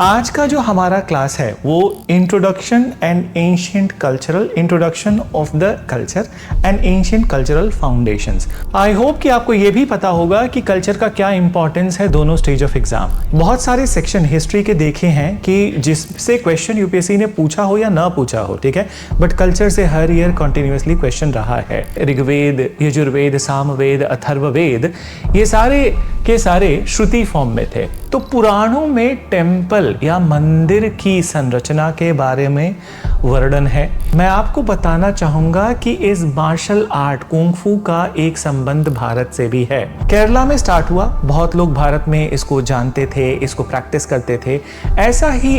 आज का जो हमारा क्लास है वो introduction and ancient cultural introduction of the culture and ancient cultural foundations. I hope कि आपको ये भी पता होगा कि कल्चर का क्या इंपॉर्टेंस है दोनों स्टेज ऑफ एग्जाम। बहुत सारे सेक्शन हिस्ट्री के देखे हैं कि जिससे क्वेश्चन यूपीएससी ने पूछा हो या ना पूछा हो, ठीक है, बट कल्चर से हर ईयर कंटिन्यूअसली क्वेश्चन रहा है। ऋग्वेद, यजुर्वेद, सामवेद, अथर्ववेद, ये सारे के सारे श्रुति फॉर्म में थे। तो पुराणों में टेम्पल या मंदिर की संरचना के बारे में वर्णन है। मैं आपको बताना चाहूंगा कि इस मार्शल आर्ट कुंग-फू का एक संबंध भारत से भी है। केरला में स्टार्ट हुआ, बहुत लोग भारत में इसको जानते थे, इसको प्रैक्टिस करते थे। ऐसे ही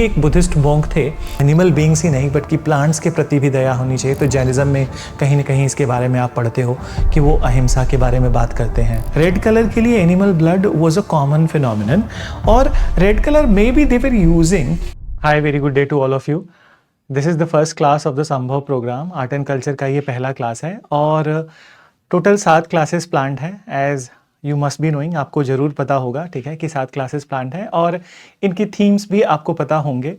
एक बुद्धिस्ट मोंक थे। एनिमल बीइंग्स ही नहीं बल्कि प्लांट्स के प्रति भी दया होनी चाहिए। तो जैनिज्म में कहीं ना कहीं इसके बारे में आप पढ़ते हो कि वो अहिंसा के बारे में बात करते हैं। रेड कलर के लिए animal blood was a common phenomenon और रेड कलर में भी they were using. Hi, very good day to all of you. This is the first class of the Sambhav programme. Art and culture का ये पहला class है और total 7 classes planned है। As you must be knowing, आपको ज़रूर पता होगा, ठीक है, कि 7 क्लासेस प्लान्ड है और इनकी थीम्स भी आपको पता होंगे।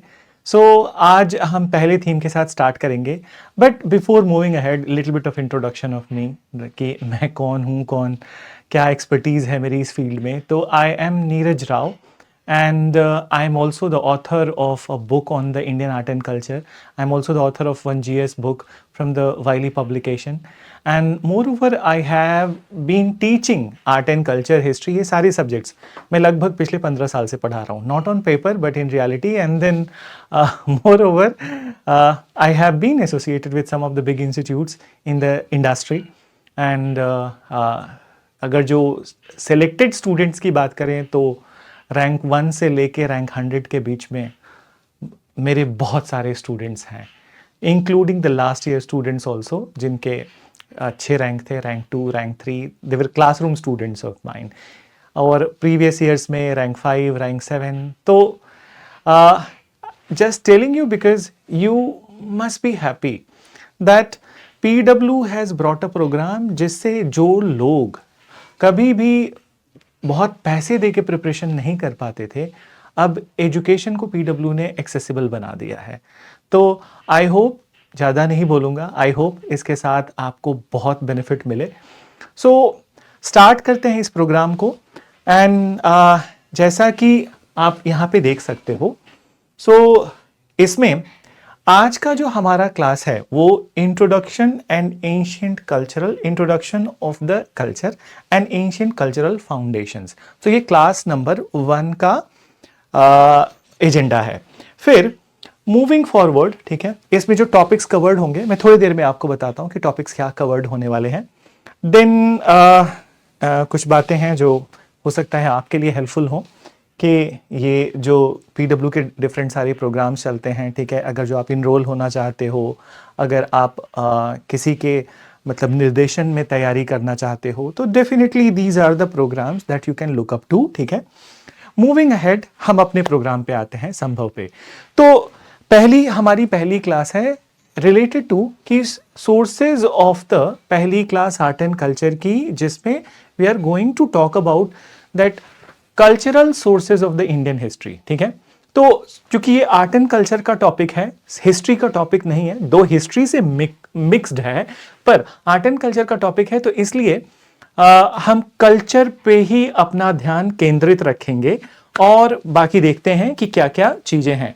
सो आज हम पहले थीम के साथ स्टार्ट करेंगे, but before moving ahead little bit of introduction of me, कि मैं कौन हूँ, क्या एक्सपर्टीज़ है मेरी इस फील्ड में। तो I am Neeraj Rao and I am also the author of a book on the Indian art and culture. I am also the author of one GS book from the Wiley publication, and moreover I have been teaching art and culture, history, ये सारे subjects मैं लगभग पिछले 15 साल से पढ़ा रहा हूँ, not on paper but in reality, and then moreover I have been associated with some of the big institutes in the industry, and अगर जो selected students की बात करें तो रैंक 1 से लेके रैंक 100 के बीच में मेरे बहुत सारे स्टूडेंट्स हैं, including the last year students also, जिनके अच्छे रैंक थे, rank 2, rank 3, they were classroom students of mine, और प्रीवियस ईयर्स में रैंक 5, रैंक 7। तो just telling you because you must be happy that PW has brought a programme जिससे जो लोग कभी भी बहुत पैसे दे के प्रिपरेशन नहीं कर पाते थे, अब एजुकेशन को PW ने एक्सेसिबल बना दिया है। तो आई होप, ज़्यादा नहीं बोलूँगा, आई होप इसके साथ आपको बहुत बेनिफिट मिले। सो स्टार्ट करते हैं इस प्रोग्राम को। एंड जैसा कि आप यहाँ पे देख सकते हो, सो इसमें आज का जो हमारा क्लास है वो introduction and ancient cultural introduction of the culture and ancient cultural foundations. तो ये क्लास नंबर 1 का एजेंडा है। फिर मूविंग फॉरवर्ड, ठीक है, इसमें जो टॉपिक्स कवर्ड होंगे मैं थोड़ी देर में आपको बताता हूँ कि टॉपिक्स क्या कवर्ड होने वाले हैं। देन कुछ बातें हैं जो हो सकता है आपके लिए हेल्पफुल हों कि ये जो PW के डिफरेंट सारे प्रोग्राम्स चलते हैं, ठीक है, अगर जो आप इनरोल होना चाहते हो, अगर आप किसी के मतलब निर्देशन में तैयारी करना चाहते हो, तो definitely these are the programmes that you can look up to, ठीक है। मूविंग अहेड, हम अपने प्रोग्राम पे आते हैं, संभव पे। तो हमारी पहली क्लास है रिलेटेड टू कि सोर्सेज ऑफ द पहली क्लास आर्ट एंड कल्चर की, जिसमें we are going to talk about that cultural sources of the Indian history, ठीक है। तो क्योंकि ये आर्ट एंड कल्चर का टॉपिक है, हिस्ट्री का टॉपिक नहीं है, दो हिस्ट्री से मिक्स्ड है पर आर्ट एंड कल्चर का टॉपिक है, तो इसलिए हम कल्चर पे ही अपना ध्यान केंद्रित रखेंगे और बाकी देखते हैं कि क्या क्या चीजें हैं।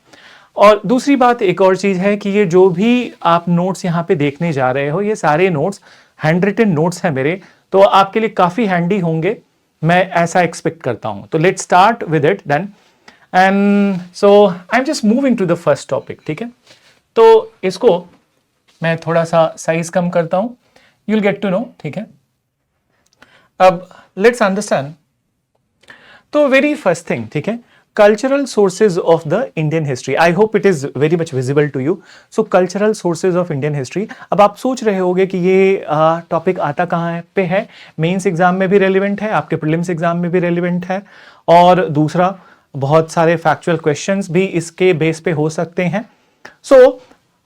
और दूसरी बात, एक और चीज है कि ये जो भी आप नोट्स यहाँ पे देखने जा रहे हो, ये सारे नोट्स हैंड रिटन नोट्स हैं मेरे, तो आपके लिए काफी हैंडी होंगे, मैं ऐसा एक्सपेक्ट करता हूं। तो let's start with it then. And so I am just moving to the first topic, ठीक है। तो इसको मैं थोड़ा सा साइज कम करता हूं, you will get to know, ठीक है। अब लेट्स अंडरस्टैंड। तो वेरी फर्स्ट थिंग, ठीक है, cultural sources of the Indian history. I hope it is very much visible to you. So cultural sources of Indian history. अब आप सोच रहे होंगे कि ये टॉपिक आता कहाँ पे है, मेंस एग्जाम में भी रेलिवेंट है, आपके प्रीलिम्स एग्जाम में भी रेलिवेंट है, और दूसरा बहुत सारे फैक्चुअल क्वेश्चंस भी इसके बेस पे हो सकते हैं। सो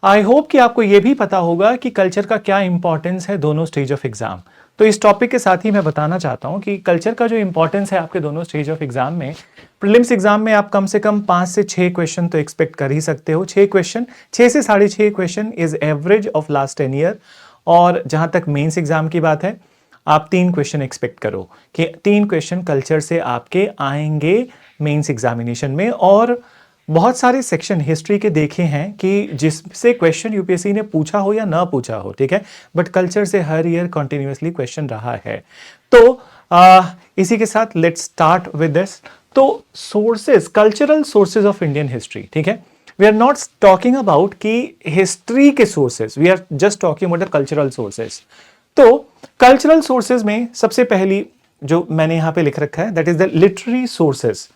आई होप कि आपको ये भी पता होगा कि कल्चर का क्या इंपॉर्टेंस है दोनों स्टेज ऑफ एग्जाम। तो इस टॉपिक के साथ ही मैं बताना चाहता हूं कि कल्चर का जो इंपॉर्टेंस है आपके दोनों स्टेज ऑफ एग्जाम में, प्रीलिम्स एग्जाम में आप कम से कम 5 से 6 क्वेश्चन तो एक्सपेक्ट कर ही सकते हो। 6 क्वेश्चन, 6 से 6.5 question is average of last 10 year. और जहां तक मेंस एग्जाम की बात है, आप 3 क्वेश्चन एक्सपेक्ट करो कि 3 क्वेश्चन कल्चर से आपके आएंगे मेंस एग्जामिनेशन में। और बहुत सारे सेक्शन हिस्ट्री के देखे हैं कि जिससे क्वेश्चन यूपीएससी ने पूछा हो या ना पूछा हो, ठीक है, बट कल्चर से हर ईयर कंटिन्यूअसली क्वेश्चन रहा है। तो इसी के साथ लेट्स स्टार्ट विद दिस। तो sources, cultural sources of Indian history, ठीक है, we are not talking about कि हिस्ट्री के sources, we are just talking about the cultural sources. तो कल्चरल सोर्सेज में सबसे पहली जो मैंने यहां पे लिख रखा है that is the literary sources.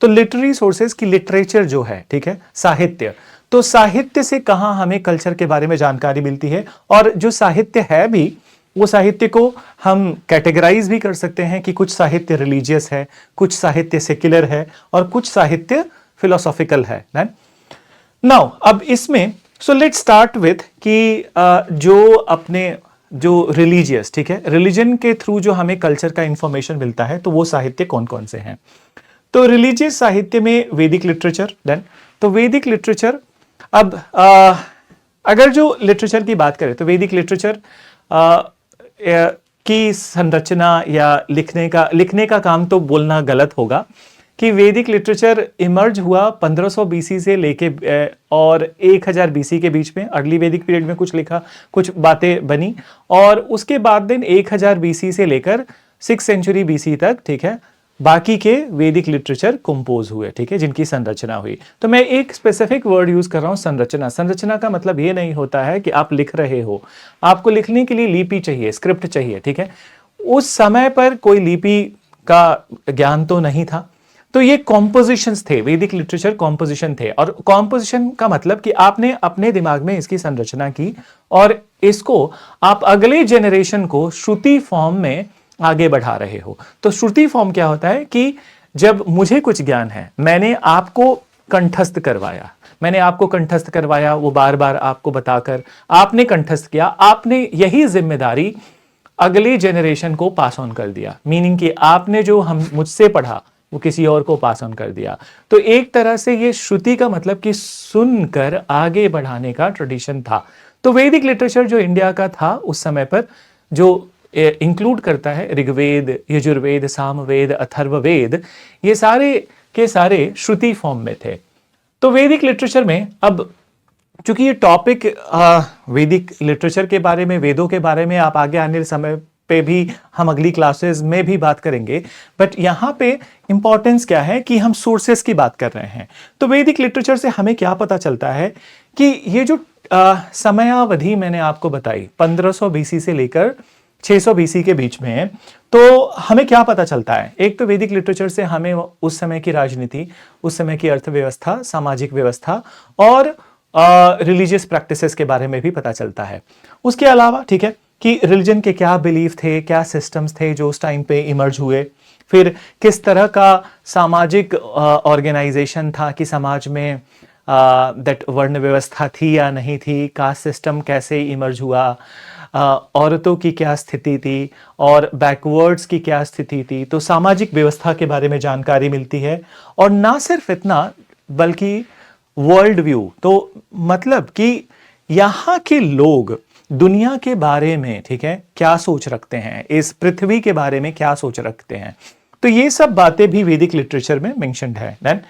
तो लिटरेरी सोर्सेज की लिटरेचर जो है, ठीक है, साहित्य, तो साहित्य से कहां हमें कल्चर के बारे में जानकारी मिलती है। और जो साहित्य है भी, वो साहित्य को हम कैटेगराइज भी कर सकते हैं कि कुछ साहित्य रिलीजियस है, कुछ साहित्य सेक्युलर है और कुछ साहित्य फिलोसॉफिकल है। नाउ अब इसमें सो लेट्स स्टार्ट विथ कि जो अपने जो रिलीजियस, ठीक है, रिलीजन के थ्रू जो हमें कल्चर का इंफॉर्मेशन मिलता है, तो वो साहित्य कौन कौन से हैं। तो रिलीजियस साहित्य में वैदिक लिटरेचर, देन तो वैदिक लिटरेचर, अब अगर जो लिटरेचर की बात करें तो वैदिक लिटरेचर की संरचना या लिखने का काम तो बोलना गलत होगा कि वैदिक लिटरेचर इमर्ज हुआ 1500 बीसी से लेके और 1000 बीसी के बीच में। अर्ली वैदिक पीरियड में कुछ लिखा, कुछ बातें बनी, और उसके बाद दिन 1000 बीसी से लेकर 6 सेंचुरी बीसी तक, ठीक है, बाकी के वैदिक लिटरेचर कंपोज हुए, ठीक है, जिनकी संरचना हुई। तो मैं एक स्पेसिफिक वर्ड यूज कर रहा हूं, संरचना। संरचना का मतलब ये नहीं होता है कि आप लिख रहे हो, आपको लिखने के लिए लिपि चाहिए, स्क्रिप्ट चाहिए, ठीक है। उस समय पर कोई लिपि का ज्ञान तो नहीं था, तो ये कॉम्पोजिशंस थे, वैदिक लिटरेचर कॉम्पोजिशन थे। और कॉम्पोजिशन का मतलब कि आपने अपने दिमाग में इसकी संरचना की और इसको आप अगले जेनरेशन को श्रुति फॉर्म में आगे बढ़ा रहे हो। तो श्रुति फॉर्म क्या होता है कि जब मुझे कुछ ज्ञान है, मैंने आपको कंठस्थ करवाया, वो बार बार आपको बताकर आपने कंठस्थ किया, आपने यही जिम्मेदारी अगले जेनरेशन को पास ऑन कर दिया। मीनिंग कि आपने जो हम मुझसे पढ़ा वो किसी और को पास ऑन कर दिया। तो एक तरह से ये श्रुति का मतलब कि सुनकर आगे बढ़ाने का ट्रेडिशन था। तो वैदिक लिटरेचर जो इंडिया का था उस समय पर, जो इंक्लूड करता है ऋग्वेद, यजुर्वेद, सामवेद, अथर्ववेद, ये सारे के सारे श्रुति फॉर्म में थे। तो वैदिक लिटरेचर में, अब चूंकि ये टॉपिक वैदिक लिटरेचर के बारे में, वेदों के बारे में आप आगे आने समय पे भी हम अगली क्लासेस में भी बात करेंगे, बट यहां पे इंपॉर्टेंस क्या है कि हम सोर्सेस की बात कर रहे हैं। तो वैदिक लिटरेचर से हमें क्या पता चलता है कि ये जो समयावधि मैंने आपको बताई 1500 बीसी से लेकर 600 बीसी के बीच में, तो हमें क्या पता चलता है। एक तो वैदिक लिटरेचर से हमें उस समय की राजनीति, उस समय की अर्थव्यवस्था, सामाजिक व्यवस्था और रिलीजियस प्रैक्टिसेस के बारे में भी पता चलता है। उसके अलावा, ठीक है, कि रिलीजन के क्या बिलीफ थे, क्या सिस्टम्स थे जो उस टाइम पे इमर्ज हुए, फिर किस तरह का सामाजिक ऑर्गेनाइजेशन था कि समाज में दैट वर्ण व्यवस्था थी या नहीं थी, कास्ट सिस्टम कैसे इमर्ज हुआ, औरतों की क्या स्थिति थी और बैकवर्ड्स की क्या स्थिति थी। तो सामाजिक व्यवस्था के बारे में जानकारी मिलती है। और ना सिर्फ इतना बल्कि वर्ल्ड व्यू, तो मतलब कि यहाँ के लोग दुनिया के बारे में, ठीक है, क्या सोच रखते हैं, इस पृथ्वी के बारे में क्या सोच रखते हैं। तो ये सब बातें भी वैदिक लिटरेचर में मेंशन्ड है। देन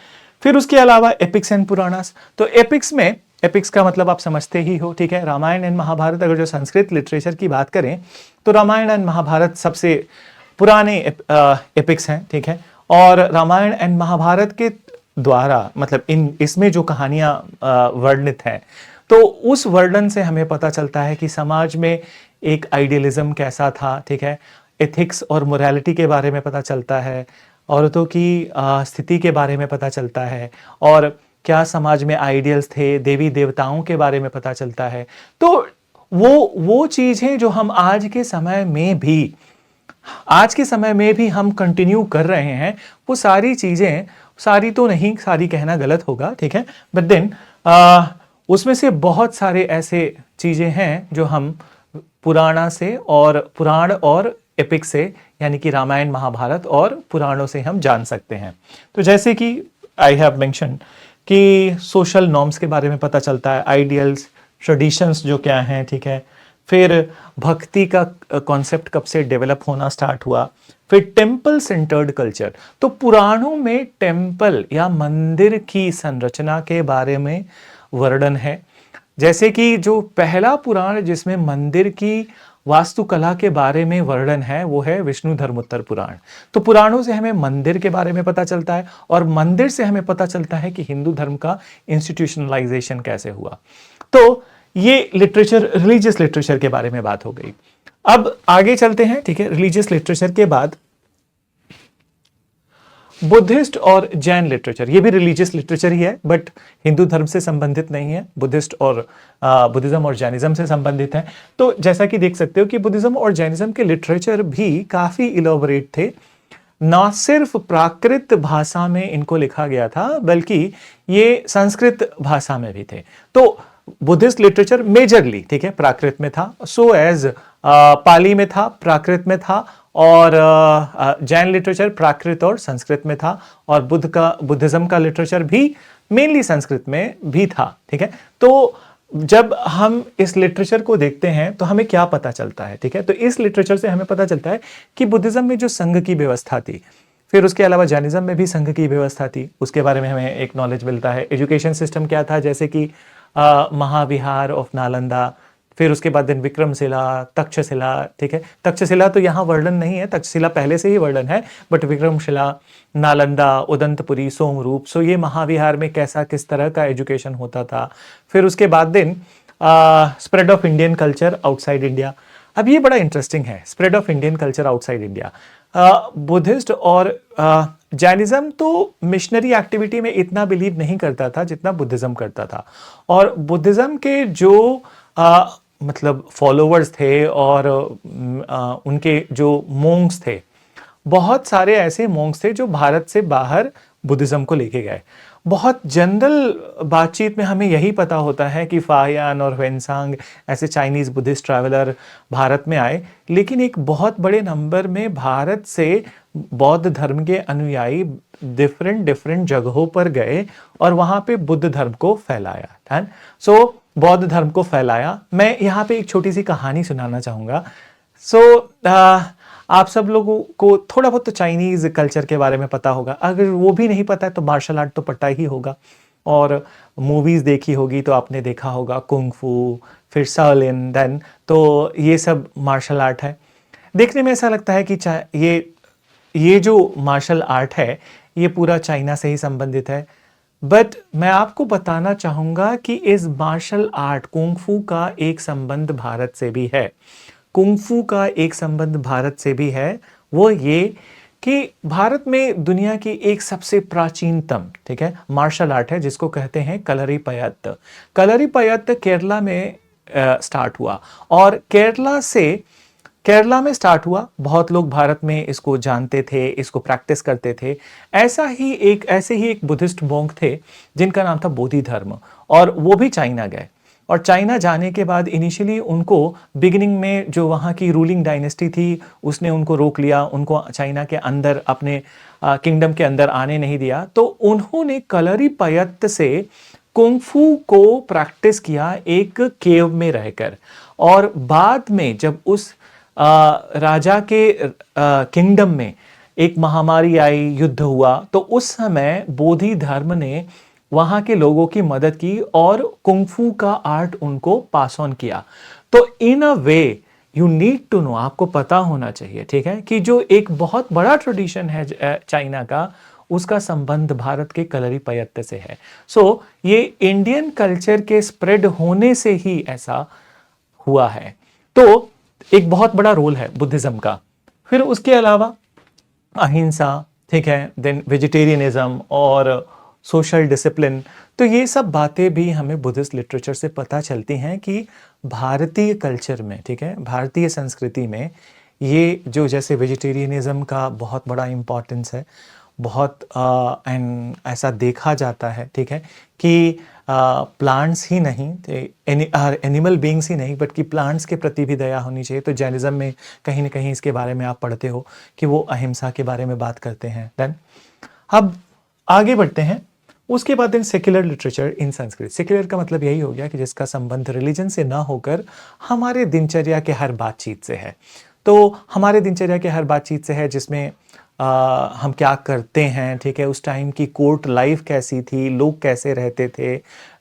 फिर उसके अलावा एपिक्स एंड पुराणास। तो एपिक्स में, एपिक्स का मतलब आप समझते ही हो, ठीक है, रामायण एंड महाभारत। अगर जो संस्कृत लिटरेचर की बात करें तो रामायण एंड महाभारत सबसे पुराने एपिक्स हैं, ठीक है। और रामायण एंड महाभारत के द्वारा, मतलब इसमें जो कहानियां वर्णित हैं, तो उस वर्णन से हमें पता चलता है कि समाज में एक आइडियलिज्म कैसा था, ठीक है, एथिक्स और मोरालिटी के बारे में पता चलता है, औरतों की स्थिति के बारे में पता चलता है, और क्या समाज में आइडियल्स थे, देवी देवताओं के बारे में पता चलता है। तो वो चीजें जो हम आज के समय में भी हम कंटिन्यू कर रहे हैं, वो सारी चीजें, सारी तो नहीं, सारी कहना गलत होगा, ठीक है, बट देन उसमें से बहुत सारे ऐसे चीजें हैं जो हम पुराणा से और पुराण और एपिक से, यानी कि रामायण महाभारत और पुराणों से हम जान सकते हैं। तो जैसे कि आई हैव मेंशन कि सोशल नॉर्म्स के बारे में पता चलता है, आइडियल्स, ट्रेडिशंस जो क्या हैं, ठीक है। फिर भक्ति का कॉन्सेप्ट कब से डेवलप होना स्टार्ट हुआ। फिर टेम्पल सेंटर्ड कल्चर, तो पुराणों में टेम्पल या मंदिर की संरचना के बारे में वर्णन है। जैसे कि जो पहला पुराण जिसमें मंदिर की वास्तुकला के बारे में वर्णन है वो है विष्णु धर्मोत्तर पुराण। तो पुराणों से हमें मंदिर के बारे में पता चलता है और मंदिर से हमें पता चलता है कि हिंदू धर्म का इंस्टीट्यूशनलाइजेशन कैसे हुआ। तो ये लिटरेचर, रिलीजियस लिटरेचर के बारे में बात हो गई। अब आगे चलते हैं, ठीक है। रिलीजियस लिटरेचर के बाद बुद्धिस्ट और जैन लिटरेचर, ये भी रिलीजियस लिटरेचर ही है बट हिंदू धर्म से संबंधित नहीं है। बुद्धिस्ट और बुद्धिज्म और जैनिज्म से संबंधित है। तो जैसा कि देख सकते हो कि बुद्धिज्म और जैनिज्म के लिटरेचर भी काफी इलोबरेट थे। ना सिर्फ प्राकृत भाषा में इनको लिखा गया था बल्कि ये संस्कृत भाषा में भी थे। तो बुद्धिस्ट लिटरेचर मेजरली, ठीक है, प्राकृत में था, सो एज पाली में था, प्राकृत में था, और जैन लिटरेचर प्राकृत और संस्कृत में था, और बुद्धिज्म का लिटरेचर भी मेनली संस्कृत में भी था, ठीक है। तो जब हम इस लिटरेचर को देखते हैं तो हमें क्या पता चलता है, ठीक है। तो इस लिटरेचर से हमें पता चलता है कि बुद्धिज्म में जो संघ की व्यवस्था थी, फिर उसके अलावा जैनिज्म में भी संघ की व्यवस्था थी, उसके बारे में हमें एक नॉलेज मिलता है। एजुकेशन सिस्टम क्या था, जैसे कि महाविहार ऑफ नालंदा, फिर उसके बाद दिन विक्रमशिला, तक्षशिला, ठीक है। तक्षशिला तो यहाँ वर्णन नहीं है, तक्षशिला पहले से ही वर्णन है, बट विक्रमशिला, नालंदा, उदंतपुरी, सोमरूप, सो ये महाविहार में कैसा किस तरह का एजुकेशन होता था। फिर उसके बाद दिन spread of Indian culture outside India. अब ये बड़ा इंटरेस्टिंग है, spread of Indian culture outside India. Buddhist और जैनिज्म तो मिशनरी एक्टिविटी में इतना बिलीव नहीं करता था जितना बुद्धिज्म करता था, और बुद्धिज्म के जो मतलब फॉलोवर्स थे और उनके जो मोंक्स थे, बहुत सारे ऐसे मोंक्स थे जो भारत से बाहर बुद्धिज्म को लेके गए। बहुत जनरल बातचीत में हमें यही पता होता है कि फाहियान और ह्वेनसांग ऐसे चाइनीज बुद्धिस्ट ट्रैवलर भारत में आए, लेकिन एक बहुत बड़े नंबर में भारत से बौद्ध धर्म के अनुयायी डिफरेंट जगहों पर गए और वहां पे बुद्ध धर्म को फैलाया। सो बौद्ध धर्म को फैलाया। मैं यहाँ पे एक छोटी सी कहानी सुनाना चाहूँगा। आप सब लोगों को थोड़ा बहुत तो चाइनीज़ कल्चर के बारे में पता होगा, अगर वो भी नहीं पता है तो मार्शल आर्ट तो पता ही होगा, और मूवीज़ देखी होगी तो आपने देखा होगा कुंग फू, फिर शाओलिन, देन, तो ये सब मार्शल आर्ट है। देखने में ऐसा लगता है कि ये जो मार्शल आर्ट है ये पूरा चाइना से ही संबंधित है, बट मैं आपको बताना चाहूँगा कि इस मार्शल आर्ट कुंग फू का एक संबंध भारत से भी है। कुंग फू का एक संबंध भारत से भी है, वो ये कि भारत में दुनिया की एक सबसे प्राचीनतम, ठीक है, मार्शल आर्ट है जिसको कहते हैं कलरीपयट्ट। कलरीपयट्ट केरला में स्टार्ट हुआ, और केरला में स्टार्ट हुआ। बहुत लोग भारत में इसको जानते थे, इसको प्रैक्टिस करते थे। ऐसे ही एक बुद्धिस्ट मोंक थे जिनका नाम था बोधि धर्म, और वो भी चाइना गए। और चाइना जाने के बाद इनिशियली उनको बिगिनिंग में जो वहाँ की रूलिंग डायनेस्टी थी उसने उनको रोक लिया, उनको चाइना के अंदर अपने किंगडम के अंदर आने नहीं दिया। तो उन्होंने कलरीपयट्ट से कुंग फू को प्रैक्टिस किया एक केव में रहकर, और बाद में जब उस राजा के किंगडम में एक महामारी आई, युद्ध हुआ, तो उस समय बोधि धर्म ने वहां के लोगों की मदद की और कुंग फू का आर्ट उनको पास ऑन किया। तो in a way you need to know, आपको पता होना चाहिए, ठीक है, कि जो एक बहुत बड़ा ट्रेडिशन है चाइना का, उसका संबंध भारत के कलरीपयट्ट से है। सो ये इंडियन कल्चर के स्प्रेड होने से ही ऐसा हुआ है। तो एक बहुत बड़ा रोल है बुद्धिज्म का। फिर उसके अलावा अहिंसा, ठीक है, देन वेजिटेरियनिज्म और सोशल डिसिप्लिन, तो ये सब बातें भी हमें बुद्धिस्ट लिटरेचर से पता चलती हैं कि भारतीय कल्चर में, ठीक है, भारतीय संस्कृति में ये जो जैसे वेजिटेरियनिज्म का बहुत बड़ा इंपॉर्टेंस है, बहुत एंड ऐसा देखा जाता है, ठीक है, कि प्लांट्स ही नहीं, एनिमल बीइंग्स ही नहीं, बल्कि प्लांट्स के प्रति भी दया होनी चाहिए। तो जैनिज्म में कहीं ना कहीं इसके बारे में आप पढ़ते हो कि वो अहिंसा के बारे में बात करते हैं। देन अब आगे बढ़ते हैं। उसके बाद in secular literature in Sanskrit. Secular का मतलब यही हो गया कि जिसका संबंध रिलीजन से ना होकर हमारे दिनचर्या के हर बातचीत से है। तो हमारे दिनचर्या के हर बातचीत से है, जिसमें हम क्या करते हैं, ठीक है, उस टाइम की कोर्ट लाइफ कैसी थी, लोग कैसे रहते थे,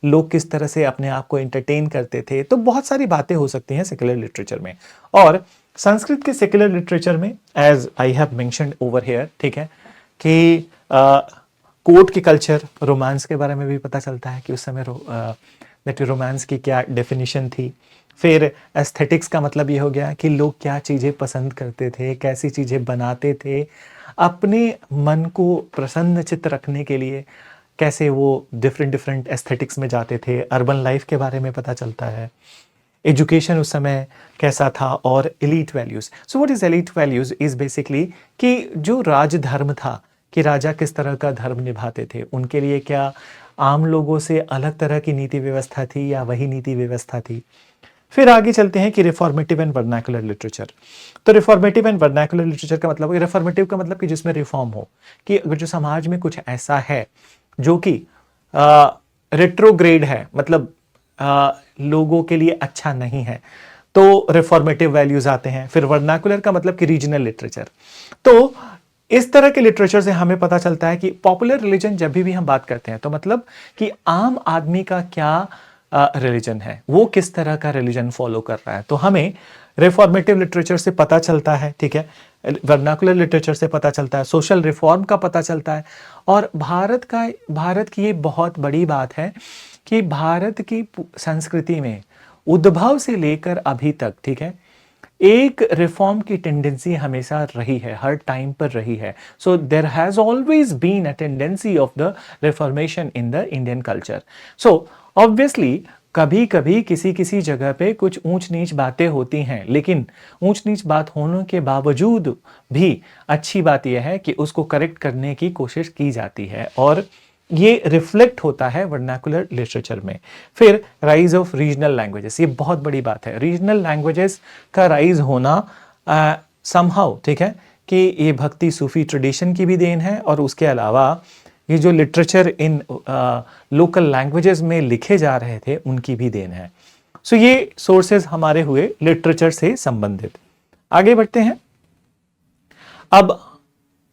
लोग किस तरह से अपने आप को एंटरटेन करते थे। तो बहुत सारी बातें हो सकती हैं सेक्युलर लिटरेचर में। और संस्कृत के सेक्युलर लिटरेचर में, as I have mentioned over here, ठीक है, कि कोर्ट के कल्चर, रोमांस के बारे में भी पता चलता है कि उस समय रोमांस की क्या डेफिनेशन थी। फिर एस्थेटिक्स का मतलब ये हो गया कि लोग क्या चीज़ें पसंद करते थे, कैसी चीज़ें बनाते थे, अपने मन को प्रसन्न चित्त रखने के लिए कैसे वो डिफरेंट डिफरेंट एस्थेटिक्स में जाते थे। अर्बन लाइफ के बारे में पता चलता है। एजुकेशन उस समय कैसा था, और elite values. So what is elite values is basically कि जो राजधर्म था, कि राजा किस तरह का धर्म निभाते थे, उनके लिए क्या आम लोगों से अलग तरह की नीति व्यवस्था थी या वही नीति व्यवस्था थी। फिर आगे चलते हैं कि रिफॉर्मेटिव एंड वर्नाकुलर लिटरेचर। तो रिफॉर्मेटिव एंड वर्नाकुलर लिटरेचर का मतलब, रिफॉर्मेटिव का मतलब कि जिसमें रिफॉर्म हो, कि अगर जो समाज में कुछ ऐसा है जो कि रेट्रोग्रेड है, मतलब लोगों के लिए अच्छा नहीं है, तो रिफॉर्मेटिव वैल्यूज आते हैं। फिर वर्नाकुलर का मतलब कि रीजनल लिटरेचर। तो इस तरह के लिटरेचर से हमें पता चलता है कि पॉपुलर रिलीजन जब भी हम बात करते हैं, तो मतलब कि आम आदमी का क्या रिलीजन है, वो किस तरह का रिलीजन फॉलो कर रहा है, तो हमें रिफॉर्मेटिव लिटरेचर से पता चलता है, ठीक है, वर्नाकुलर लिटरेचर से पता चलता है, सोशल रिफॉर्म का पता चलता है। और भारत की ये बहुत बड़ी बात है कि भारत की संस्कृति में उद्भव से लेकर अभी तक, ठीक है, एक रिफॉर्म की टेंडेंसी हमेशा रही है, हर टाइम पर रही है। So there has always been a tendency of the reformation in the Indian culture. So obviously कभी कभी किसी किसी जगह पे कुछ ऊंच नीच बातें होती हैं, लेकिन ऊंच नीच बात होने के बावजूद भी अच्छी बात यह है कि उसको करेक्ट करने की कोशिश की जाती है, और ये रिफ्लेक्ट होता है वर्नाकुलर लिटरेचर में। फिर राइज ऑफ रीजनल लैंग्वेजेस, ये बहुत बड़ी बात है। रीजनल लैंग्वेजेस का राइज होना समहाउ, ठीक है, कि ये भक्ति सूफी ट्रेडिशन की भी देन है, और उसके अलावा ये जो लिटरेचर इन लोकल लैंग्वेजेस में लिखे जा रहे थे उनकी भी देन है। सो ये सोर्सेज हमारे हुए लिटरेचर से संबंधित। आगे बढ़ते हैं। अब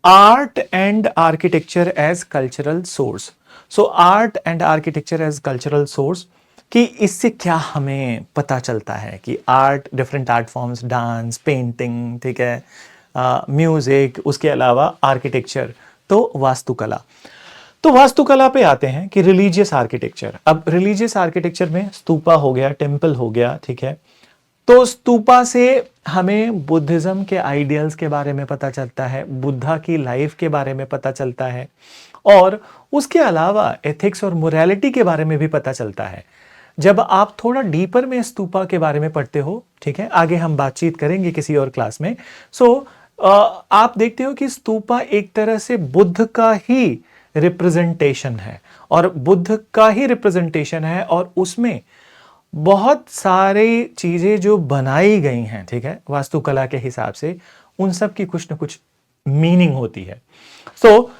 art and architecture as cultural source. So art and architecture as cultural source, कि इससे क्या हमें पता चलता है कि art, different art forms, dance, painting, ठीक है, म्यूजिक, उसके अलावा आर्किटेक्चर, तो वास्तुकला। तो वास्तुकला पे आते हैं कि रिलीजियस आर्किटेक्चर। अब रिलीजियस आर्किटेक्चर में स्तूपा हो गया, टेम्पल हो गया, ठीक है। तो स्तूपा से हमें बुद्धिज्म के आइडियल्स के बारे में पता चलता है, बुद्धा की लाइफ के बारे में पता चलता है, और उसके अलावा एथिक्स और मोरालिटी के बारे में भी पता चलता है। जब आप थोड़ा डीपर में स्तूपा के बारे में पढ़ते हो, ठीक है, आगे हम बातचीत करेंगे किसी और क्लास में। सो आप देखते हो कि स्तूपा एक तरह से बुद्ध का ही रिप्रेजेंटेशन है, और बुद्ध का ही रिप्रेजेंटेशन है, और उसमें बहुत सारे चीजें जो बनाई गई हैं, ठीक है, वास्तुकला के हिसाब से, उन सब की कुछ ना कुछ मीनिंग होती है। सो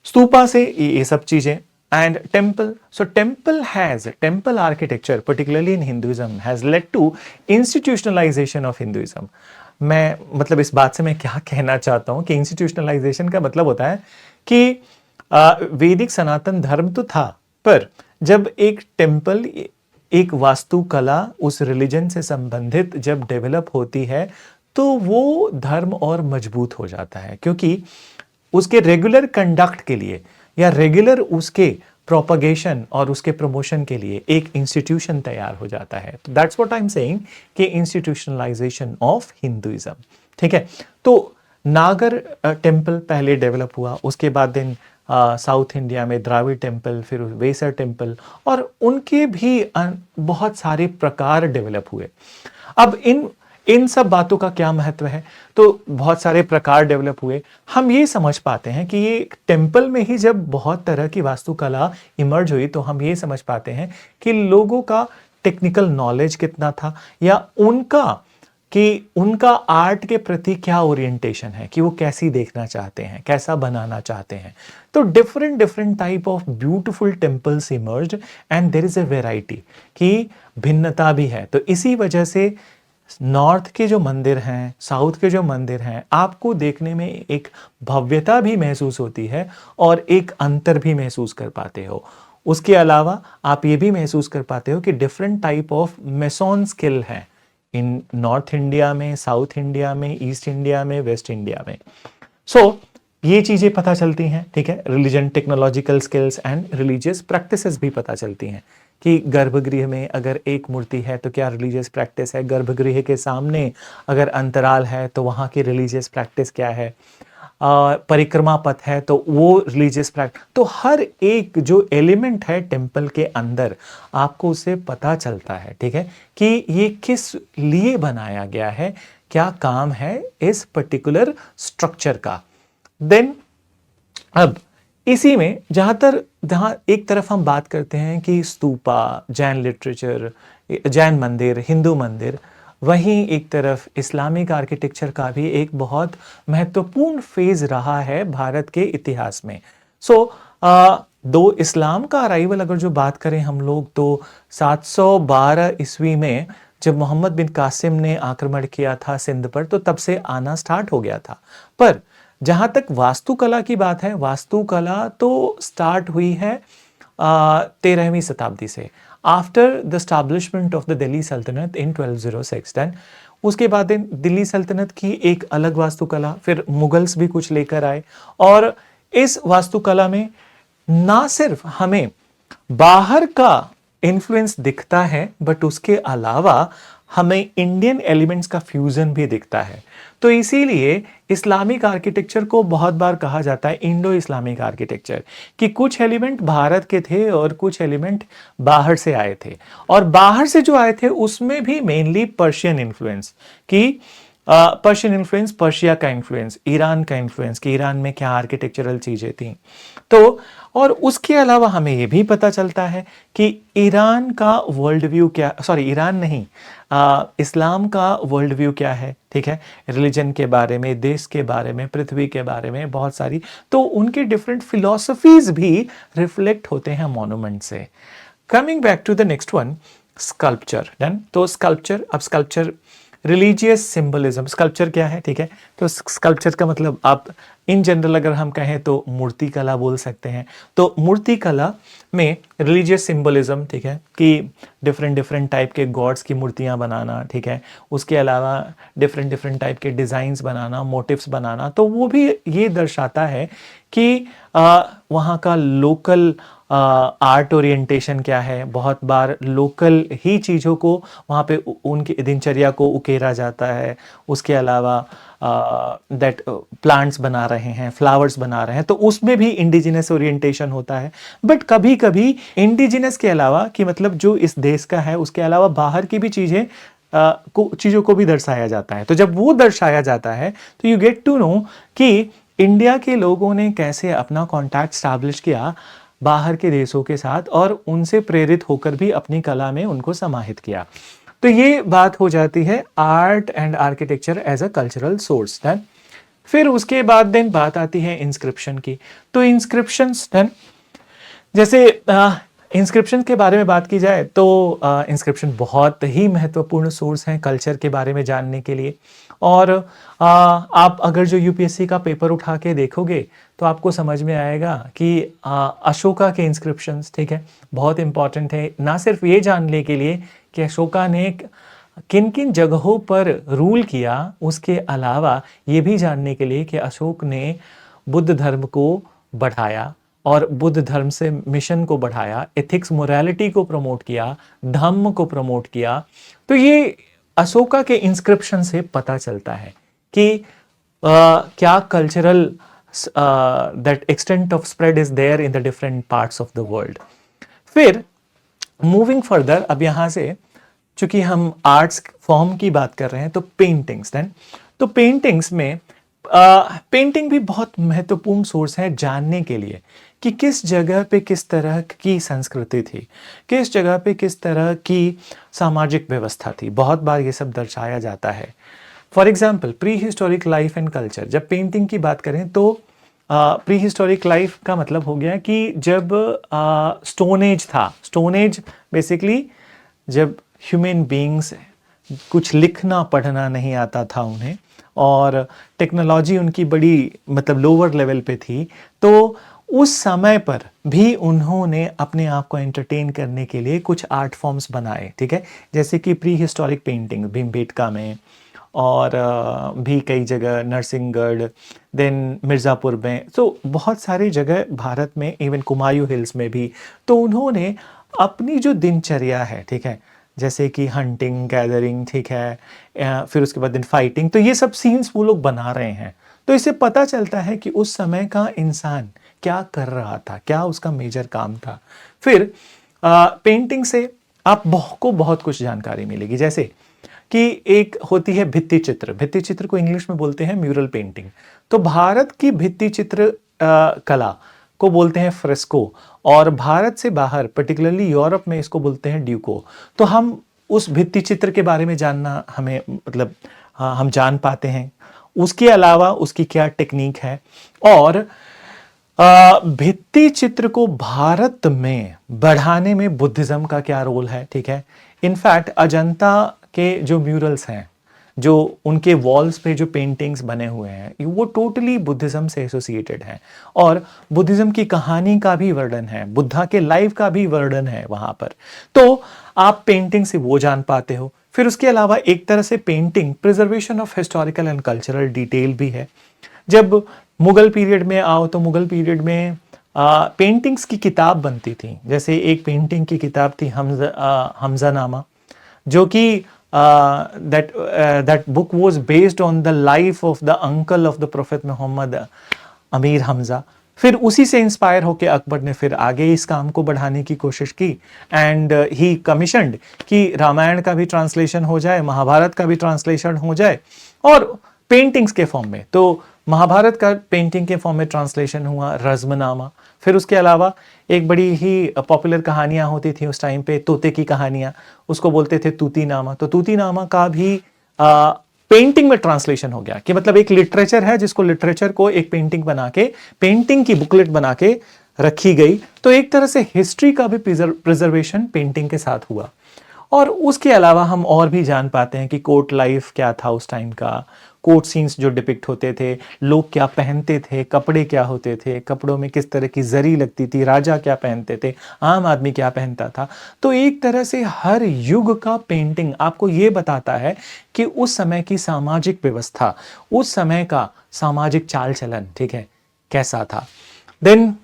स्तूपा से ये सब चीजें। And temple, so temple architecture particularly in Hinduism has led to institutionalization of Hinduism। मैं मतलब इस बात से मैं क्या कहना चाहता हूं कि इंस्टीट्यूशनलाइजेशन का मतलब होता है कि वैदिक सनातन धर्म तो था, पर जब एक टेम्पल, एक वास्तुकला उस रिलीजन से संबंधित जब डेवलप होती है, तो वो धर्म और मजबूत हो जाता है, क्योंकि उसके रेगुलर कंडक्ट के लिए या रेगुलर उसके प्रोपगेशन और उसके प्रमोशन के लिए एक इंस्टीट्यूशन तैयार हो जाता है। तो that's what I am saying कि इंस्टीट्यूशनलाइजेशन ऑफ हिंदुइज्म, ठीक है। तो नागर टेम्पल पहले डेवलप हुआ, उसके बाद दिन साउथ इंडिया में द्राविड टेम्पल, फिर वेसर टेम्पल, और उनके भी बहुत सारे प्रकार डेवलप हुए। अब इन सब बातों का क्या महत्व है, तो बहुत सारे प्रकार डेवलप हुए। हम ये समझ पाते हैं कि ये टेम्पल में ही जब बहुत तरह की वास्तुकला इमर्ज हुई, तो हम ये समझ पाते हैं कि लोगों का टेक्निकल नॉलेज कितना था, या उनका आर्ट के प्रति क्या ओरिएंटेशन है, कि वो कैसी देखना चाहते हैं, कैसा बनाना चाहते हैं। तो different different type of beautiful temples emerged and there is a variety, कि भिन्नता भी है। तो इसी वजह से नॉर्थ के जो मंदिर हैं, साउथ के जो मंदिर हैं, आपको देखने में एक भव्यता भी महसूस होती है और एक अंतर भी महसूस कर पाते हो। उसके अलावा आप ये भी महसूस कर पाते हो कि different type of meson skill है इन नॉर्थ इंडिया में, साउथ इंडिया में, ईस्ट इंडिया में, वेस्ट इंडिया में। सो ये चीजें पता चलती हैं, ठीक है। Religion, technological skills and religious practices भी पता चलती हैं कि गर्भगृह में अगर एक मूर्ति है तो क्या रिलीजियस प्रैक्टिस है, गर्भगृह के सामने अगर अंतराल है तो वहाँ की रिलीजियस प्रैक्टिस क्या है, परिक्रमा पथ है तो वो रिलीजियस प्रैक्टिस। तो हर एक जो एलिमेंट है टेम्पल के अंदर आपको उससे पता चलता है, ठीक है, कि ये किस लिए बनाया गया है, क्या काम है इस पर्टिकुलर स्ट्रक्चर का। देन अब इसी में जहां एक तरफ हम बात करते हैं कि स्तूपा, जैन लिटरेचर, जैन मंदिर, हिंदू मंदिर, वहीं एक तरफ इस्लामिक आर्किटेक्चर का भी एक बहुत महत्वपूर्ण फेज रहा है भारत के इतिहास में। दो इस्लाम का अराइवल अगर जो बात करें हम लोग, तो 712 ईस्वी में जब मोहम्मद बिन कासिम ने आक्रमण किया था सिंध पर, तो तब से आना स्टार्ट हो गया था। पर जहां तक वास्तुकला की बात है, वास्तुकला तो स्टार्ट हुई है 13वीं शताब्दी से, after the establishment of the Delhi सल्तनत इन 1206। देन उसके बाद दिल्ली सल्तनत की एक अलग वास्तुकला, फिर मुगल्स भी कुछ लेकर आए, और इस वास्तुकला में ना सिर्फ हमें बाहर का इन्फ्लुएंस दिखता है, बट उसके अलावा हमें इंडियन एलिमेंट्स का फ्यूजन भी दिखता है। तो इसीलिए इस्लामिक आर्किटेक्चर को बहुत बार कहा जाता है इंडो इस्लामिक आर्किटेक्चर, कि कुछ एलिमेंट भारत के थे और कुछ एलिमेंट बाहर से आए थे, और बाहर से जो आए थे उसमें भी मेनली पर्शियन इन्फ्लुएंस, कि पर्शियन इन्फ्लुएंस, पर्शिया का इन्फ्लुएंस, ईरान का इन्फ्लुएंस, कि ईरान में क्या आर्किटेक्चरल चीजें थी। तो और उसके अलावा हमें यह भी पता चलता है कि ईरान का वर्ल्ड व्यू क्या, सॉरी ईरान नहीं, इस्लाम का वर्ल्ड व्यू क्या है, ठीक है, रिलीजन के बारे में, देश के बारे में, पृथ्वी के बारे में बहुत सारी, तो उनके डिफरेंट फिलॉसफीज भी रिफ्लेक्ट होते हैं मॉन्यूमेंट से। Coming back to the next one, sculpture. Done. तो स्कल्पचर, अब स्कल्पचर रिलीजियस सिंबलिज्म, स्कल्पचर क्या है, ठीक है। तो स्कल्पचर का मतलब आप इन जनरल अगर हम कहें तो मूर्ति कला बोल सकते हैं। तो मूर्ति कला में रिलीजियस सिंबलिज्म, ठीक है, कि डिफरेंट डिफरेंट टाइप के गॉड्स की मूर्तियां बनाना, ठीक है, उसके अलावा डिफरेंट डिफरेंट टाइप के डिज़ाइंस बनाना, मोटिव्स बनाना, तो वो भी ये दर्शाता है कि वहाँ का लोकल आर्ट ओरिएंटेशन क्या है। बहुत बार लोकल ही चीज़ों को वहाँ पे उनकी दिनचर्या को उकेरा जाता है। उसके अलावा दैट प्लांट्स बना रहे हैं, फ्लावर्स बना रहे हैं, तो उसमें भी इंडिजिनस ओरिएंटेशन होता है। बट कभी कभी इंडिजिनस के अलावा, कि मतलब जो इस देश का है उसके अलावा बाहर की भी चीज़ों को भी दर्शाया जाता है। तो जब वो दर्शाया जाता है तो यू गेट टू नो कि इंडिया के लोगों ने कैसे अपना कॉन्टैक्ट स्टैब्लिश किया बाहर के देशों के साथ, और उनसे प्रेरित होकर भी अपनी कला में उनको समाहित किया। तो ये बात हो जाती है art and architecture as a cultural source. Then फिर उसके बाद देन बात आती है इंस्क्रिप्शन की। तो इंस्क्रिप्शंस, देन जैसे इंस्क्रिप्शन के बारे में बात की जाए तो इंस्क्रिप्शन बहुत ही महत्वपूर्ण सोर्स हैं कल्चर के बारे में जानने के लिए। और आप अगर जो यूपीएससी का पेपर उठा के देखोगे तो आपको समझ में आएगा कि अशोका के इंस्क्रिप्शंस, ठीक है, बहुत इंपॉर्टेंट है, ना सिर्फ ये जानने के लिए कि अशोका ने किन किन जगहों पर रूल किया, उसके अलावा ये भी जानने के लिए कि अशोक ने बुद्ध धर्म को बढ़ाया और बुद्ध धर्म से मिशन को बढ़ाया, एथिक्स मोरालिटी को प्रमोट किया, धम्म को प्रमोट किया। तो ये अशोका के इंस्क्रिप्शन से पता चलता है कि क्या cultural that extent of spread is there in the different parts of the world. फिर मूविंग फर्दर, अब यहाँ से चूंकि हम आर्ट्स फॉर्म की बात कर रहे हैं तो पेंटिंग्स देन, तो पेंटिंग्स में पेंटिंग भी बहुत महत्वपूर्ण सोर्स है जानने के लिए कि किस जगह पे किस तरह की संस्कृति थी, किस जगह पे किस तरह की सामाजिक व्यवस्था थी। बहुत बार ये सब दर्शाया जाता है। For example pre historic life and culture, जब पेंटिंग की बात करें तो प्री हिस्टोरिक लाइफ का मतलब हो गया कि जब स्टोन एज था। स्टोन एज बेसिकली जब ह्यूमन बीइंग्स कुछ लिखना पढ़ना नहीं आता था उन्हें, और टेक्नोलॉजी उनकी बड़ी मतलब लोअर लेवल पे थी, तो उस समय पर भी उन्होंने अपने आप को एंटरटेन करने के लिए कुछ आर्ट फॉर्म्स बनाए, ठीक है। जैसे कि प्री हिस्टोरिक पेंटिंग भीमबेटका में, और भी कई जगह नरसिंहगढ़, देन मिर्ज़ापुर में, तो बहुत सारी जगह भारत में, इवन कुमायूं हिल्स में भी। तो उन्होंने अपनी जो दिनचर्या है, ठीक है, जैसे कि हंटिंग गैदरिंग, ठीक है, फिर उसके बाद दिन फाइटिंग, तो ये सब सीन्स वो लोग बना रहे हैं। तो इससे पता चलता है कि उस समय का इंसान क्या कर रहा था, क्या उसका मेजर काम था। फिर पेंटिंग से आपको बहुत कुछ जानकारी मिलेगी, जैसे कि एक होती है भित्ति चित्र। भित्ति चित्र को इंग्लिश में बोलते हैं म्यूरल पेंटिंग। तो भारत की भित्ति चित्र कला को बोलते हैं फ्रेस्को, और भारत से बाहर पर्टिकुलरली यूरोप में इसको बोलते हैं ड्यूको। तो हम उस भित्ति चित्र के बारे में जानना हमें मतलब हम जान पाते हैं। उसके अलावा उसकी क्या टेक्निक है, और भित्ति चित्र को भारत में बढ़ाने में बुद्धिज्म का क्या रोल है, ठीक है। इनफैक्ट अजंता के जो म्यूरल्स हैं, जो उनके वॉल्स पे जो पेंटिंग्स बने हुए हैं, वो टोटली बुद्धिज्म से एसोसिएटेड हैं, और बुद्धिज्म की कहानी का भी वर्णन है, बुद्धा के लाइफ का भी वर्णन है वहां पर। तो आप पेंटिंग से वो जान पाते हो। फिर उसके अलावा एक तरह से painting preservation of historical and cultural detail भी है। जब मुगल पीरियड में आओ तो मुगल पीरियड में पेंटिंग्स की किताब बनती थी। जैसे एक पेंटिंग की किताब थी हमजा नामा, जो कि that book was based on the life of the uncle of the Prophet Muhammad, Amir Hamza. फिर उसी से इंस्पायर होकर अकबर ने फिर आगे इस काम को बढ़ाने की कोशिश की, एंड ही कमीशनड कि रामायण का भी ट्रांसलेशन हो जाए, महाभारत का भी ट्रांसलेशन हो जाए, और पेंटिंग्स के फॉर्म में। तो महाभारत का पेंटिंग के फॉर्म में ट्रांसलेशन हुआ रज़्मनामा। फिर उसके अलावा एक बड़ी ही पॉपुलर कहानियां होती थी उस टाइम पे, तोते की कहानियां, उसको बोलते थे तूतीनामा। तो तूतीनामा का भी पेंटिंग में ट्रांसलेशन हो गया, कि मतलब एक लिटरेचर है जिसको लिटरेचर को एक पेंटिंग बना के, पेंटिंग की बुकलेट बना के रखी गई। तो एक तरह से हिस्ट्री का भी प्रिजर्वेशन पेंटिंग के साथ हुआ। और उसके अलावा हम और भी जान पाते हैं कि कोर्ट लाइफ क्या था उस टाइम का, कोर्ट सीन्स जो डिपिक्ट होते थे, लोग क्या पहनते थे, कपड़े क्या होते थे, कपड़ों में किस तरह की जरी लगती थी, राजा क्या पहनते थे, आम आदमी क्या पहनता था। तो एक तरह से हर युग का पेंटिंग आपको ये बताता है कि उस समय की सामाजिक व्यवस्था, उस समय का सामाजिक चाल चलन, ठीक है, कैसा था। देन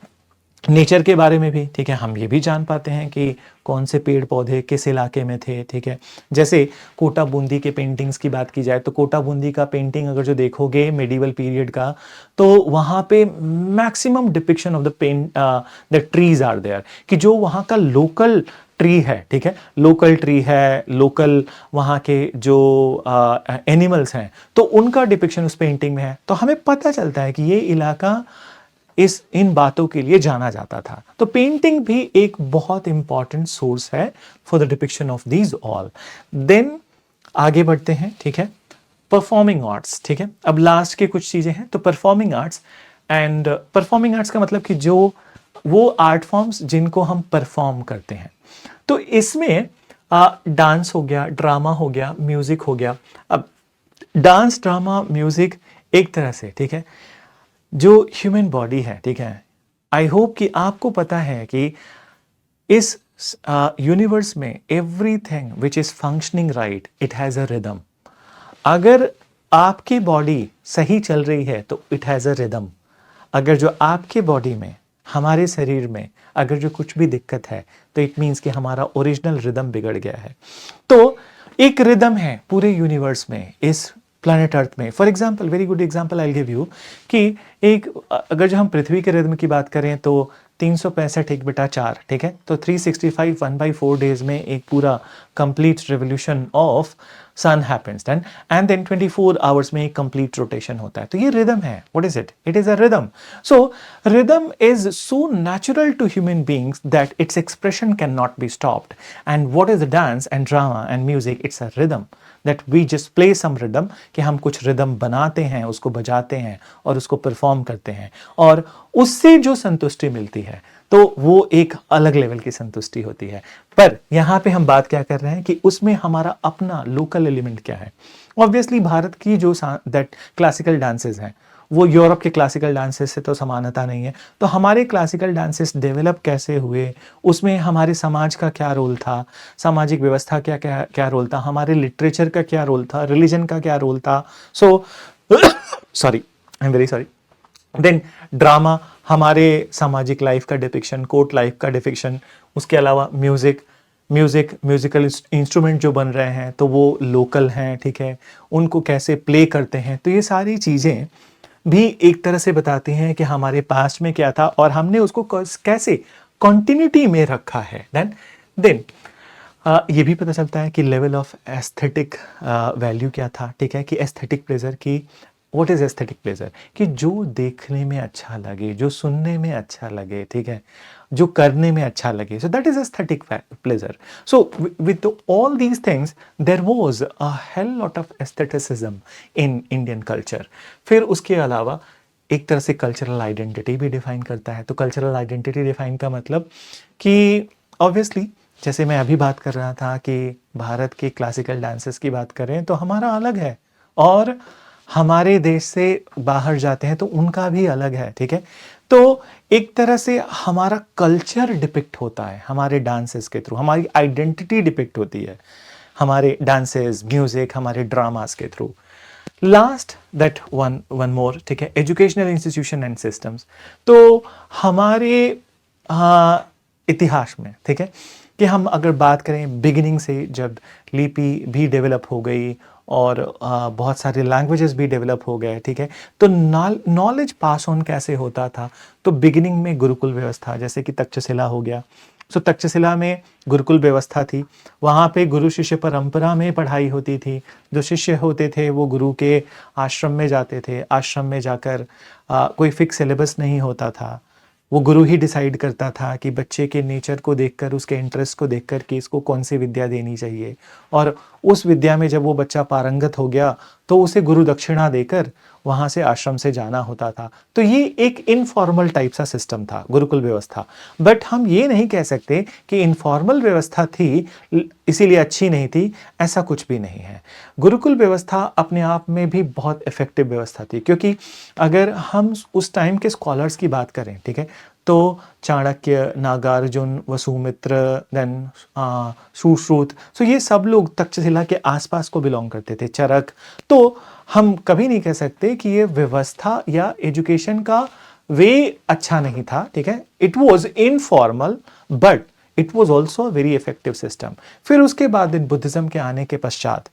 नेचर के बारे में भी, ठीक है, हम ये भी जान पाते हैं कि कौन से पेड़ पौधे किस इलाके में थे, ठीक है। जैसे कोटा बूंदी के पेंटिंग्स की बात की जाए तो कोटा बूंदी का पेंटिंग अगर जो देखोगे मेडिवल पीरियड का, तो वहाँ पे maximum depiction of the trees are there, कि जो वहाँ का लोकल ट्री है, ठीक है, लोकल ट्री है, लोकल वहाँ के जो एनिमल्स हैं, तो उनका डिपिक्शन उस पेंटिंग में है। तो हमें पता चलता है कि ये इलाका इन बातों के लिए जाना जाता था। तो पेंटिंग भी एक बहुत इंपॉर्टेंट सोर्स है for the depiction of these all. Then आगे बढ़ते हैं, ठीक है, परफॉर्मिंग आर्ट्स, ठीक है। अब लास्ट के कुछ चीजें हैं। तो performing arts, and performing arts का मतलब कि जो वो आर्ट फॉर्म्स जिनको हम परफॉर्म करते हैं। तो इसमें डांस हो गया, ड्रामा हो गया, म्यूजिक हो गया। अब डांस, ड्रामा, म्यूजिक एक तरह से, ठीक है, जो ह्यूमन बॉडी है, ठीक है, आई होप कि आपको पता है कि इस यूनिवर्स में everything which is functioning right, it has a rhythm. अगर आपकी बॉडी सही चल रही है तो इट हैज अ रिदम। अगर जो आपके बॉडी में, हमारे शरीर में अगर जो कुछ भी दिक्कत है, तो इट मीन्स कि हमारा ओरिजिनल रिदम बिगड़ गया है। तो एक रिदम है पूरे यूनिवर्स में, इस प्लैनेट अर्थ में। For example, very good example I give you, कि एक अगर जो हम पृथ्वी के रिदम की बात करें तो 365 1 बटा 4, ठीक है, तो 365 1/4 डेज में एक पूरा complete revolution of sun happens then, and then 24 hours में एक कंप्लीट रोटेशन होता है। तो ये रिदम है। What is it? It is a rhythm. So rhythm is so natural to human beings that its expression can not be stopped. And what is dance and drama and music? It's a rhythm that we just play some rhythm, कि हम कुछ rhythm बनाते हैं, उसको बजाते हैं और उसको परफॉर्म करते हैं, और उससे जो संतुष्टि मिलती है तो वो एक अलग लेवल की संतुष्टि होती है। पर यहाँ पे हम बात क्या कर रहे हैं कि उसमें हमारा अपना लोकल एलिमेंट क्या है। ऑब्वियसली भारत की जो दैट क्लासिकल डांसेस हैं वो यूरोप के क्लासिकल डांसेस से तो समानता नहीं है। तो हमारे क्लासिकल डांसेस डेवलप कैसे हुए, उसमें हमारे समाज का क्या रोल था, सामाजिक व्यवस्था क्या क्या क्या रोल था, हमारे लिटरेचर का क्या रोल था, रिलीजन का क्या रोल था। So sorry, I am very sorry. Then drama, हमारे सामाजिक लाइफ का डिपिक्शन, कोर्ट लाइफ का डिपिक्शन। उसके अलावा म्यूजिकल इंस्ट्रूमेंट जो बन रहे हैं तो वो लोकल हैं, ठीक है, उनको कैसे प्ले करते हैं। तो ये सारी चीज़ें भी एक तरह से बताती हैं कि हमारे पास्ट में क्या था और हमने उसको कैसे कंटिन्यूटी में रखा है। देन ये भी पता चलता है कि लेवल ऑफ एस्थेटिक वैल्यू क्या था, ठीक है, कि एस्थेटिक प्लेजर की, व्हाट इज एस्थेटिक प्लेजर, कि जो देखने में अच्छा लगे, जो सुनने में अच्छा लगे, ठीक है, जो करने में अच्छा लगे। So that is aesthetic pleasure. So with all these things there was a hell lot of aestheticism in Indian culture. फिर उसके अलावा एक तरह से कल्चरल आइडेंटिटी भी डिफाइन करता है। तो कल्चरल आइडेंटिटी डिफाइन का मतलब कि ऑब्वियसली जैसे मैं अभी बात कर रहा था कि भारत के क्लासिकल डांसेस की बात करें तो हमारा अलग है, और हमारे देश से बाहर जाते हैं तो उनका भी अलग है, ठीक है। तो एक तरह से हमारा कल्चर डिपिक्ट होता है हमारे डांसेस के थ्रू, हमारी आइडेंटिटी डिपिक्ट होती है हमारे डांसेस, म्यूजिक, हमारे ड्रामास के through. Last that one more, ठीक है, एजुकेशनल इंस्टीट्यूशन एंड सिस्टम्स। तो हमारे इतिहास में, ठीक है, कि हम अगर बात करें बिगिनिंग से, जब लिपि भी डेवलप हो गई और बहुत सारे लैंग्वेजेस भी डेवलप हो गए, ठीक है, तो नॉलेज पास ऑन कैसे होता था। तो बिगिनिंग में गुरुकुल व्यवस्था, जैसे कि तक्षशिला हो गया। सो तक्षशिला में गुरुकुल व्यवस्था थी, वहाँ पे गुरु शिष्य परंपरा में पढ़ाई होती थी। जो शिष्य होते थे वो गुरु के आश्रम में जाते थे, आश्रम में जाकर कोई फिक्स सिलेबस नहीं होता था, वो गुरु ही डिसाइड करता था कि बच्चे के नेचर को देखकर, उसके इंटरेस्ट को देखकर कि इसको कौन सी विद्या देनी चाहिए, और उस विद्या में जब वो बच्चा पारंगत हो गया तो उसे गुरु दक्षिणा देकर वहाँ से आश्रम से जाना होता था। तो ये एक इनफॉर्मल टाइप सा सिस्टम था गुरुकुल व्यवस्था। बट हम ये नहीं कह सकते कि इनफॉर्मल व्यवस्था थी इसीलिए अच्छी नहीं थी, ऐसा कुछ भी नहीं है। गुरुकुल व्यवस्था अपने आप में भी बहुत इफेक्टिव व्यवस्था थी, क्योंकि अगर हम उस टाइम के स्कॉलर्स की बात करें, ठीक है, तो चाणक्य, नागार्जुन, वसुमित्र, देन सुश्रुत, सो ये सब लोग तक्षशिला के आसपास को बिलोंग करते थे, चरक। तो हम कभी नहीं कह सकते कि ये व्यवस्था या एजुकेशन का वे अच्छा नहीं था, ठीक है। It was informal but it was also a very effective system. फिर उसके बाद इन बुद्धिज्म के आने के पश्चात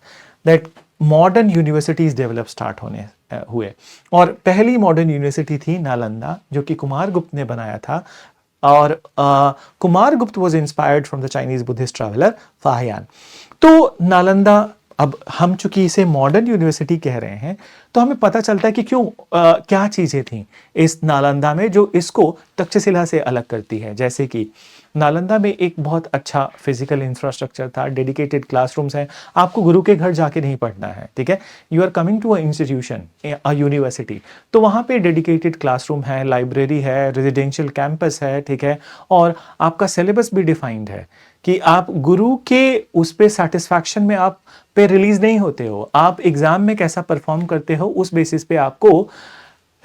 that modern universities develop start होने हुए, और पहली मॉडर्न यूनिवर्सिटी थी नालंदा, जो कि कुमारगुप्त ने बनाया था। और Kumaragupta was inspired from the Chinese Buddhist traveller Fahien. तो नालंदा, अब हम चूंकि इसे मॉडर्न यूनिवर्सिटी कह रहे हैं तो हमें पता चलता है कि क्यों, क्या चीज़ें थी इस नालंदा में जो इसको तक्षशिला से अलग करती है। जैसे कि नालंदा में एक बहुत अच्छा फिजिकल इंफ्रास्ट्रक्चर था, डेडिकेटेड क्लासरूम्स हैं, आपको गुरु के घर जाके नहीं पढ़ना है, ठीक है, you are coming to a institution, a university, तो वहाँ पे डेडिकेटेड क्लासरूम है, लाइब्रेरी है, रेजिडेंशियल कैंपस है, ठीक है, और आपका सिलेबस भी डिफाइंड है कि आप गुरु के उस पे सेटिस्फैक्शन में आप पे रिलीज नहीं होते हो, आप एग्जाम में कैसा परफॉर्म करते हो उस बेसिस पे आपको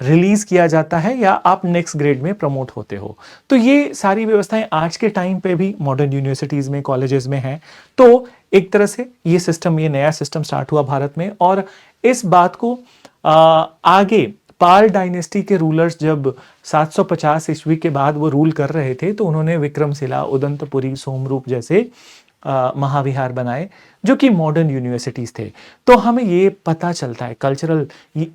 रिलीज किया जाता है या आप नेक्स्ट ग्रेड में प्रमोट होते हो। तो ये सारी व्यवस्थाएं आज के टाइम पे भी मॉडर्न यूनिवर्सिटीज में, कॉलेजेस में हैं। तो एक तरह से ये सिस्टम, ये नया सिस्टम स्टार्ट हुआ भारत में, और इस बात को आगे पाल डायनेस्टी के रूलर्स जब 750 ईस्वी के बाद वो रूल कर रहे थे तो उन्होंने विक्रमशिला, उदंतपुरी, सोमरूप जैसे महाविहार बनाए जो कि मॉडर्न यूनिवर्सिटीज थे। तो हमें ये पता चलता है कल्चरल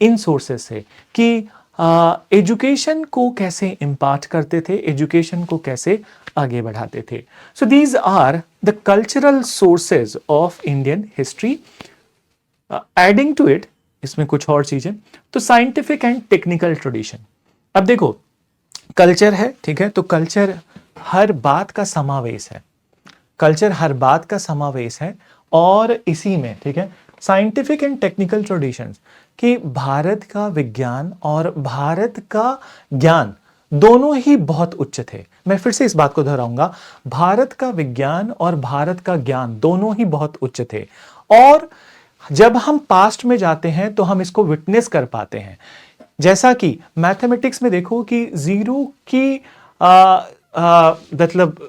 इन सोर्सेस से कि एजुकेशन को कैसे इम्पार्ट करते थे, एजुकेशन को कैसे आगे बढ़ाते थे. So these are the cultural sources of Indian history. Adding to it, इसमें कुछ और चीजें, तो साइंटिफिक एंड टेक्निकल ट्रेडिशन. अब देखो, कल्चर है, ठीक है, तो कल्चर हर बात का समावेश है, कल्चर हर बात का समावेश है. और इसी में, ठीक है, साइंटिफिक एंड टेक्निकल ट्रेडिशंस, कि भारत का विज्ञान और भारत का ज्ञान दोनों ही बहुत उच्च थे. मैं फिर से इस बात को दोहराऊंगा, भारत का विज्ञान और भारत का ज्ञान दोनों ही बहुत उच्च थे. और जब हम पास्ट में जाते हैं तो हम इसको विटनेस कर पाते हैं. जैसा कि मैथमेटिक्स में देखो कि जीरो की मतलब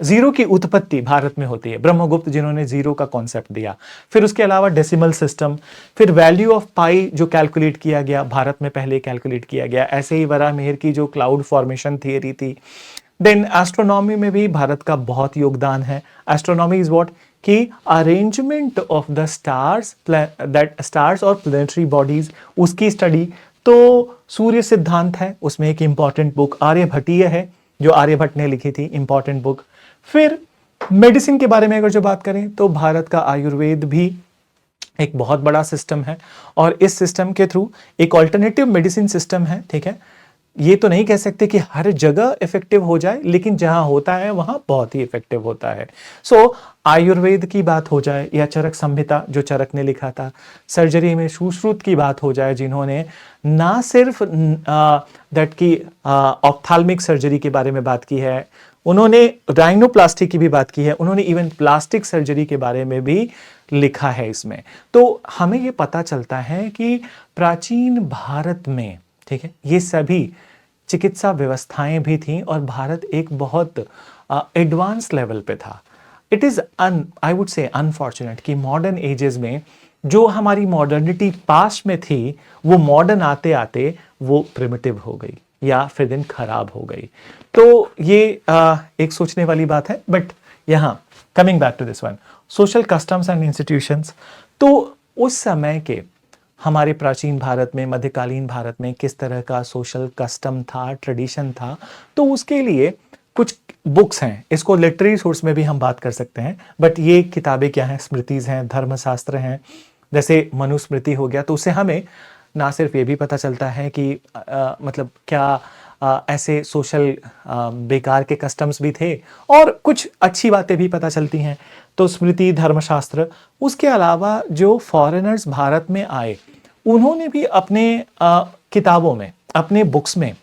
जीरो की उत्पत्ति भारत में होती है, ब्रह्मगुप्त जिन्होंने जीरो का कॉन्सेप्ट दिया. फिर उसके अलावा डेसिमल सिस्टम, फिर वैल्यू ऑफ पाई जो कैलकुलेट किया गया, भारत में पहले कैलकुलेट किया गया. ऐसे ही वराहमिहिर की जो क्लाउड फॉर्मेशन थियरी थी. देन एस्ट्रोनॉमी में भी भारत का बहुत योगदान है. एस्ट्रोनॉमी इज व्हाट, कि arrangement of the stars, that stars और प्लैनेटरी बॉडीज, उसकी स्टडी. तो सूर्य सिद्धांत है, उसमें एक इंपॉर्टेंट बुक आर्यभट्टीय है जो आर्यभट्ट ने लिखी थी, इंपॉर्टेंट बुक. फिर मेडिसिन के बारे में अगर जो बात करें तो भारत का आयुर्वेद भी एक बहुत बड़ा सिस्टम है, और इस सिस्टम के थ्रू एक ऑल्टरनेटिव मेडिसिन सिस्टम है, ठीक है. ये तो नहीं कह सकते कि हर जगह इफेक्टिव हो जाए, लेकिन जहां होता है वहां बहुत ही इफेक्टिव होता है. सो आयुर्वेद की बात हो जाए, या चरक संहिता जो चरक ने लिखा था, सर्जरी में सुश्रुत की बात हो जाए जिन्होंने ना सिर्फ दैट की ऑप्थाल्मिक सर्जरी के बारे में बात की है, उन्होंने राइनोप्लास्टी की भी बात की है, उन्होंने इवन प्लास्टिक सर्जरी के बारे में भी लिखा है इसमें. तो हमें ये पता चलता है कि प्राचीन भारत में, ठीक है, ये सभी चिकित्सा व्यवस्थाएं भी थीं और भारत एक बहुत एडवांस लेवल पे था. इट इज आई वुड से अनफॉर्चुनेट कि मॉडर्न एजेस में जो हमारी मॉडर्निटी पास्ट में थी, वो मॉडर्न आते आते वो प्रिमिटिव हो गई या फिर दिन खराब हो गई. तो ये एक सोचने वाली बात है. बट यहाँ coming back to this one, social customs and institutions. तो उस समय के हमारे प्राचीन भारत में, मध्यकालीन भारत में किस तरह का सोशल कस्टम था, ट्रेडिशन था, तो उसके लिए कुछ बुक्स हैं. इसको लिटरेरी सोर्स में भी हम बात कर सकते हैं, बट ये किताबें क्या हैं, स्मृतिज हैं, धर्मशास्त्र हैं. जैसे मनुस्मृति हो गया, तो उससे हमें ना सिर्फ ये भी पता चलता है कि मतलब क्या ऐसे सोशल बेकार के कस्टम्स भी थे, और कुछ अच्छी बातें भी पता चलती हैं. तो स्मृति, धर्मशास्त्र. उसके अलावा जो फॉरेनर्स भारत में आए, उन्होंने भी अपने किताबों में, अपने बुक्स में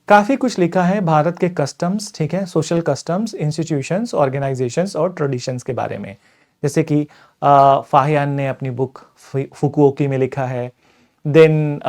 काफ़ी कुछ लिखा है भारत के कस्टम्स, ठीक है, सोशल कस्टम्स, इंस्टीट्यूशंस, ऑर्गेनाइजेशंस और ट्रेडिशंस के बारे में. जैसे कि फाहियान ने अपनी बुक फुकुओकी में लिखा है. देन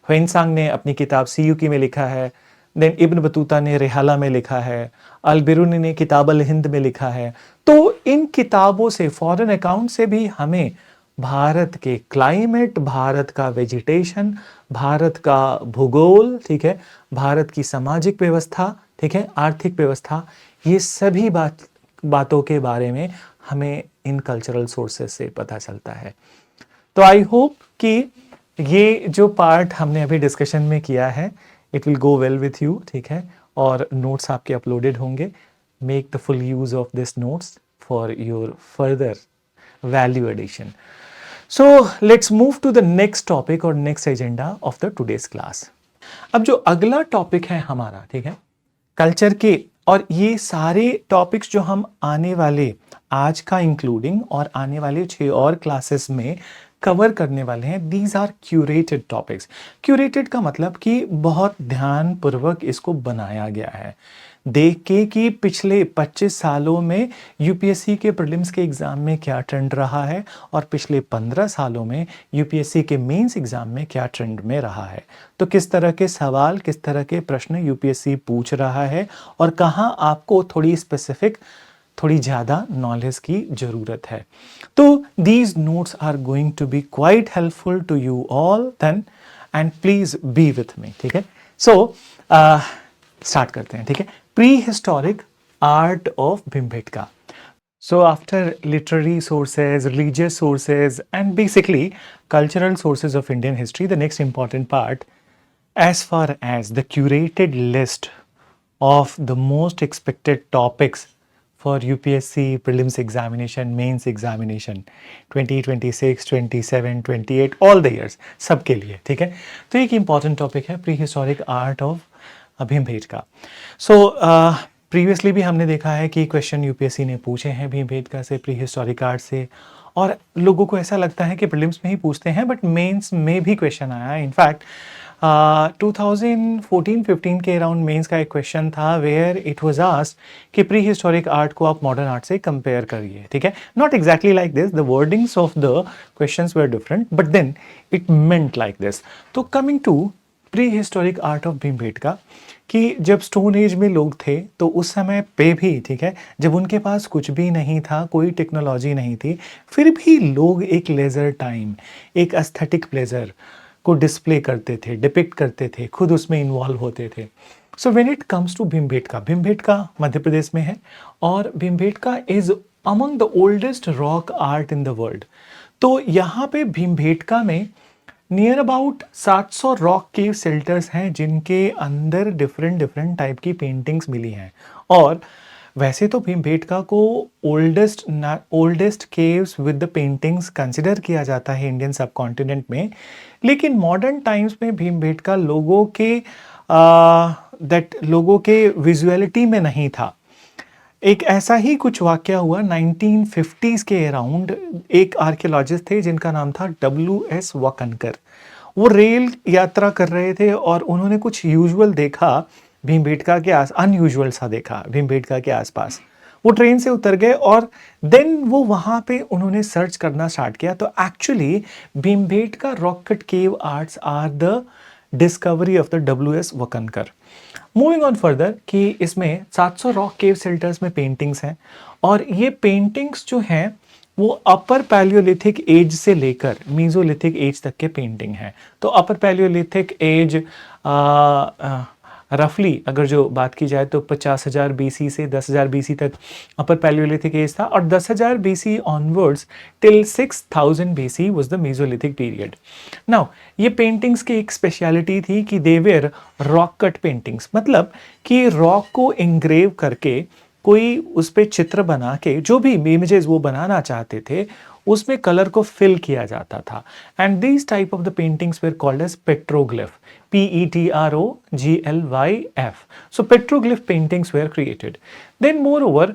ह्वेनसांग ने अपनी किताब सीयूकी में लिखा है. देन इब्न बतूता ने रिहाला में लिखा है. अल बिरूनी ने किताब अल हिंद में लिखा है. तो इन किताबों से, फॉरेन अकाउंट से भी हमें भारत के क्लाइमेट, भारत का वेजिटेशन, भारत का भूगोल, ठीक है, भारत की सामाजिक व्यवस्था, ठीक है, आर्थिक व्यवस्था, ये सभी बातों के बारे में हमें इन कल्चरल सोर्सेस से पता चलता है. तो आई होप कि ये जो पार्ट हमने अभी डिस्कशन में किया है, it will go well with you, ठीक है, और नोट्स आपके अपलोडेड होंगे. Make the full use of this notes for your further value addition. So let's move to the next topic और next agenda of the today's class. अब जो अगला topic है हमारा, ठीक है, कल्चर के, और ये सारे टॉपिक्स जो हम आने वाले, आज का इंक्लूडिंग और आने वाले 6 और क्लासेस में कवर करने वाले हैं, these are curated topics. Curated का मतलब कि बहुत ध्यान पूर्वक इसको बनाया गया है, देख के कि पिछले 25 सालों में यूपीएससी के प्रीलिम्स के एग्जाम में क्या ट्रेंड रहा है, और पिछले 15 सालों में यूपीएससी के मेंस एग्जाम में क्या ट्रेंड में रहा है. तो किस तरह के सवाल, किस तरह के प्रश्न यूपीएससी पूछ रहा है, और कहाँ आपको थोड़ी स्पेसिफिक, थोड़ी ज़्यादा नॉलेज की ज़रूरत है. तो these notes are going to be quite helpful to you all then, and please be with me, ठीक है. सो स्टार्ट करते हैं, ठीक है. Pre historic art of Bhimbetka. So, after literary sources, religious sources, and basically cultural sources of Indian history, the next important part, as far as the curated list of the most expected topics for UPSC prelims examination, mains examination 2026, 27, 28, all the years, सबके लिए, ठीक है? तो एक important topic है prehistoric art of Bhimbetka. So previously भी हमने देखा है कि क्वेश्चन यूपीएससी ने पूछे हैं भीमबेटका से, प्री हिस्टोरिक आर्ट से, और लोगों को ऐसा लगता है कि प्रीलिम्स में ही पूछते हैं, बट मेंस में भी क्वेश्चन आया है। इनफैक्ट 2014-15 के अराउंड मेंस का एक क्वेश्चन था वेयर इट वाज आस्क्ड कि प्री हिस्टोरिक आर्ट को आप मॉडर्न आर्ट से कंपेयर करिए, ठीक है? Not exactly like this, the wordings of the questions were different, but then it meant like this. तो coming to pre historic art of Bhimbetka, कि जब स्टोन एज में लोग थे तो उस समय पे भी, ठीक है, जब उनके पास कुछ भी नहीं था, कोई टेक्नोलॉजी नहीं थी, फिर भी लोग एक लेज़र टाइम, एक एस्थेटिक प्लेजर को डिस्प्ले करते थे, डिपिक्ट करते थे, खुद उसमें इन्वॉल्व होते थे। So when it comes to Bhimbetka, Bhimbetka Madhya Pradesh में है और Bhimbetka is among the oldest rock art in the world. तो यहाँ पे भीमबेटका में near about 700 rock cave shelters हैं जिनके अंदर डिफरेंट डिफरेंट टाइप की पेंटिंग्स मिली हैं। और वैसे तो भीमबेटका को oldest caves with the paintings consider किया जाता है इंडियन सब कॉन्टिनेंट में, लेकिन मॉडर्न टाइम्स में भीमबेटका लोगों के विजुअलिटी में नहीं था। एक ऐसा ही कुछ वाकया हुआ 1950s के अराउंड। एक आर्कियोलॉजिस्ट थे जिनका नाम था WS वकनकर। वो रेल यात्रा कर रहे थे और उन्होंने कुछ यूजुअल देखा भीमबेटका के अनयूजुअल सा देखा भीमबेटका के आसपास। वो ट्रेन से उतर गए और देन वो वहाँ पे उन्होंने सर्च करना स्टार्ट किया। तो actually Bhimbetka rock cut cave arts are the discovery of the WS Wakankar. Moving on further कि इसमें 700 रॉक केव शेल्टर्स में पेंटिंग्स हैं और ये पेंटिंग्स जो हैं वो अपर पैलियोलिथिक एज से लेकर मीजोलिथिक एज तक के पेंटिंग हैं। तो अपर पैलियोलिथिक एज रफली अगर जो बात की जाए तो 50,000 BC से 10,000 BC तक अपर पैलियोलिथिक एज था और 10,000 BC onwards till 6,000 BC was the Mesolithic period. Now ये पेंटिंग्स की एक स्पेशलिटी थी कि they were rock cut paintings, मतलब कि रॉक को इंग्रेव करके कोई उस पे चित्र बना के जो भी इमेजेस वो बनाना चाहते थे उसमें कलर को फिल किया जाता था। And these type of the paintings were called as petroglyph, PETROGLYF। So petroglyph paintings were created. Then moreover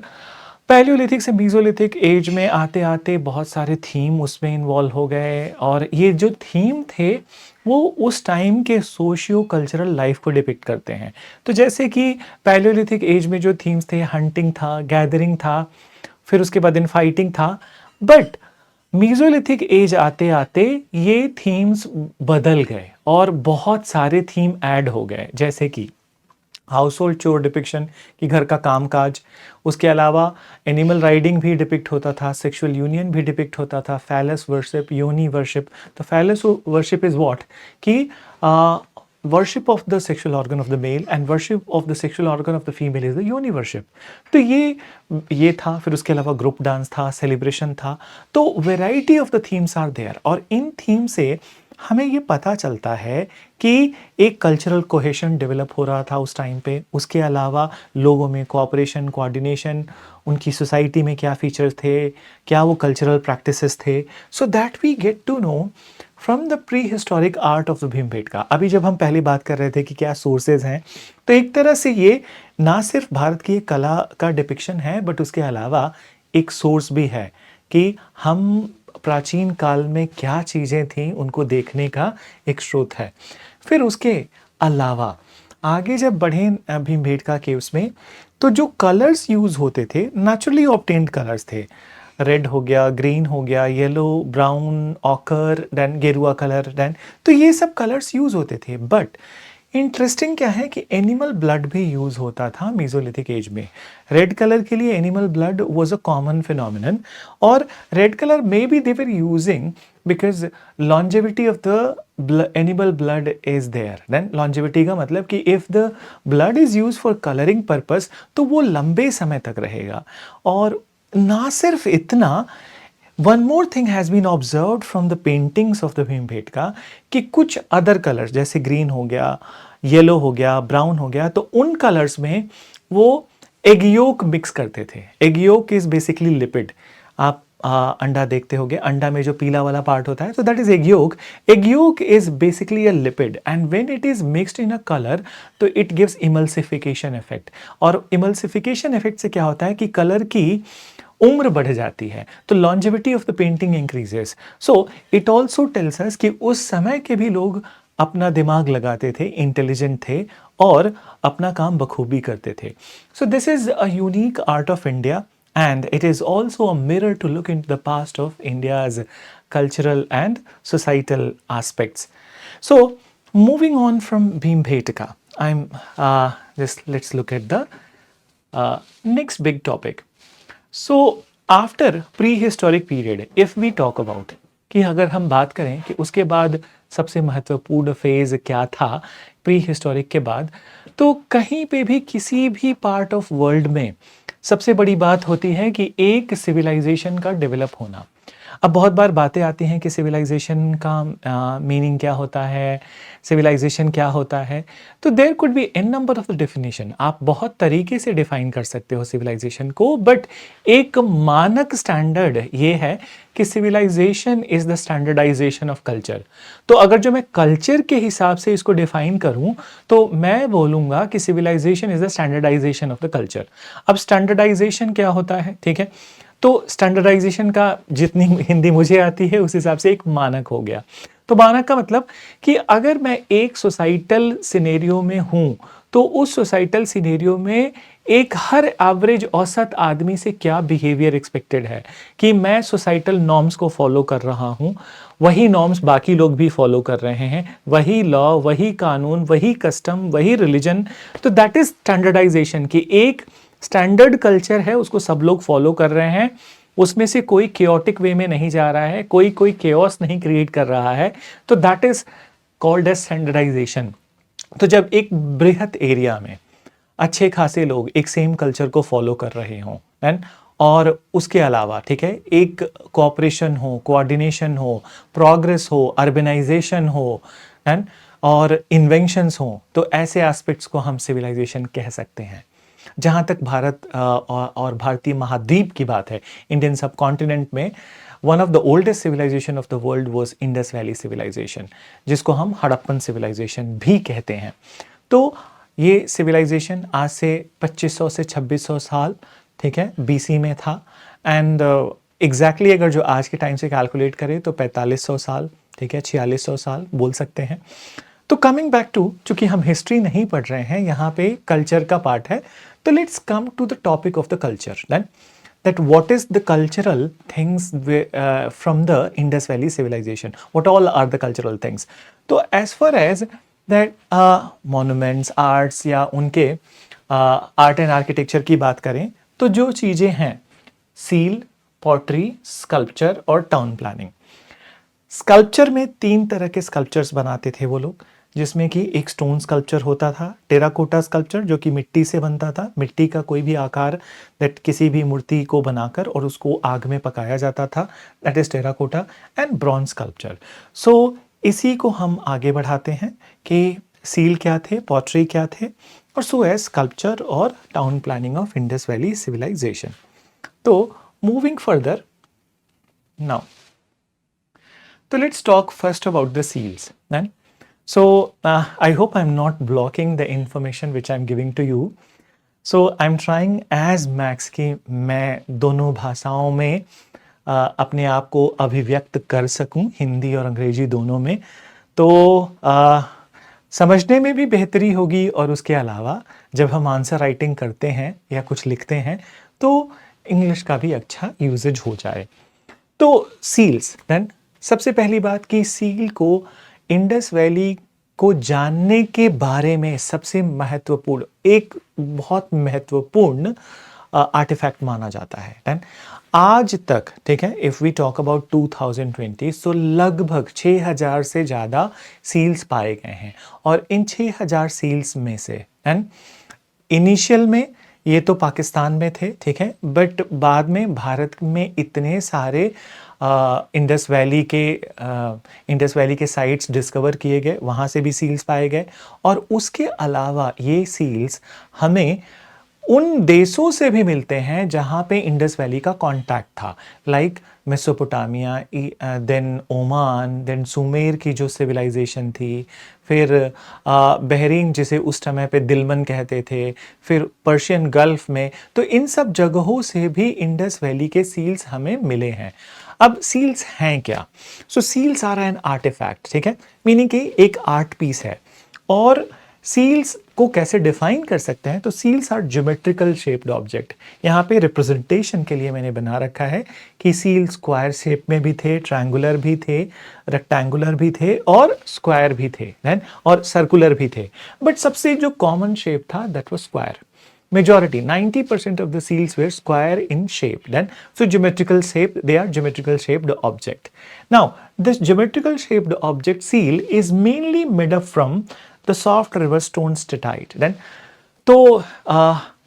palaeolithic से मीजोलिथिक एज में आते आते बहुत सारे थीम उसमें इन्वॉल्व हो गए और ये जो थीम थे वो उस टाइम के सोशियो कल्चरल लाइफ को डिपिक्ट करते हैं। तो जैसे कि पैलियोलिथिक एज में जो थीम्स थे, हंटिंग था, गैदरिंग था, फिर उसके बाद इन फाइटिंग था, बट मीजोलिथिक एज आते आते ये थीम्स बदल गए और बहुत सारे थीम ऐड हो गए, जैसे कि हाउस होल्ड चोर डिपिक्शन कि घर का कामकाज, उसके अलावा एनिमल राइडिंग भी डिपिक्ट होता था, सेक्सुअल यूनियन भी डिपिक्ट होता था, फैलस वर्शिप, योनी वर्शिप। तो फैलस वर्शिप इज व्हाट कि worship of the sexual organ of the male and worship of the sexual organ of the female is the योनी वर्शिप। तो ये था। फिर उसके अलावा ग्रुप डांस था, सेलिब्रेशन था। तो variety of the themes are there और इन थीम से हमें ये पता चलता है कि एक कल्चरल कोहेशन डेवलप हो रहा था उस टाइम पे। उसके अलावा लोगों में कोऑपरेशन, कोऑर्डिनेशन, उनकी सोसाइटी में क्या फीचर्स थे, क्या वो कल्चरल प्रैक्टिसेस थे, so that we get to know from the pre historic art of the Bhimbetka. अभी जब हम पहली बात कर रहे थे कि क्या सोर्सेज हैं, तो एक तरह से ये ना सिर्फ भारत की एक कला का डिपिक्शन है बट उसके अलावा एक सोर्स भी है कि हम प्राचीन काल में क्या चीज़ें थीं उनको देखने का एक स्रोत है। फिर उसके अलावा आगे जब बढ़े भीमबेटका केव्स में, तो जो कलर्स यूज़ होते थे नेचुरली ऑब्टेन्ड कलर्स थे। रेड हो गया, ग्रीन हो गया, येलो, ब्राउन, ऑकर, देन गेरुआ कलर, देन तो ये सब कलर्स यूज़ होते थे। बट इंटरेस्टिंग क्या है कि एनिमल ब्लड भी यूज़ होता था मीजोलिथिक एज में। रेड कलर के लिए animal blood was a common phenomenon और रेड कलर में भी they were using because longevity of the animal blood is there. Then longevity का मतलब कि if the blood is use for colouring purpose तो वो लंबे समय तक रहेगा। और ना सिर्फ इतना, one more thing has been observed from the paintings of the Bhimbetka कि कुछ अदर कलर्स जैसे ग्रीन हो गया, येलो हो गया, ब्राउन हो गया, तो उन कलर्स में वो एग योक मिक्स करते थे। Egg yolk is basically lipid. आप अंडा देखते होगे, अंडा में जो पीला वाला पार्ट होता है, so that is egg yolk. Egg yolk is basically a lipid and when it is mixed in a color तो it gives emulsification effect. और emulsification effect से क्या होता है कि कलर की उम्र बढ़ जाती है, तो longevity of the painting increases. So it also tells us कि उस समय के भी लोग अपना दिमाग लगाते थे, इंटेलिजेंट थे और अपना काम बखूबी करते थे. So this is a unique art of India. And it is also a mirror to look into the past of India's cultural and societal aspects. So, moving on from Bhimbhetka, I'm let's look at the next big topic. So, after prehistoric period, if we talk about कि अगर हम बात करें कि उसके बाद सबसे महत्वपूर्ण फेज क्या था प्री हिस्टोरिक के बाद, तो कहीं पे भी किसी भी पार्ट ऑफ वर्ल्ड में सबसे बड़ी बात होती है कि एक सिविलाइजेशन का डेवलप होना. अब बहुत बार बातें आती हैं कि सिविलाइजेशन का मीनिंग क्या होता है, सिविलाइजेशन क्या होता है. तो there could be an number of the definition. आप बहुत तरीके से डिफाइन कर सकते हो सिविलाइजेशन को, बट एक मानक स्टैंडर्ड ये है कि civilisation is the standardisation of culture. तो अगर जो मैं कल्चर के हिसाब से इसको डिफाइन करूं तो मैं बोलूंगा कि civilisation is the standardisation of the culture. अब स्टैंडर्डाइजेशन क्या होता है, ठीक है, तो स्टैंडर्डाइजेशन का जितनी हिंदी मुझे आती है उस हिसाब से एक मानक हो गया. तो मानक का मतलब कि अगर मैं एक सोसाइटल सिनेरियो में हूं तो उस सोसाइटल सिनेरियो में एक हर एवरेज औसत आदमी से क्या बिहेवियर एक्सपेक्टेड है, कि मैं सोसाइटल नॉर्म्स को फॉलो कर रहा हूं, वही नॉर्म्स बाकी लोग भी फॉलो कर रहे हैं, वही लॉ, वही कानून, वही कस्टम, वही रिलीजन. तो दैट इज स्टैंडर्डाइजेशन, कि एक स्टैंडर्ड कल्चर है उसको सब लोग फॉलो कर रहे हैं, उसमें से कोई केओटिक वे में नहीं जा रहा है, कोई केओस नहीं क्रिएट कर रहा है. तो that is called as standardisation. तो जब एक बृहत एरिया में अच्छे खासे लोग एक सेम कल्चर को फॉलो कर रहे हों एंड और उसके अलावा, ठीक है, एक कोऑपरेशन हो, कोऑर्डिनेशन हो, प्रोग्रेस हो, अर्बनाइजेशन हो एंड और इन्वेंशंस हो, तो ऐसे एस्पेक्ट्स को हम सिविलाइजेशन कह सकते हैं. जहाँ तक भारत और भारतीय महाद्वीप की बात है, इंडियन सब कॉन्टिनेंट में one of the oldest civilisation of the world was Indus valley civilisation, जिसको हम हड़प्पन सिविलाइजेशन भी कहते हैं. तो ये सिविलाइजेशन आज से 2500 से 2600 साल, ठीक है, बीसी में था. एंड एग्जैक्टली अगर जो आज के टाइम से कैलकुलेट करें तो 4500 साल, ठीक है, 4600 साल बोल सकते हैं. तो कमिंग बैक टू, चूंकि हम हिस्ट्री नहीं पढ़ रहे हैं, यहाँ पे कल्चर का पार्ट है, तो let's come to the topic of the culture. Then that what is the cultural things from the Indus Valley civilization, what all are the cultural things. तो as far as that monuments, arts या उनके art and architecture की बात करें, तो जो चीज़ें हैं, सील, पॉटरी, स्कल्पचर और टाउन प्लानिंग. स्कल्पचर में 3 तरह के स्कल्पचर्स बनाते थे वो लोग, जिसमें कि एक स्टोन स्कल्पचर होता था, टेराकोटा स्कल्पचर जो कि मिट्टी से बनता था, मिट्टी का कोई भी आकार दैट किसी भी मूर्ति को बनाकर और उसको आग में पकाया जाता था, that is terracotta. And bronze sculpture. So इसी को हम आगे बढ़ाते हैं कि सील क्या थे, पॉटरी क्या थे, और सो एज स्कल्पचर और town planning of Indus valley civilisation. तो moving further now, so let's talk first about the seals. Then, so I hope I'm not blocking the information which I'm giving to you. So I'm trying as max कि मैं दोनों भाषाओं में अपने आप को अभिव्यक्त कर सकूं, हिंदी और अंग्रेजी दोनों में. तो समझने में भी बेहतरी होगी, और उसके अलावा जब हम आंसर राइटिंग करते हैं या कुछ लिखते हैं तो इंग्लिश का भी अच्छा यूजेज हो जाए. तो सील्स, देन सबसे पहली बात कि सील को इंडस वैली को जानने के बारे में सबसे महत्वपूर्ण, एक बहुत महत्वपूर्ण आर्टिफैक्ट माना जाता है. देन आज तक, ठीक है, इफ वी टॉक अबाउट 2020, तो लगभग 6000 से ज़्यादा सील्स पाए गए हैं. और इन 6000 सील्स में से इनिशियल में ये तो पाकिस्तान में थे, ठीक है, बट बाद में भारत में इतने सारे इंडस वैली के साइट्स डिस्कवर किए गए, वहाँ से भी सील्स पाए गए। और उसके अलावा ये सील्स हमें उन देशों से भी मिलते हैं जहाँ पे इंडस वैली का कांटेक्ट था, like Mesopotamia, then Oman, then Sumer की जो सिविलाइजेशन थी, फिर बहरीन जिसे उस समय पे दिलमन कहते थे, फिर पर्शियन गल्फ में। तो इन सब जगहों से भी इंडस वैली के सील्स हमें मिले हैं। अब सील्स हैं क्या? सो सील्स आर एन आर्टिफैक्ट, ठीक है, मीनिंग कि एक आर्ट पीस है। और सील्स को कैसे डिफाइन कर सकते हैं? तो seals are geometrical shaped object. यहाँ पे रिप्रेजेंटेशन के लिए मैंने बना रखा है कि सील स्क्वायर शेप में भी थे, ट्रायंगुलर भी थे, रेक्टेंगुलर भी थे और स्क्वायर भी थे, और सर्कुलर भी थे। बट सबसे जो कॉमन शेप था that was square. Majority, 90% of the seals were square in shape. Then, so geometrical shape, they are geometrical shaped object. Now, this geometrical shaped object seal is mainly made up from the soft river stone statite. Then, तो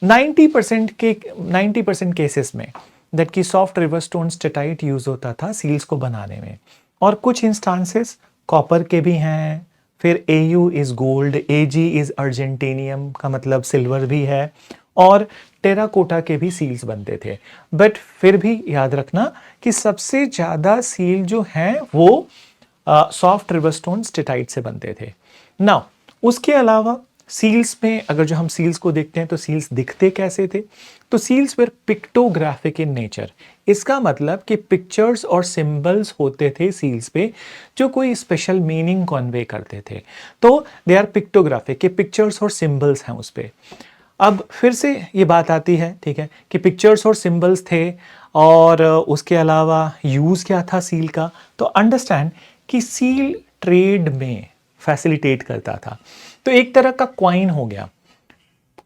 90% cases में that की soft river stone steatite use होता था seals को बनाने में। और कुछ इंस्टांसेस कॉपर के भी हैं, फिर AU is gold, AG is argentum का मतलब सिल्वर भी है, और टेराकोटा के भी सील्स बनते थे। बट फिर भी याद रखना कि सबसे ज़्यादा सील जो हैं वो सॉफ्ट रिवर स्टोन स्टेटाइट से बनते थे। नाउ उसके अलावा सील्स में अगर जो हम सील्स को देखते हैं तो सील्स दिखते कैसे थे? तो seals were pictographic in nature. इसका मतलब कि पिक्चर्स और सिंबल्स होते थे सील्स पे जो कोई स्पेशल मीनिंग कन्वे करते थे। तो दे आर पिक्टोग्राफिक, कि पिक्चर्स और सिंबल्स हैं उस पे। अब फिर से ये बात आती है, ठीक है, कि पिक्चर्स और सिंबल्स थे और उसके अलावा यूज़ क्या था सील का? तो अंडरस्टैंड कि सील ट्रेड में फैसिलिटेट करता था। तो एक तरह का क्वाइन हो गया।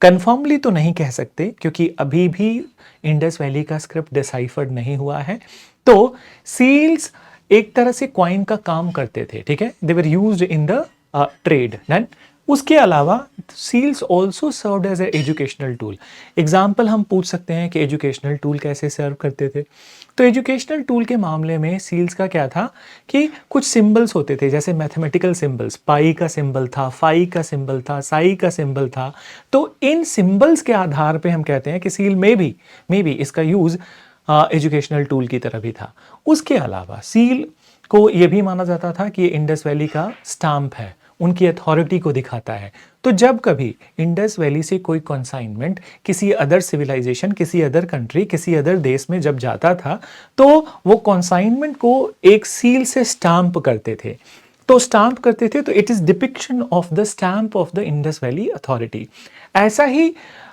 कन्फर्मली तो नहीं कह सकते क्योंकि अभी भी इंडस वैली का स्क्रिप्ट डिसाइफर्ड नहीं हुआ है। तो सील्स एक तरह से क्वाइन का काम करते थे, ठीक है, they were used in the trade. Then उसके अलावा seals also served as a educational tool. Example हम पूछ सकते हैं कि एजुकेशनल टूल कैसे सर्व करते थे? तो एजुकेशनल टूल के मामले में सील्स का क्या था कि कुछ सिंबल्स होते थे, जैसे मैथमेटिकल सिंबल्स, पाई का सिंबल था, फाई का सिंबल था, साई का सिंबल था। तो इन सिंबल्स के आधार पे हम कहते हैं कि सील में भी इसका यूज एजुकेशनल टूल की तरह भी था। उसके अलावा सील को यह भी माना जाता था कि ये इंडस वैली का स्टाम्प है, उनकी अथॉरिटी को दिखाता है। तो जब कभी इंडस वैली से कोई कंसाइनमेंट किसी अदर सिविलाइजेशन, किसी अदर कंट्री, किसी अदर देश में जब जाता था तो वो कंसाइनमेंट को एक सील से स्टाम्प करते थे। तो स्टाम्प करते थे तो it is depiction of the stamp of the Indus valley authority.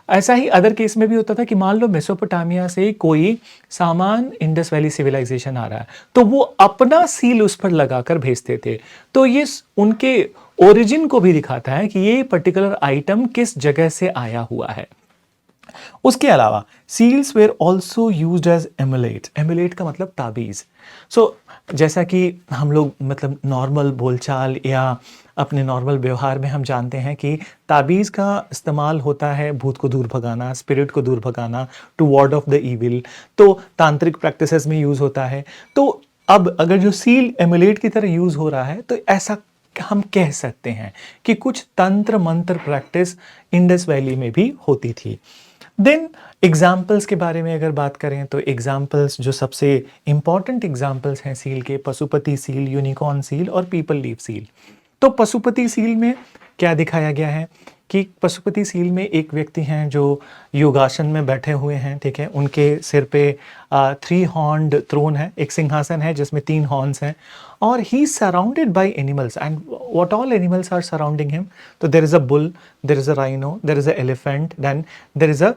ऐसा ही अदर केस में भी होता था कि मान लो मेसोपोटामिया से कोई सामान इंडस वैली सिविलाइजेशन आ रहा है तो वो अपना सील उस पर लगाकर भेजते थे। तो ये उनके ओरिजिन को भी दिखाता है कि ये पर्टिकुलर आइटम किस जगह से आया हुआ है। उसके अलावा seals were also used as amulet. Amulet का मतलब ताबीज। सो जैसा कि हम लोग मतलब नॉर्मल बोलचाल या अपने नॉर्मल व्यवहार में हम जानते हैं कि ताबीज का इस्तेमाल होता है भूत को दूर भगाना, स्पिरिट को दूर भगाना, to ward off the evil. तो तांत्रिक प्रैक्टिसेस में यूज होता है। तो अब अगर जो सील एमुलेट की तरह यूज हो रहा है तो ऐसा हम कह सकते हैं कि कुछ तंत्र मंत्र प्रैक्टिस इंडस वैली में भी होती थी। देन एग्जाम्पल्स के बारे में अगर बात करें तो एग्जाम्पल्स जो सबसे इंपॉर्टेंट एग्जाम्पल्स हैं सील के, पशुपति सील, यूनिकॉर्न सील और पीपल लीफ सील। तो पशुपति सील में क्या दिखाया गया है कि पशुपति सील में एक व्यक्ति हैं जो योगासन में बैठे हुए हैं, ठीक है, उनके सिर पे 3 हॉर्न्ड थ्रोन है, एक सिंहासन है जिसमें 3 हॉर्न्स हैं, और he surrounded by animals and what all animals are surrounding him? तो there is a bull, there is a rhino, there is a elephant, then there is a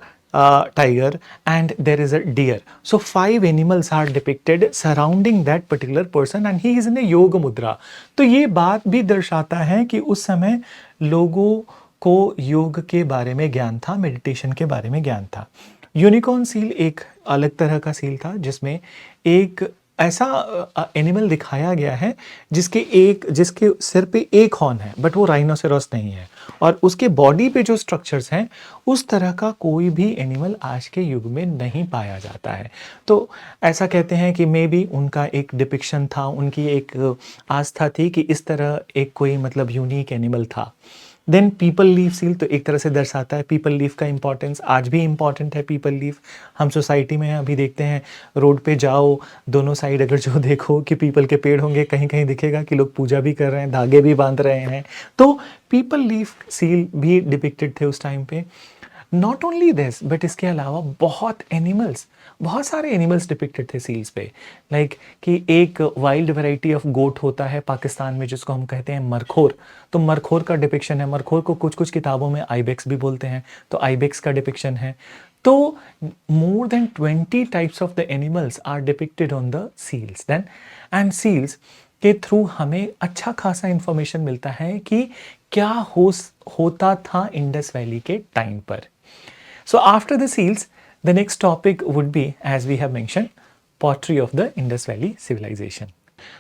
tiger and there is a deer. So 5 animals are depicted surrounding that particular person and he is in a yoga mudra. तो ये बात भी दर्शाता है कि उस समय लोगों को योग के बारे में ज्ञान था, मेडिटेशन के बारे में ज्ञान था। यूनिकॉर्न सील एक अलग तरह का सील था जिसमें एक ऐसा एनिमल दिखाया गया है जिसके सिर पे एक हॉर्न है, बट वो राइनोसेरोस नहीं है, और उसके बॉडी पे जो स्ट्रक्चर्स हैं उस तरह का कोई भी एनिमल आज के युग में नहीं पाया जाता है। तो ऐसा कहते हैं कि मे बी उनका एक डिपिक्शन था, उनकी एक आस्था थी कि इस तरह एक कोई मतलब यूनिक एनिमल था। देन पीपल लीफ सील तो एक तरह से दर्शाता है पीपल लीफ का इंपॉर्टेंस, आज भी इंपॉर्टेंट है पीपल लीफ। हम सोसाइटी में अभी देखते हैं, रोड पे जाओ, दोनों साइड अगर जो देखो कि पीपल के पेड़ होंगे, कहीं कहीं दिखेगा कि लोग पूजा भी कर रहे हैं, धागे भी बांध रहे हैं। तो पीपल लीफ सील भी डिपिक्टेड थे उस टाइम पे। नॉट ओनली दिस, बट इसके अलावा बहुत सारे एनिमल्स डिपिक्टेड थे सील्स पे। लाइक कि एक वाइल्ड वैरायटी ऑफ गोट होता है पाकिस्तान में जिसको हम कहते हैं मरखोर, तो मरखोर का डिपिक्शन है। मरखोर को कुछ कुछ किताबों में आइबेक्स भी बोलते हैं, तो आइबेक्स का डिपिक्शन है। तो more than 20 types of the animals are depicted on the seals then, and seals के थ्रू हमें अच्छा खासा इंफॉर्मेशन मिलता है कि क्या होता था इंडस वैली के टाइम पर। So after the seals, the next topic would be, as we have mentioned, pottery of the Indus Valley civilization.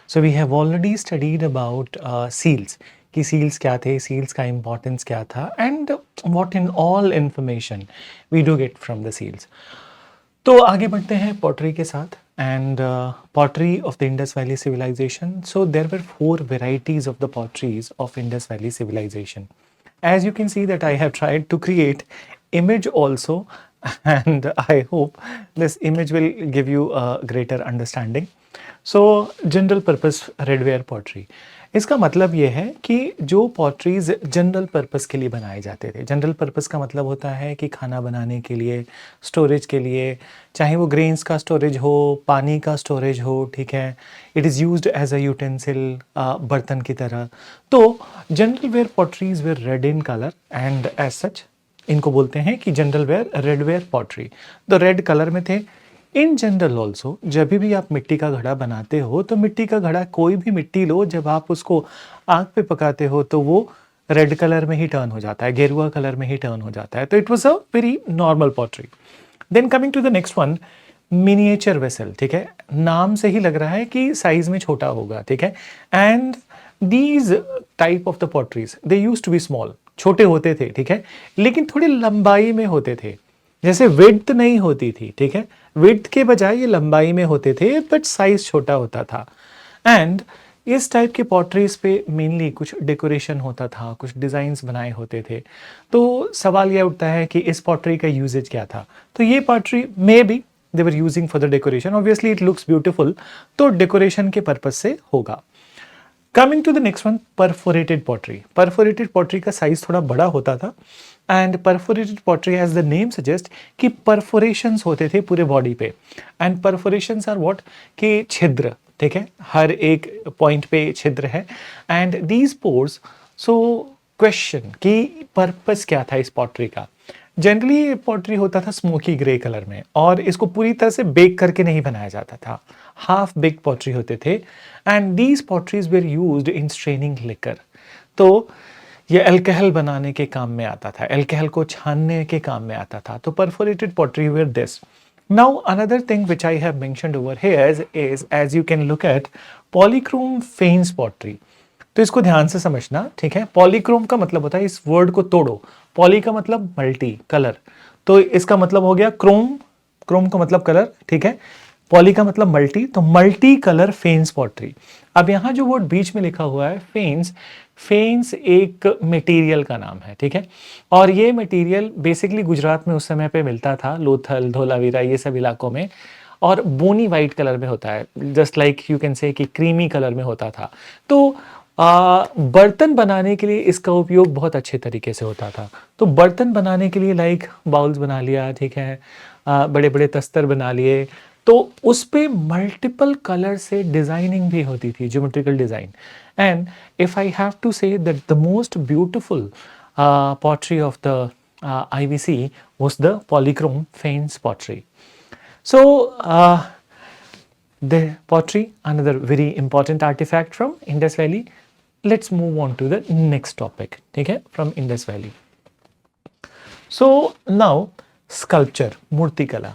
So we have already studied about seals, कि seals क्या थे, seals का importance क्या था, and what in all information we do get from the seals. तो आगे बढ़ते हैं pottery के साथ, and pottery of the Indus Valley civilization. So there were 4 varieties of the potteries of Indus Valley civilization. As you can see that I have tried to create image also, and I hope this image will give you a greater understanding. So general purpose redware pottery, इसका मतलब ये है कि जो potteries general purpose के लिए बनाए जाते थे। जनरल पर्पस का मतलब होता है कि खाना बनाने के लिए, स्टोरेज के लिए, चाहे वो ग्रेन्स का स्टोरेज हो, पानी का स्टोरेज हो, ठीक है, it is used as a utensil, बर्तन की तरह। तो general ware potteries were red in colour, and as such इनको बोलते हैं कि जनरल वेयर रेडवेयर पॉटरी, तो रेड कलर में थे। इन जनरल ऑल्सो जब भी आप मिट्टी का घड़ा बनाते हो, तो मिट्टी का घड़ा कोई भी मिट्टी लो, जब आप उसको आग पे पकाते हो तो वो रेड कलर में ही टर्न हो जाता है, गेरुआ कलर में ही टर्न हो जाता है। तो it was a very normal pottery. Then coming to the next one, miniature vessel, ठीक है, नाम से ही लग रहा है कि साइज में छोटा होगा, ठीक है। And these type of the potteries they use to be small, छोटे होते थे, ठीक है, लेकिन थोड़ी लंबाई में होते थे। जैसे विड्थ नहीं होती थी, ठीक है, विड्थ के बजाय ये लंबाई में होते थे, बट साइज छोटा होता था। एंड इस टाइप के पॉटरीज पे मेनली कुछ डेकोरेशन होता था, कुछ डिज़ाइंस बनाए होते थे। तो सवाल यह उठता है कि इस पॉटरी का यूजेज क्या था। तो ये pottery may be they were using for the decoration, obviously it looks beautiful, तो डेकोरेशन के पर्पज से होगा। Coming to the next one, perforated pottery. Perforated pottery का साइज थोड़ा बड़ा होता था, and perforated pottery as the name suggest कि परफोरेशंस होते थे पूरे बॉडी पे। एंड परफोरेशंस आर व्हाट, कि छिद्र, ठीक है, हर एक पॉइंट पे छिद्र है। And these pores, so question कि पर्पस क्या था इस पॉटरी का। जनरली ये पॉटरी होता था स्मोकी ग्रे कलर में, और इसको पूरी तरह से बेक करके नहीं बनाया जाता था, हाफ बेक पॉटरी होते थे। And these potteries were used in straining liquor, तो ये अल्कोहल बनाने के काम में आता था, अल्कोहल को छानने के काम में आता था। तो perforated pottery were this. Now another thing which I have mentioned over here is, as you can look at, polychrome faience pottery. तो इसको ध्यान से समझना, ठीक है। पॉलीक्रोम का मतलब होता है, इस वर्ड को तोड़ो, पॉली का मतलब मल्टी, कलर, तो इसका मतलब हो गया क्रोम, क्रोम का मतलब कलर, ठीक है, पॉली का मतलब मल्टी, तो मल्टी कलर फेन्स पॉटरी। अब यहाँ जो वर्ड बीच में लिखा हुआ है फेन्स, फेन्स एक मटेरियल का नाम है, ठीक है, और ये मटेरियल बेसिकली गुजरात में उस समय पे मिलता था, लोथल, धोलावीरा, ये सब इलाकों में, और बोनी वाइट कलर में होता है, जस्ट लाइक यू कैन से कि क्रीमी कलर में होता था। तो बर्तन बनाने के लिए इसका उपयोग बहुत अच्छे तरीके से होता था। तो बर्तन बनाने के लिए लाइक बाउल्स बना लिया, ठीक है, बड़े बड़े तस्तर बना लिए, तो उस पे मल्टीपल कलर से डिजाइनिंग भी होती थी, geometrical design. And if I have to say that the most beautiful pottery of the IVC was the polychrome Fanes pottery. So the pottery, another very important artifact from Indus Valley. Let's move on to the next topic, ठीक है, from Indus Valley. So now sculpture, मूर्ति कला।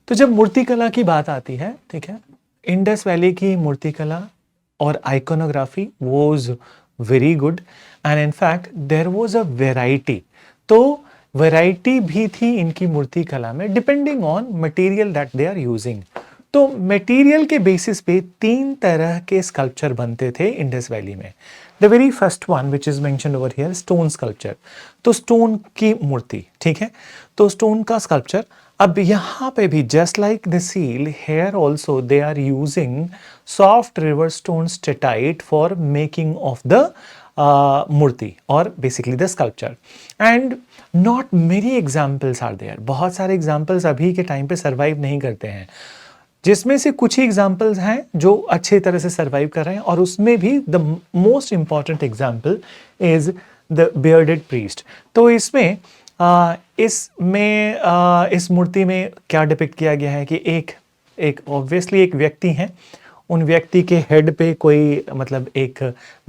तो जब मूर्ति कला की बात आती है, ठीक है, इंडस वैली की मूर्तिकला और iconography was very good and in fact there was a variety. तो वैरायटी भी थी इनकी मूर्तिकला में depending on material that they are using. तो मटेरियल के बेसिस पे 3 तरह के स्कल्पचर बनते थे इंडस वैली में। The very first one which is mentioned over here, stone sculpture. तो स्टोन की मूर्ति, ठीक है, तो स्टोन का स्कल्पचर। अब यहाँ पे भी just like the seal, here also they are using soft river stone steatite for making of the मूर्ति और basically the sculpture. And not many examples are there, बहुत सारे एग्जाम्पल्स अभी के टाइम पे सर्वाइव नहीं करते हैं, जिसमें से कुछ ही एग्जाम्पल्स हैं जो अच्छे तरह से सर्वाइव कर रहे हैं। और उसमें भी the most important example is the bearded priest. तो इसमें इस मूर्ति में क्या डिपिक्ट किया गया है कि एक ऑब्वियसली एक व्यक्ति है, उन व्यक्ति के हेड पे कोई मतलब एक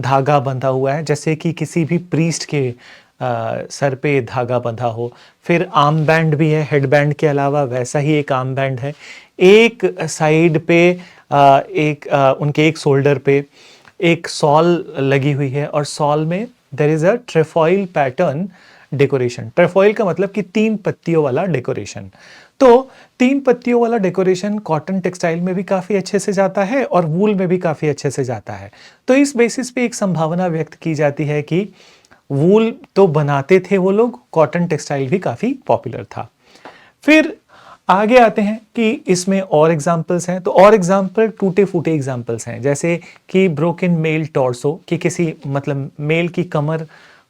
धागा बंधा हुआ है, जैसे कि किसी भी प्रीस्ट के सर पे धागा बंधा हो। फिर आर्म बैंड भी है, हेड बैंड के अलावा वैसा ही एक आर्म बैंड है। एक साइड पे उनके एक शोल्डर पे एक सॉल लगी हुई है और सॉल में there is a trefoil pattern decoration. Trefoil का मतलब कि 3 पत्तियों वाला डेकोरेशन। तो 3 पत्तियों वाला डेकोरेशन कॉटन टेक्सटाइल में भी काफ़ी अच्छे से जाता है और वूल में भी काफ़ी अच्छे से जाता है। तो इस बेसिस पे एक संभावना व्यक्त की जाती है कि वूल तो बनाते थे वो लोग, कॉटन टेक्सटाइल भी काफ़ी पॉपुलर था। फिर आगे आते हैं कि इसमें और एग्जाम्पल्स हैं। तो और एग्जाम्पल टूटे फूटे एग्जाम्पल्स हैं, जैसे कि ब्रोकन मेल टॉर्सो, कि किसी मतलब मेल की कमर।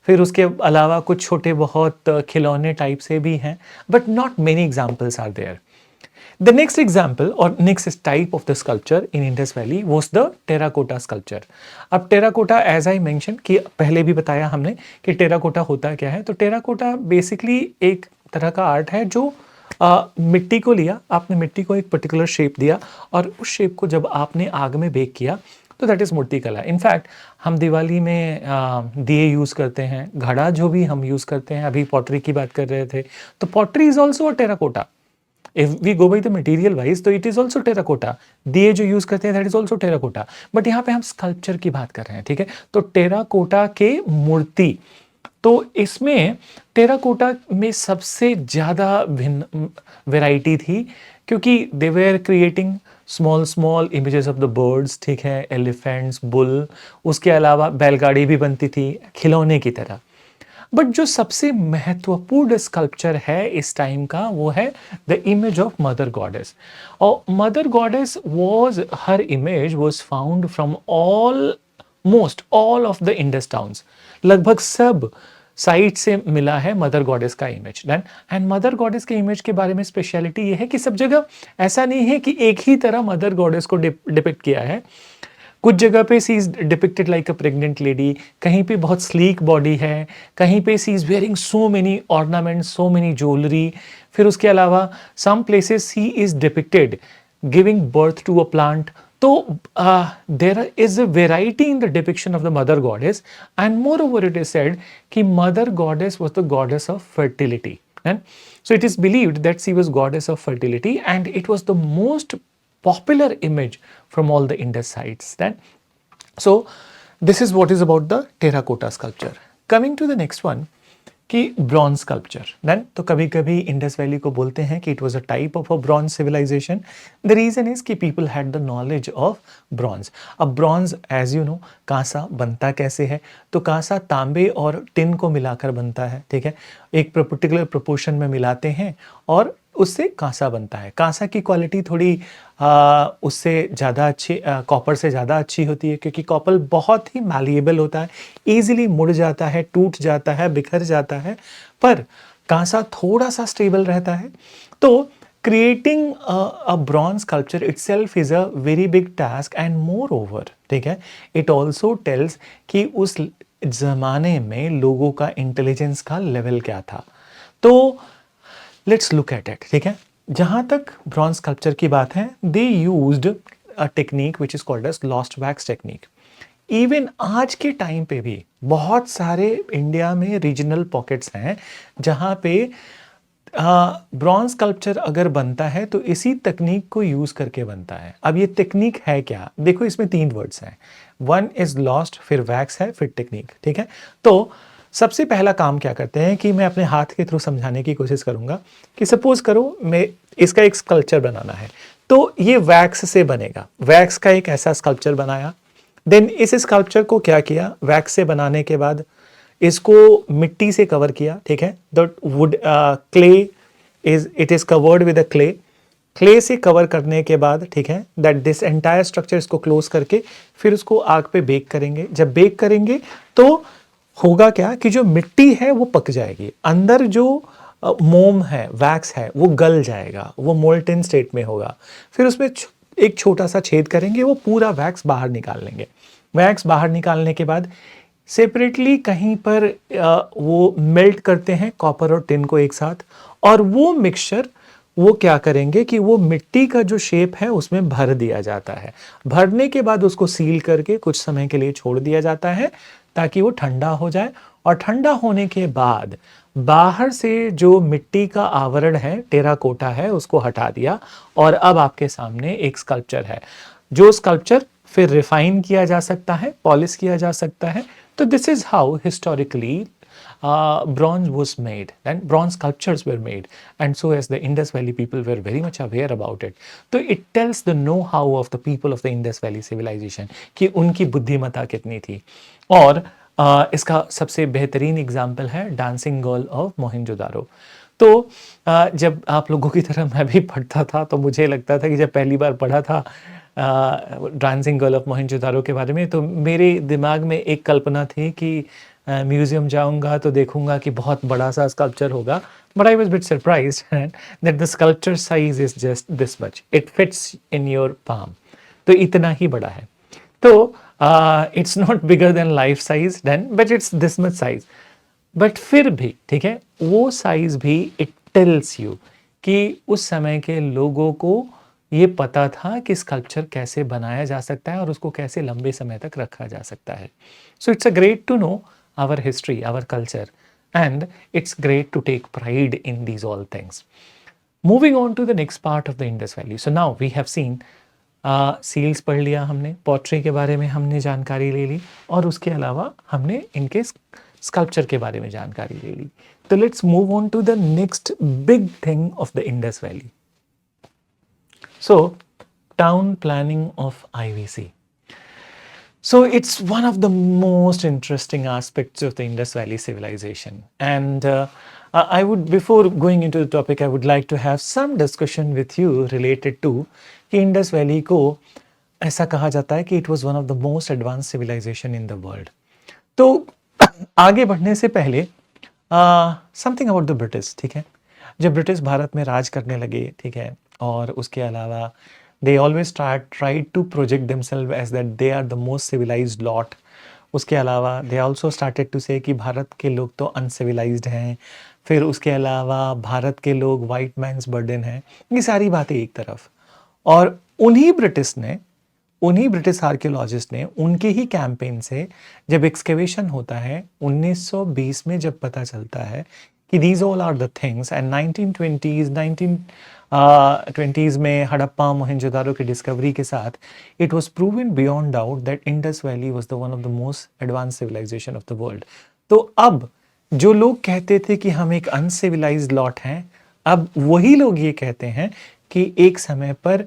फिर उसके अलावा कुछ छोटे बहुत खिलौने टाइप से भी हैं, but not many examples are there. The next example or next type of the sculpture in Indus Valley was the terracotta sculpture. अब terracotta as I mentioned कि पहले भी बताया हमने कि terracotta होता क्या है। तो terracotta basically एक तरह का आर्ट है जो मिट्टी को लिया, आपने मिट्टी को एक पर्टिकुलर शेप दिया और उस शेप को जब आपने आग में बेक किया तो दैट इज मूर्ति कला। इनफैक्ट हम दिवाली में दिए यूज़ करते हैं, घड़ा जो भी हम यूज़ करते हैं, अभी पॉटरी की बात कर रहे थे, तो pottery is also a terracotta. If we go by the material wise तो इट इज ऑल्सो टेराकोटा। दिए जो यूज करते हैं that is also terracotta, but यहाँ पे हम स्कल्पचर की बात कर रहे हैं, ठीक है। तो टेराकोटा के मूर्ति, तो इसमें टेराकोटा में सबसे ज़्यादा भिन्न वैरायटी थी, क्योंकि they were creating small images of the birds, ठीक है, एलिफेंट्स, बुल, उसके अलावा बैलगाड़ी भी बनती थी खिलौने की तरह। बट जो सबसे महत्वपूर्ण स्कल्पचर है इस टाइम का वो है the image of mother goddess. और mother goddess was, her image was found from almost all of the Indus towns. लगभग सब साइट से मिला है मदर गॉडेस का image. Then and mother goddess के इमेज के बारे में स्पेशलिटी ये है कि सब जगह ऐसा नहीं है कि एक ही तरह मदर गॉडेस को डिपिक्ट किया है। कुछ जगह पे she is depicted like a pregnant lady, कहीं पे बहुत स्लीक बॉडी है, कहीं पे she is wearing so many ornaments, so many jewellery. फिर उसके अलावा some places she is depicted giving birth to a plant. तो there is a variety in the depiction of the mother goddess and moreover it is said कि mother goddess was the goddess of fertility. So it is believed that she was goddess of fertility and it was the most popular image from all the Indus sites then. So this is what is about the terracotta sculpture. Coming to the next one कि bronze sculpture. Then तो कभी कभी Indus valley को बोलते हैं कि it was a type of a bronze civilisation. The reason is कि people had the knowledge of bronze. अब ब्रॉन्ज एज यू नो कांसा बनता कैसे है, तो कांसा तांबे और टिन को मिलाकर बनता है, ठीक है, एक पर्टिकुलर प्रोपोर्शन में मिलाते हैं और उससे कांसा बनता है। कांसा की क्वालिटी थोड़ी उससे ज़्यादा अच्छी, कॉपर से ज़्यादा अच्छी होती है, क्योंकि कॉपर बहुत ही मैलिएबल होता है, ईजिली मुड़ जाता है, टूट जाता है, बिखर जाता है, पर कांसा थोड़ा सा स्टेबल रहता है। तो creating a bronze sculpture itself is a very big task and more over, ठीक है, इट ऑल्सो टेल्स कि उस जमाने में लोगों का इंटेलिजेंस का लेवल क्या था। तो लेट्स लुक एट इट, ठीक है। जहाँ तक ब्रॉन्ज स्कल्पचर की बात है, they used a technique which is called as lost wax technique. Even आज के टाइम पे भी बहुत सारे इंडिया में रीजनल पॉकेट्स हैं जहाँ पे ब्रॉन्ज स्कल्पचर अगर बनता है तो इसी तकनीक को यूज करके बनता है। अब ये टेक्निक है क्या? देखो इसमें 3 वर्ड्स हैं, वन इज लॉस्ट, फिर वैक्स है, फिर टेक्निक, ठीक है। तो सबसे पहला काम क्या करते हैं कि मैं अपने हाथ के थ्रू समझाने की कोशिश करूंगा कि सपोज करो मैं इसका एक स्कल्पचर बनाना है, तो ये वैक्स से बनेगा। वैक्स का एक ऐसा स्कल्पचर बनाया, देन इस स्कल्पचर को क्या किया, वैक्स से बनाने के बाद इसको मिट्टी से कवर किया, ठीक है। The wood clay it is covered with a clay, clay से कवर करने के बाद, ठीक है, दैट दिस एंटायर स्ट्रक्चर इसको क्लोज करके फिर उसको आग पे बेक करेंगे। जब बेक करेंगे तो होगा क्या कि जो मिट्टी है वो पक जाएगी, अंदर जो मोम है, वैक्स है, वो गल जाएगा, वो मोल्टन स्टेट में होगा। फिर उसमें एक छोटा सा छेद करेंगे, वो पूरा वैक्स बाहर निकाल लेंगे। वैक्स बाहर निकालने के बाद सेपरेटली कहीं पर वो मेल्ट करते हैं कॉपर और टिन को एक साथ, और वो मिक्सचर वो क्या करेंगे कि वो मिट्टी का जो शेप है उसमें भर दिया जाता है। भरने के बाद उसको सील करके कुछ समय के लिए छोड़ दिया जाता है ताकि वो ठंडा हो जाए, और ठंडा होने के बाद बाहर से जो मिट्टी का आवरण है, टेराकोटा है, उसको हटा दिया, और अब आपके सामने एक स्कल्पचर है। जो स्कल्पचर फिर रिफाइन किया जा सकता है, पॉलिश किया जा सकता है। तो this is how historically bronze was made and bronze sculptures were made, and so as the Indus Valley people were very much aware about it. तो it tells the know-how of the people of the Indus Valley civilization कि उनकी बुद्धिमत्ता कितनी थी। और इसका सबसे बेहतरीन एग्जाम्पल है डांसिंग गर्ल ऑफ मोहनजोदारो। तो जब आप लोगों की तरह मैं भी पढ़ता था तो मुझे लगता था कि जब पहली बार पढ़ा था डांसिंग गर्ल ऑफ मोहनजोदारो के बारे में, तो मेरे दिमाग में एक कल्पना थी कि म्यूजियम जाऊंगा तो देखूंगा कि बहुत बड़ा सा स्कल्पचर होगा, but I was bit surprised that the sculpture size is just this much, it fits in your palm. तो इतना ही बड़ा है। तो it's not bigger than life size then, but it's this much size. But फिर भी ठीक है, वो साइज भी इट टेल्स यू कि उस समय के लोगों को ये पता था कि स्कल्पचर कैसे बनाया जा सकता है और उसको कैसे लंबे समय तक रखा जा सकता है। So it's a great to know our history, our culture, and it's great to take pride in these all things. Moving on to the next part of the Indus Valley. So now we have seen seals पढ़ लिया हमने, pottery के बारे में हमने जानकारी ले ली, और उसके अलावा हमने इनके sculpture के बारे में जानकारी ले ली। तो let's move on to the next big thing of the Indus Valley. So town planning of IVC. So it's one of the most interesting aspects of the Indus Valley civilization, and I would, before going into the topic, I would like to have some discussion with you related to कि Indus Valley को ऐसा कहा जाता है कि it was one of the most advanced civilization in the world. तो आगे बढ़ने से पहले something about the British, ठीक है। जब ब्रिटिश भारत में राज करने लगे, ठीक है, और उसके अलावा they always tried to project themselves as that they are the most civilized lot. उसके अलावा they also started to say कि भारत के लोग तो uncivilized हैं, फिर उसके अलावा भारत के लोग white man's burden हैं। ये सारी बातें एक तरफ, और उन्हीं ब्रिटिश आर्कियोलॉजिस्ट ने उनके ही कैंपेन से जब एक्सकेवेशन होता है 1920 में, जब पता चलता है कि these all are the things, and 1920s में हड़प्पा मोहनजोदारो की डिस्कवरी के साथ it was proven beyond doubt that Indus Valley was the one of the most advanced civilization of the world. तो अब जो लोग कहते थे कि हम एक अनसिविलाइज्ड लॉट हैं, अब वही लोग ये कहते हैं कि एक समय पर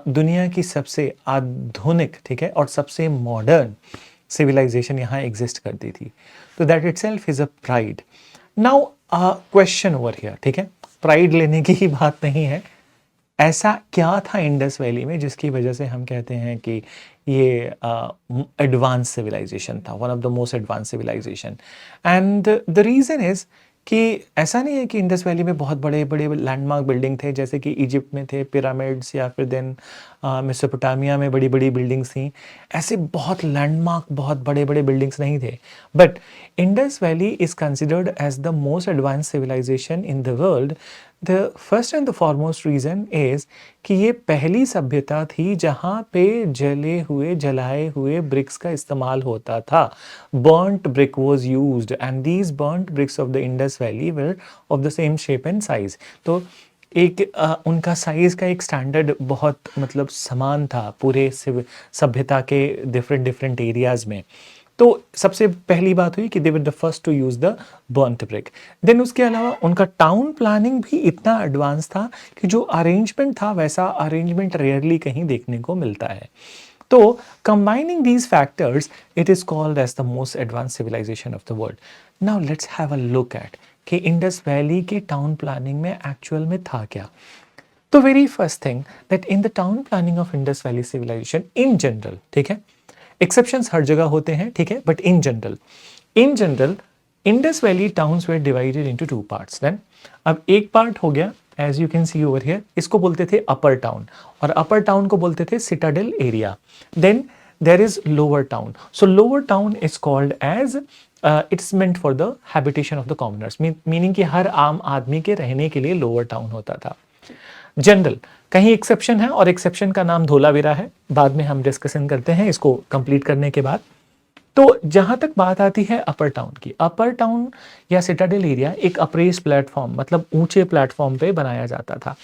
दुनिया की सबसे आधुनिक, ठीक है, और सबसे मॉडर्न सिविलाइजेशन यहाँ एग्जिस्ट करती थी। तो that itself is a pride. Now question over here, ठीक है, प्राइड लेने की ही बात नहीं है, ऐसा क्या था इंडस वैली में जिसकी वजह से हम कहते हैं कि ये एडवांस सिविलाइजेशन था, one of the most advance civilisation. And the reason is कि ऐसा नहीं है कि इंडस वैली में बहुत बड़े बड़े लैंडमार्क बिल्डिंग थे, जैसे कि इजिप्ट में थे पिरामिड्स, या फिर देन मेसोपोटामिया में बड़ी बड़ी बिल्डिंग्स थी। ऐसे बहुत लैंडमार्क, बहुत बड़े बड़े बिल्डिंग्स नहीं थे, but Indus valley is considered as the most advance civilisation in the world the first and the foremost reason is कि ये पहली सभ्यता थी जहाँ पे जलाए हुए ब्रिक्स का इस्तेमाल होता था. Burnt brick was used and these burnt bricks of the Indus valley were of the same shape and size. तो एक उनका साइज़ का एक स्टैंडर्ड बहुत मतलब समान था पूरे सभ्यता के डिफरेंट डिफरेंट एरियाज़ में. तो सबसे पहली बात हुई कि they were the first to use the burnt brick. Then उसके अलावा उनका टाउन प्लानिंग भी इतना एडवांस था कि जो अरेंजमेंट था वैसा अरेंजमेंट रेयरली कहीं देखने को मिलता है. तो combining these factors it is called as the most advance civilisation of the world. Now let's have a look at कि इंडस वैली के टाउन प्लानिंग में एक्चुअल में था क्या. तो very first thing that in the town planning of Indus valley civilisation in general, ठीक है, exceptions हर जगह होते हैं, ठीक है, but in general Indus valley towns were divided into two parts. Then अब एक पार्ट हो गया as you can see over here, इसको बोलते थे अपर टाउन और अपर टाउन को बोलते थे citadel area. Then there is lower town. So lower town is called as it's meant for the habitation of the commoners, meaning कि हर आम आदमी के रहने के लिए लोअर टाउन होता था. जनरल कहीं एक्सेप्शन है और एक्सेप्शन का नाम धोलावीरा है, बाद में हम डिस्कशन करते हैं इसको कंप्लीट करने के बाद. तो जहां तक बात आती है अपर टाउन की, अपर टाउन या सिटाडेल एरिया एक अप्रेस प्लेटफॉर्म मतलब ऊंचे प्लेटफॉर्म पे बनाया जाता था.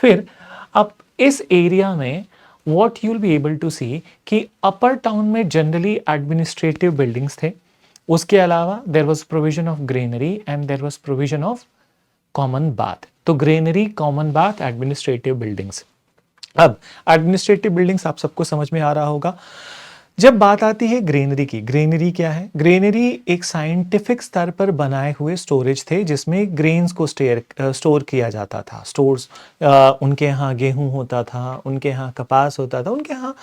फिर अब इस एरिया में what you will be able to see कि अपर टाउन में जनरली एडमिनिस्ट्रेटिव बिल्डिंग्स थे. उसके अलावा there was provision of granary and there was provision of common bath. तो granary, common bath, administrative buildings. अब एडमिनिस्ट्रेटिव बिल्डिंग्स आप सबको समझ में आ रहा होगा. जब बात आती है ग्रेनरी की, ग्रेनरी क्या है? ग्रेनरी एक साइंटिफिक स्तर पर बनाए हुए स्टोरेज थे जिसमें ग्रेन्स को स्टोर किया जाता था. स्टोर्स उनके यहाँ गेहूं होता था, उनके यहाँ कपास होता था, उनके यहाँ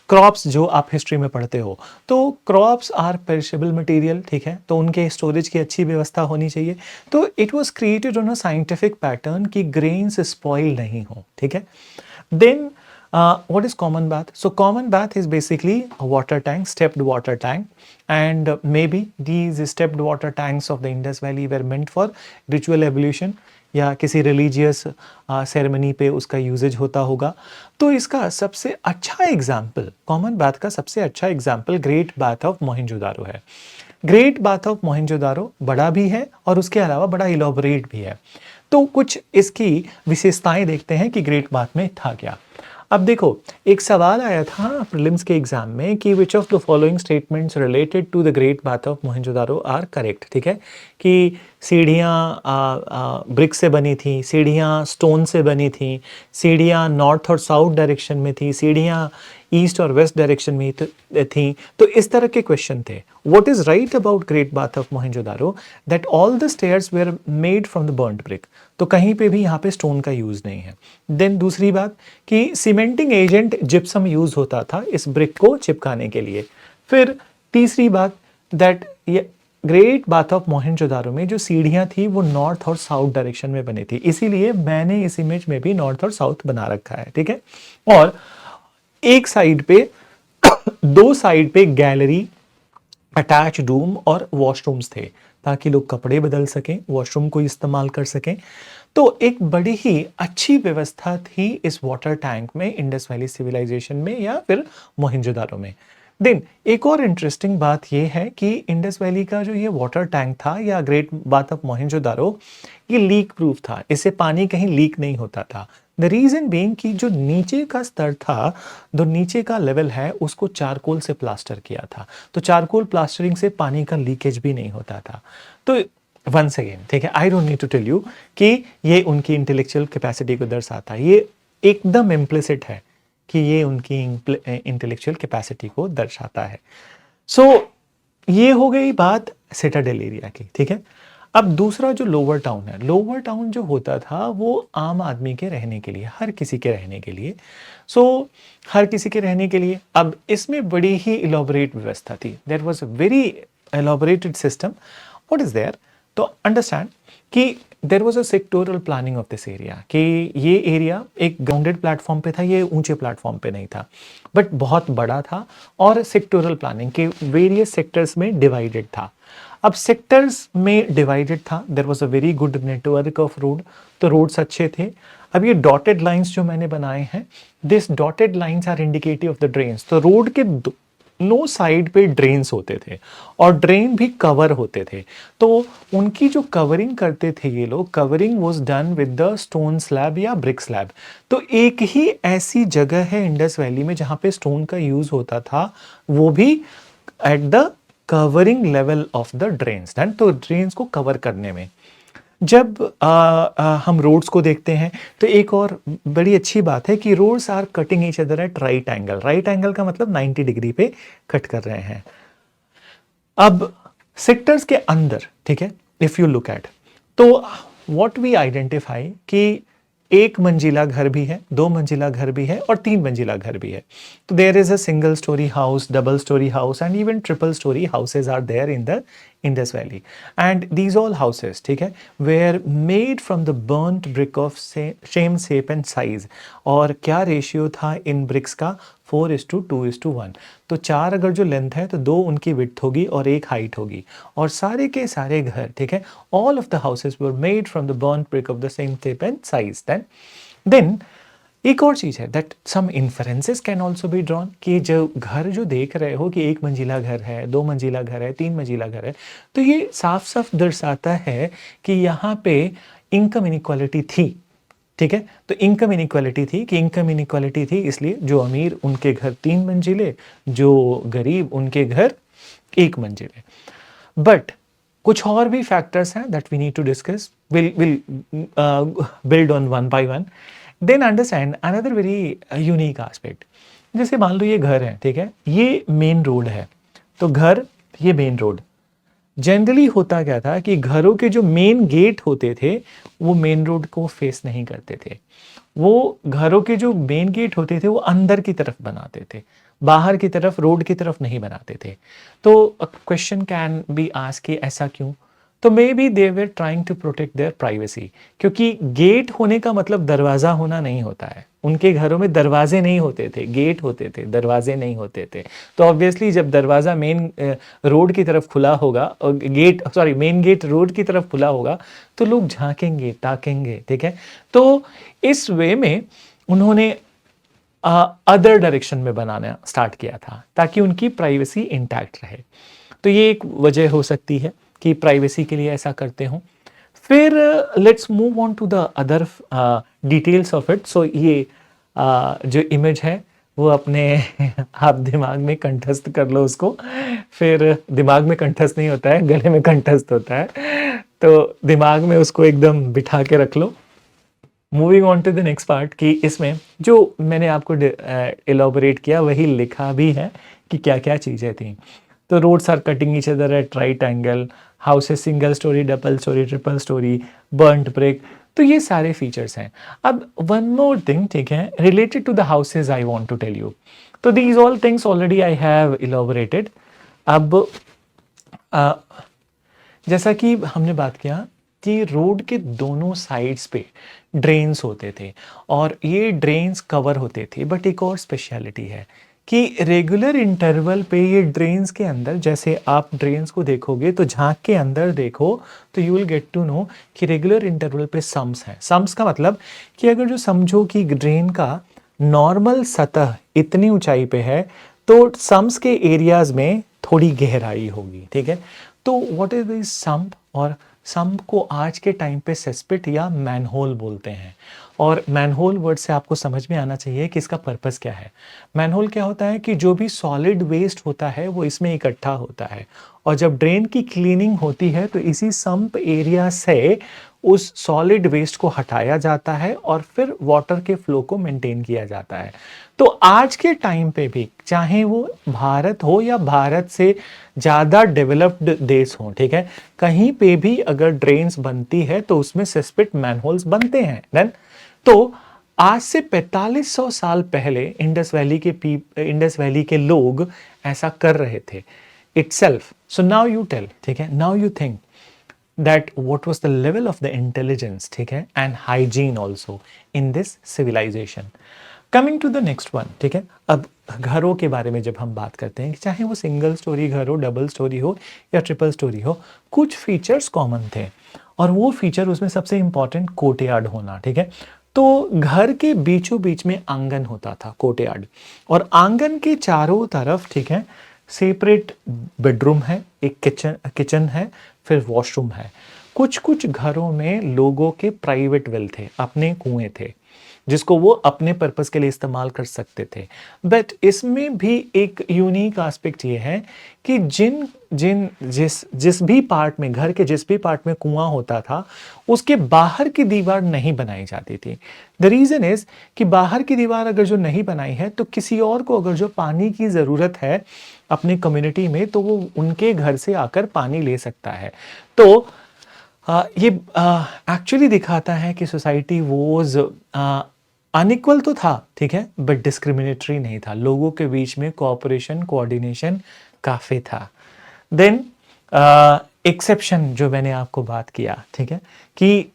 क्रॉप्स जो आप हिस्ट्री में पढ़ते हो. तो क्रॉप्स आर पेरिशेबल मटेरियल, ठीक है, तो उनके स्टोरेज की अच्छी व्यवस्था होनी चाहिए. तो it was created on a scientific pattern कि ग्रेन्स स्पॉइल नहीं हो, ठीक है. Then what is common bath? So common bath is basically a water tank, stepped water tank, and maybe these stepped water tanks of the Indus Valley were meant for ritual ablution या किसी religious ceremony पे उसका usage होता होगा. तो इसका सबसे अच्छा एग्जाम्पल, कॉमन बाथ का सबसे अच्छा example great bath of Mohenjodaro है. ग्रेट बाथ ऑफ मोहनजोदारो बड़ा भी है और उसके अलावा बड़ा इलॉबरेट भी है. तो कुछ इसकी विशेषताएं देखते हैं कि ग्रेट बाथ में था क्या. अब देखो, एक सवाल आया था प्रीलिम्स के एग्जाम में कि which of the following statements related to the great bath of Mohenjodaro are correct, ठीक है, कि सीढ़ियाँ ब्रिक से बनी थी, सीढ़ियाँ स्टोन से बनी थी, सीढ़ियाँ नॉर्थ और साउथ डायरेक्शन में थी, सीढ़ियाँ ईस्ट और वेस्ट डायरेक्शन में थी. तो इस तरह के क्वेश्चन थे. What is right about great bath of Mohenjodaro? That all the stairs were made from the burnt brick. तो कहीं पे भी यहाँ पे स्टोन का यूज नहीं है. देन दूसरी बात कि सीमेंटिंग एजेंट जिप्सम यूज होता था इस ब्रिक को चिपकाने के लिए. फिर तीसरी बात that great bath of Mohenjodaro में जो सीढ़ियां थी वो नॉर्थ और साउथ डायरेक्शन में बनी थी, इसीलिए मैंने इस इमेज में भी नॉर्थ और साउथ बना रखा है, ठीक है. और एक साइड पे दो साइड पे गैलरी, अटैच रूम और वॉशरूम्स थे ताकि लोग कपड़े बदल सकें, वॉशरूम को इस्तेमाल कर सकें. तो एक बड़ी ही अच्छी व्यवस्था थी इस वाटर टैंक में इंडस वैली सिविलाइजेशन में या फिर मोहनजोदारो में. देन एक और इंटरेस्टिंग बात यह है कि इंडस वैली का जो ये वाटर टैंक था या ग्रेट बाथ ऑफ मोहनजोदारो, ये लीक प्रूफ था, इससे पानी कहीं लीक नहीं होता था. द रीजन बीइंग कि जो नीचे का स्तर था, जो नीचे का लेवल है, उसको चारकोल से प्लास्टर किया था. तो चारकोल प्लास्टरिंग से पानी का लीकेज भी नहीं होता था. तो वंस अगेन, ठीक है, I don't need to tell you कि ये उनकी इंटेलेक्चुअल कैपेसिटी को दर्शाता है. ये एकदम इम्प्लिसिट है कि ये उनकी इंटेलेक्चुअल कैपेसिटी को दर्शाता है. सो ये हो गई बात सिटाडेल एरिया की, ठीक है. अब दूसरा जो लोअर टाउन है, लोअर टाउन जो होता था वो आम आदमी के रहने के लिए, हर किसी के रहने के लिए. सो हर किसी के रहने के लिए अब इसमें बड़ी ही इलॉबरेट व्यवस्था थी. There was a very elaborated system. What is there? तो अंडरस्टैंड कि there was a sectoral planning of this area, कि ये एरिया एक ग्राउंडेड प्लेटफॉर्म पे था, ये ऊंचे प्लेटफॉर्म पे नहीं था, बट बहुत बड़ा था और सेक्टोरल प्लानिंग के वेरियस सेक्टर्स में डिवाइडेड था. अब सेक्टर्स में डिवाइडेड था, there was a very good network of road, तो रोड्स अच्छे थे। अब ये डॉटेड लाइंस जो मैंने बनाए हैं, this dotted lines are indicative of the drains. तो रोड के नो साइड पे ड्रेन्स होते थे और ड्रेन भी कवर होते थे। तो उनकी जो कवरिंग करते थे ये लोग, covering was done with the stone slab या ब्रिक स्लैब। तो एक ही ऐसी जगह है इंडस वैली में जहां पे स्टोन का यूज होता था, वो भी at the covering level of the drains, तो ड्रेन्स को कवर करने में। जब हम रोड्स को देखते हैं तो एक और बड़ी अच्छी बात है कि roads are cutting each other at right angle. Right angle का मतलब 90 डिग्री पे कट कर रहे हैं। अब सेक्टर्स के अंदर, ठीक है, इफ यू लुक एट, तो व्हाट वी आइडेंटिफाई कि एक मंजिला घर भी है, दो मंजिला घर भी है और तीन मंजिला घर भी है। तो there is a single storey house, double storey house and even triple storey houses are there in the Indus valley. And these all houses, ठीक है, were made from the burnt brick of same shape and size. और क्या ratio था इन BRICS का? 4:2:1। तो 4 अगर जो length है तो 2 उनकी विड्थ होगी और 1 हाइट होगी। और सारे के सारे घर, ठीक है, all of the houses were made from the burnt brick of the same shape and size. Then एक और चीज है that some inferences can also be drawn, कि जो घर जो देख रहे हो कि एक मंजिला घर है, दो मंजिला घर है, तीन मंजिला घर है, तो ये साफ साफ दर्शाता है कि यहाँ पे इनकम इनइक्वालिटी थी। ठीक है, तो इनकम इनइक्वालिटी थी, कि इनकम इनइक्वालिटी थी इसलिए जो अमीर उनके घर 3 मंजिले, जो गरीब उनके घर 1 मंजिले। बट कुछ और भी फैक्टर्स हैं that we need to discuss, will build on one by one, then understand another very unique aspect. जैसे मान लो ये घर है, ठीक है, ये मेन रोड है, तो घर, ये मेन रोड। जनरली होता क्या था कि घरों के जो मेन गेट होते थे वो मेन रोड को फेस नहीं करते थे। वो घरों के जो मेन गेट होते थे वो अंदर की तरफ बनाते थे, बाहर की तरफ, रोड की तरफ नहीं बनाते थे। तो क्वेश्चन कैन बी आस्क्ड कि ऐसा क्यों? तो may be they were trying to protect their privacy, क्योंकि गेट होने का मतलब दरवाजा होना नहीं होता है। उनके घरों में दरवाजे नहीं होते थे, गेट होते थे, दरवाजे नहीं होते थे। तो ऑब्वियसली जब दरवाजा मेन रोड की तरफ खुला होगा, और gate, sorry, main gate road की तरफ खुला होगा, तो लोग झांकेंगे, ताकेंगे, ठीक है। तो इस वे में उन्होंने अदर डायरेक्शन में बनाना स्टार्ट किया था ताकि उनकी प्राइवेसी इंटैक्ट रहे। तो ये एक वजह हो सकती है कि प्राइवेसी के लिए ऐसा करते हो। फिर let's move on to the other details of it. So ये जो इमेज है वो अपने आप दिमाग में कंठस्थ कर लो उसको। फिर दिमाग में कंठस्थ नहीं होता है, गले में कंठस्थ होता है, तो दिमाग में उसको एकदम बिठा के रख लो। Moving on to the next part, कि इसमें जो मैंने आपको एलोबरेट किया वही लिखा भी है कि क्या क्या चीज़ें थी। तो roads are cutting each other at right angle, houses single storey, double storey, triple storey, burnt brick, तो ये सारे फीचर्स हैं। अब वन मोर थिंग, ठीक है, related to the houses I want to tell you. तो these all things already I have elaborated. अब जैसा कि हमने बात किया कि रोड के दोनों साइड्स पे ड्रेन्स होते थे और ये ड्रेन्स कवर होते थे। बट एक और स्पेशलिटी है कि रेगुलर इंटरवल पे ये ड्रेन्स के अंदर, जैसे आप ड्रेन्स को देखोगे तो झांक के अंदर देखो तो you will get to know कि रेगुलर इंटरवल पे सम्स हैं। सम्स का मतलब कि अगर जो समझो कि ड्रेन का नॉर्मल सतह इतनी ऊंचाई पे है तो सम्स के एरियाज में थोड़ी गहराई होगी, ठीक है। तो व्हाट इज दिस सम्प? और सम्प को आज के टाइम पे सेस्पिट या मैनहोल बोलते हैं। और मैनहोल वर्ड से आपको समझ में आना चाहिए कि इसका पर्पस क्या है। मैनहोल क्या होता है कि जो भी सॉलिड वेस्ट होता है वो इसमें इकट्ठा होता है, और जब ड्रेन की क्लीनिंग होती है तो इसी सम्प एरिया से उस सॉलिड वेस्ट को हटाया जाता है और फिर वाटर के फ्लो को मेंटेन किया जाता है। तो आज के टाइम पे भी, चाहे वो भारत हो या भारत से ज़्यादा डेवलप्ड देश हो, ठीक है, कहीं पे भी अगर ड्रेन्स बनती है तो उसमें सेस्पिट मैनहोल्स बनते हैं। देन तो आज से 4500 साल पहले इंडस वैली के लोग ऐसा कर रहे थे itself. So now you tell, ठीक है, now you think that what was the level of the intelligence, ठीक है, and hygiene also in this civilization. Coming to the next one, ठीक है। अब घरों के बारे में जब हम बात करते हैं, चाहे वो सिंगल स्टोरी घर हो, डबल स्टोरी हो या ट्रिपल स्टोरी हो, कुछ फीचर्स कॉमन थे और वो फीचर उसमें सबसे इंपॉर्टेंट कोर्टयार्ड होना, ठीक है। तो घर के बीचों बीच में आंगन होता था, कोर्टयार्ड, और आंगन के चारों तरफ, ठीक है, सेपरेट बेडरूम है, एक किचन है, फिर वॉशरूम है। कुछ कुछ घरों में लोगों के प्राइवेट वेल थे, अपने कुएं थे जिसको वो अपने पर्पस के लिए इस्तेमाल कर सकते थे। बट इसमें भी एक यूनिक एस्पेक्ट ये है कि जिन जिन जिस जिस भी पार्ट में, घर के जिस भी पार्ट में कुआं होता था, उसके बाहर की दीवार नहीं बनाई जाती थी। द रीज़न इज कि बाहर की दीवार अगर जो नहीं बनाई है तो किसी और को अगर जो पानी की ज़रूरत है अपनी कम्युनिटी में, तो वो उनके घर से आकर पानी ले सकता है। तो ये एक्चुअली दिखाता है कि सोसाइटी वॉज अनइक्वल तो था, ठीक है, बट डिस्क्रिमिनेटरी नहीं था। लोगों के बीच में कोऑपरेशन, कोऑर्डिनेशन काफ़ी था। देन एक्सेप्शन जो मैंने आपको बात किया, ठीक है, कि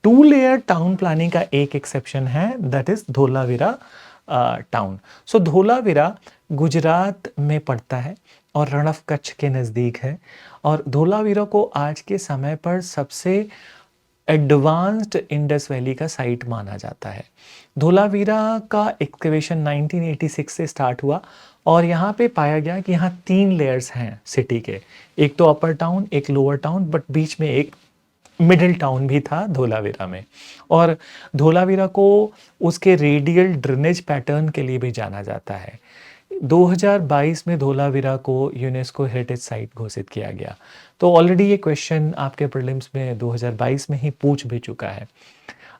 2 लेयर टाउन प्लानिंग का एक एक्सेप्शन है, दैट इज धोलावीरा टाउन। सो धोलावीरा गुजरात में पड़ता है और रण ऑफ कच्छ के नज़दीक है, और धोलावीरा को आज के समय पर सबसे एडवांस्ड इंडस वैली का साइट माना जाता है। धोलावीरा का एक्सकेवेशन 1986 से स्टार्ट हुआ और यहाँ पे पाया गया कि यहाँ 3 लेयर्स हैं सिटी के, एक तो अपर टाउन, एक लोअर टाउन, बट बीच में एक मिडिल टाउन भी था धोलावीरा में। और धोलावीरा को उसके रेडियल ड्रेनेज पैटर्न के लिए भी जाना जाता है। 2022 में धोलावीरा को यूनेस्को हेरिटेज साइट घोषित किया गया। तो ऑलरेडी ये क्वेश्चन आपके प्रीलिम्स में 2022 में ही पूछ भी चुका है।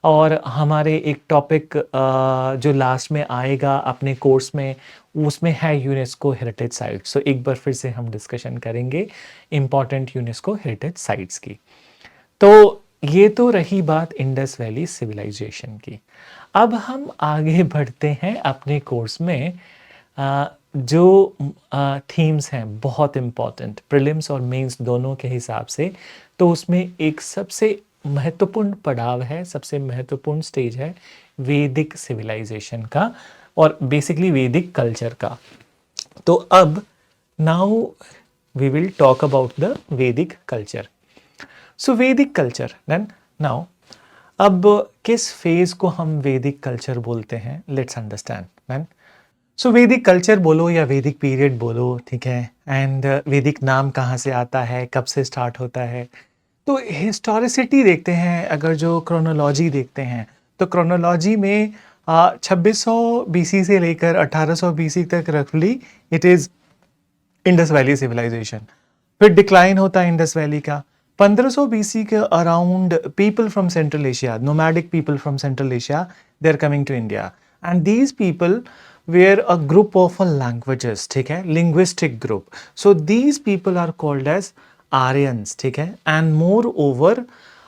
और हमारे एक टॉपिक जो लास्ट में आएगा अपने कोर्स में, उसमें है यूनेस्को हेरिटेज साइट। सो एक बार फिर से हम डिस्कशन करेंगे इम्पॉर्टेंट यूनेस्को हेरिटेज साइट्स की। तो ये तो रही बात इंडस वैली सिविलाइजेशन की। अब हम आगे बढ़ते हैं अपने कोर्स में। जो थीम्स हैं बहुत इम्पॉर्टेंट प्रीलिम्स और मेंस दोनों के हिसाब से, तो उसमें एक सबसे महत्वपूर्ण पड़ाव है, सबसे महत्वपूर्ण स्टेज है वैदिक सिविलाइजेशन का और बेसिकली वैदिक कल्चर का। तो अब now we will talk about the Vedic culture. So Vedic culture then now, अब किस फेज को हम वैदिक कल्चर बोलते हैं, let's understand man. So Vedic culture बोलो या वैदिक पीरियड बोलो, ठीक है, एंड वैदिक नाम कहाँ से आता है, कब से स्टार्ट होता है। तो हिस्टोरिसिटी देखते हैं, अगर जो क्रोनोलॉजी देखते हैं तो क्रोनोलॉजी में 2600 बीसी से लेकर 1800 बीसी तक रफली it is Indus valley civilisation. फिर डिक्लाइन होता है इंडस वैली का। 1500 बीसी के around people from central Asia, nomadic people from central Asia, they are coming to India and these people were a group of languages, ठीक है, linguistic group. So these people are called as Aryans, ठीक है, and moreover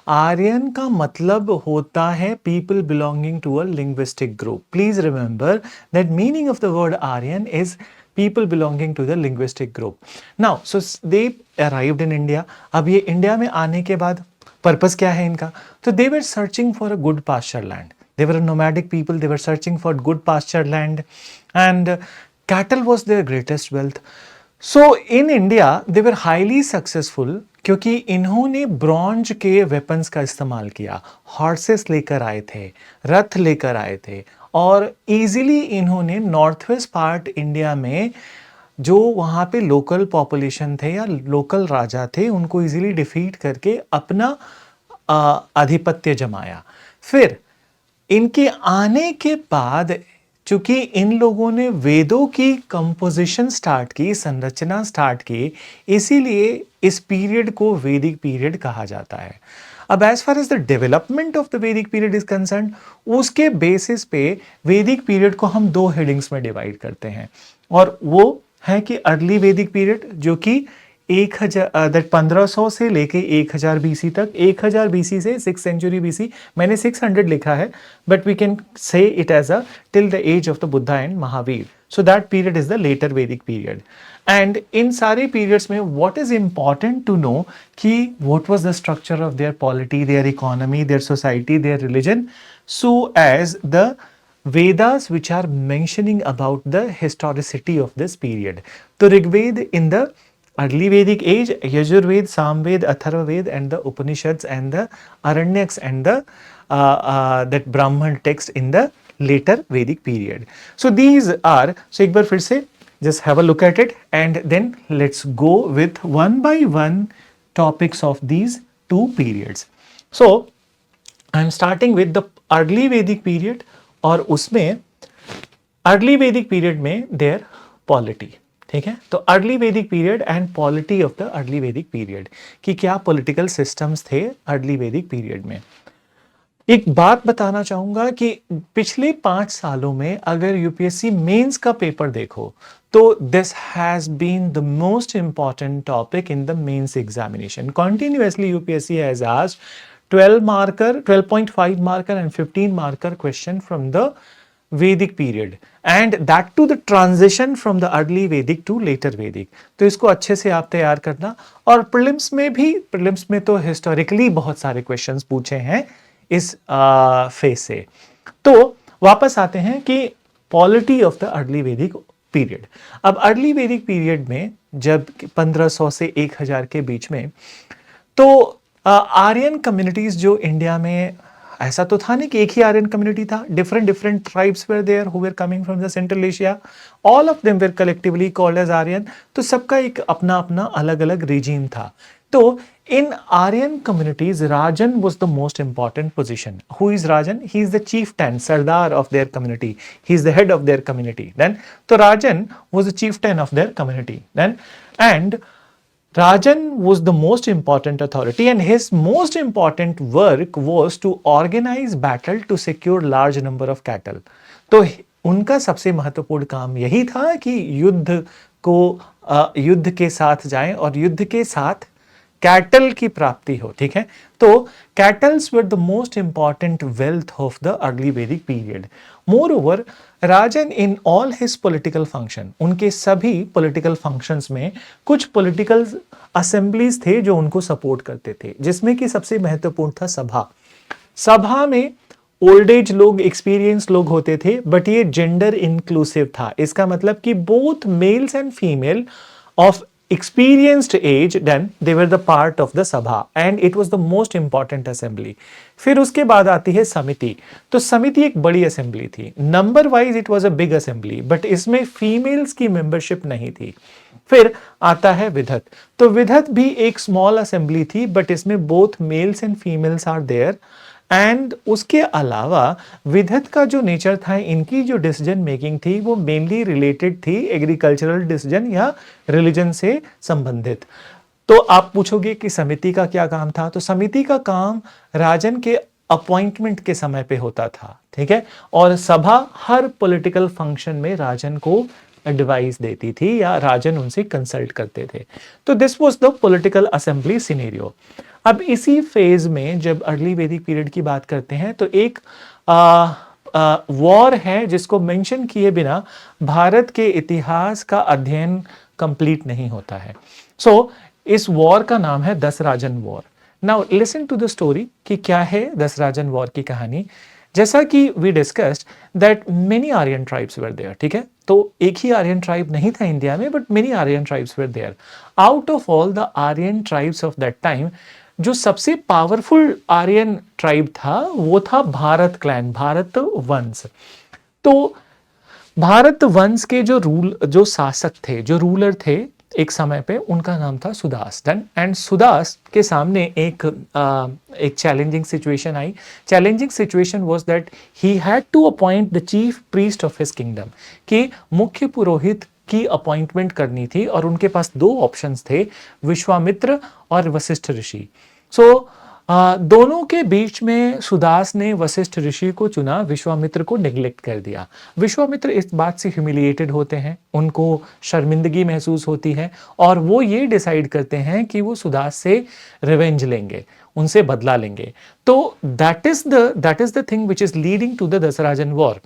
Aryan का मतलब होता है people belonging to a linguistic group. Please remember that meaning of the word Aryan is people belonging to the linguistic group. Now, so they arrived in India. अब ये India में आने के बाद पर्पस क्या है इनका? तो they were searching for a good pasture land. They were a nomadic people, they were searching for good pasture land and cattle was their greatest wealth. So in India they were highly successful क्योंकि इन्होंने bronze के weapons का इस्तेमाल किया, horses लेकर आए थे, रथ लेकर आए थे और इजीली इन्होंने नॉर्थ वेस्ट पार्ट इंडिया में जो वहाँ पे लोकल पॉपुलेशन थे या लोकल राजा थे उनको इजीली डिफीट करके अपना आधिपत्य जमाया। फिर इनके आने के बाद चूंकि इन लोगों ने वेदों की कंपोजिशन स्टार्ट की, संरचना स्टार्ट की, इसीलिए इस पीरियड को वैदिक पीरियड कहा जाता है। अब as far as the development of the Vedic period is concern, उसके बेसिस पे वैदिक पीरियड को हम 2 हेडिंग्स में डिवाइड करते हैं और वो है कि अर्ली वैदिक पीरियड जो कि 1500 से लेके 1000 बीसी तक, 1000 बीसी से 6th सेंचुरी बीसी, मैंने 600 लिखा है but we can say it as a till the age of the Buddha and Mahavir. So that period is the later वैदिक पीरियड। एंड इन सारे पीरियड्स में what is important to know कि what was the structure of their polity, their economy, their society, their religion, so as the Vedas which are mentioning about the historicity of this period. तो Rigveda in the early Vedic age, Yajurved, Samved, Atharvaved and the Upanishads and the Aranyaks and the that Brahman text in the later Vedic period. So these are, so एक बार फिर से just have a look at it and then let's go with one by one topics of these two periods. So I am starting with the early Vedic period और उसमें early वैदिक period में there polity, ठीक है। तो early वैदिक period and polity of the early वैदिक period कि क्या पॉलिटिकल सिस्टम्स थे अर्ली वैदिक पीरियड में। एक बात बताना चाहूंगा कि पिछले 5 सालों में अगर यूपीएससी मेंस का पेपर देखो तो this has been the most important topic in the mains examination. Continuously UPSC has asked 12 marker, 12.5 marker and 15 marker question from the Vedic period and that to the transition from the early Vedic to later Vedic. तो इसको अच्छे से आप तैयार करना। और prelims में भी, प्रीलिम्स में तो हिस्टोरिकली बहुत सारे क्वेश्चंस पूछे हैं इस फेज से। तो वापस आते हैं कि पॉलिटी ऑफ द अर्ली वैदिक पीरियड। अब अर्ली वैदिक पीरियड में जब 1500 से 1000 के बीच में तो आर्यन कम्युनिटीज जो इंडिया में, ऐसा तो था नहीं कि एक ही आर्यन कम्युनिटी था, different tribes were there who were coming from the central Asia, all of them were collectively called as Aryan. तो सबका एक अपना अपना अलग अलग रीजीम था। तो in Aryan communities Rajan was the most important position. Who is Rajan? He is the chieftain, सरदार of their community, he is the head of their community. Then तो Rajan was the chieftain of their community. Then and Rajan was the most important authority and his most important work was to organize battle to secure large number of cattle. तो उनका सबसे महत्वपूर्ण काम यही था कि युद्ध के साथ जाएं और युद्ध के साथ कैटल की प्राप्ति हो, ठीक है। तो cattles were the most important wealth of the early वैदिक period. Moreover Rajan in all his political function, उनके सभी पॉलिटिकल फंक्शंस में कुछ पॉलिटिकल असेंबलीज थे जो उनको सपोर्ट करते थे, जिसमें कि सबसे महत्वपूर्ण था सभा। सभा में ओल्ड एज लोग, एक्सपीरियंस लोग होते थे, बट ये जेंडर इंक्लूसिव था। इसका मतलब कि both males and female of experienced age, then they were the part of the sabha and it was the most important assembly. फिर उसके बाद आती है समिति। तो समिति एक बड़ी असेंबली थी, number wise it was a big assembly, but इसमें फीमेल्स की मेंबरशिप नहीं थी। फिर आता है विधत। तो विधत भी एक स्मॉल असेंबली थी, बट इसमें both males and females are there. एंड उसके अलावा विधत का जो नेचर था, इनकी जो डिसीजन मेकिंग थी वो मेनली रिलेटेड थी एग्रीकल्चरल डिसीजन या रिलीजन से संबंधित। तो आप पूछोगे कि समिति का क्या काम था? तो समिति का काम राजन के अपॉइंटमेंट के समय पे होता था, ठीक है। और सभा हर पॉलिटिकल फंक्शन में राजन को एडवाइस देती थी या राजन उनसे कंसल्ट करते थे। तो this was the political assembly scenario. अब इसी फेज में जब अर्ली वैदिक पीरियड की बात करते हैं तो एक वॉर है जिसको मेंशन किए बिना भारत के इतिहास का अध्ययन कंप्लीट नहीं होता है। सो इस वॉर का नाम है Dasrajan war. Now listen to the story कि क्या है दसराजन वॉर की कहानी। जैसा कि we discussed that many Aryan tribes were there, ठीक है। तो एक ही आर्यन ट्राइब नहीं था इंडिया में, but many Aryan tribes were there. Out of all the Aryan tribes of that time जो सबसे पावरफुल आर्यन ट्राइब था वो था भारत क्लैन, भारत वंश। तो भारत वंश के जो शासक थे, जो रूलर थे एक समय पे, उनका नाम था सुदास। एंड सुदास के सामने एक चैलेंजिंग सिचुएशन आई। Challenging situation was that he had to appoint the chief priest of his kingdom, कि मुख्य पुरोहित की अपॉइंटमेंट करनी थी और उनके पास 2 ऑप्शंस थे, विश्वामित्र और वशिष्ठ ऋषि। सो दोनों के बीच में सुदास ने वशिष्ठ ऋषि को चुना, विश्वामित्र को नेग्लेक्ट कर दिया। विश्वामित्र इस बात से ह्यूमिलिएटेड होते हैं, उनको शर्मिंदगी महसूस होती है और वो ये डिसाइड करते हैं कि वो सुदास से रिवेंज लेंगे, उनसे बदला लेंगे। तो that is the thing which is leading to the Dasrajan war.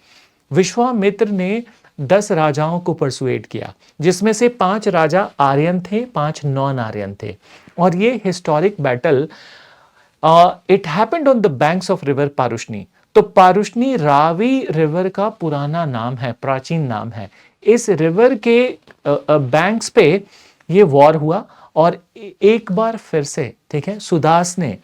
Vishwamitra ने 10 राजाओं को परसुएड किया, जिसमें से 5 राजा आर्यन थे, 5 नॉन आर्यन थे। और ये historic battle it happened on the banks of river Parushni. तो पारुष्णी रावी रिवर का पुराना नाम है, प्राचीन नाम है। इस रिवर के बैंक्स पे ये वॉर हुआ और एक बार फिर से, ठीक है, सुदास ने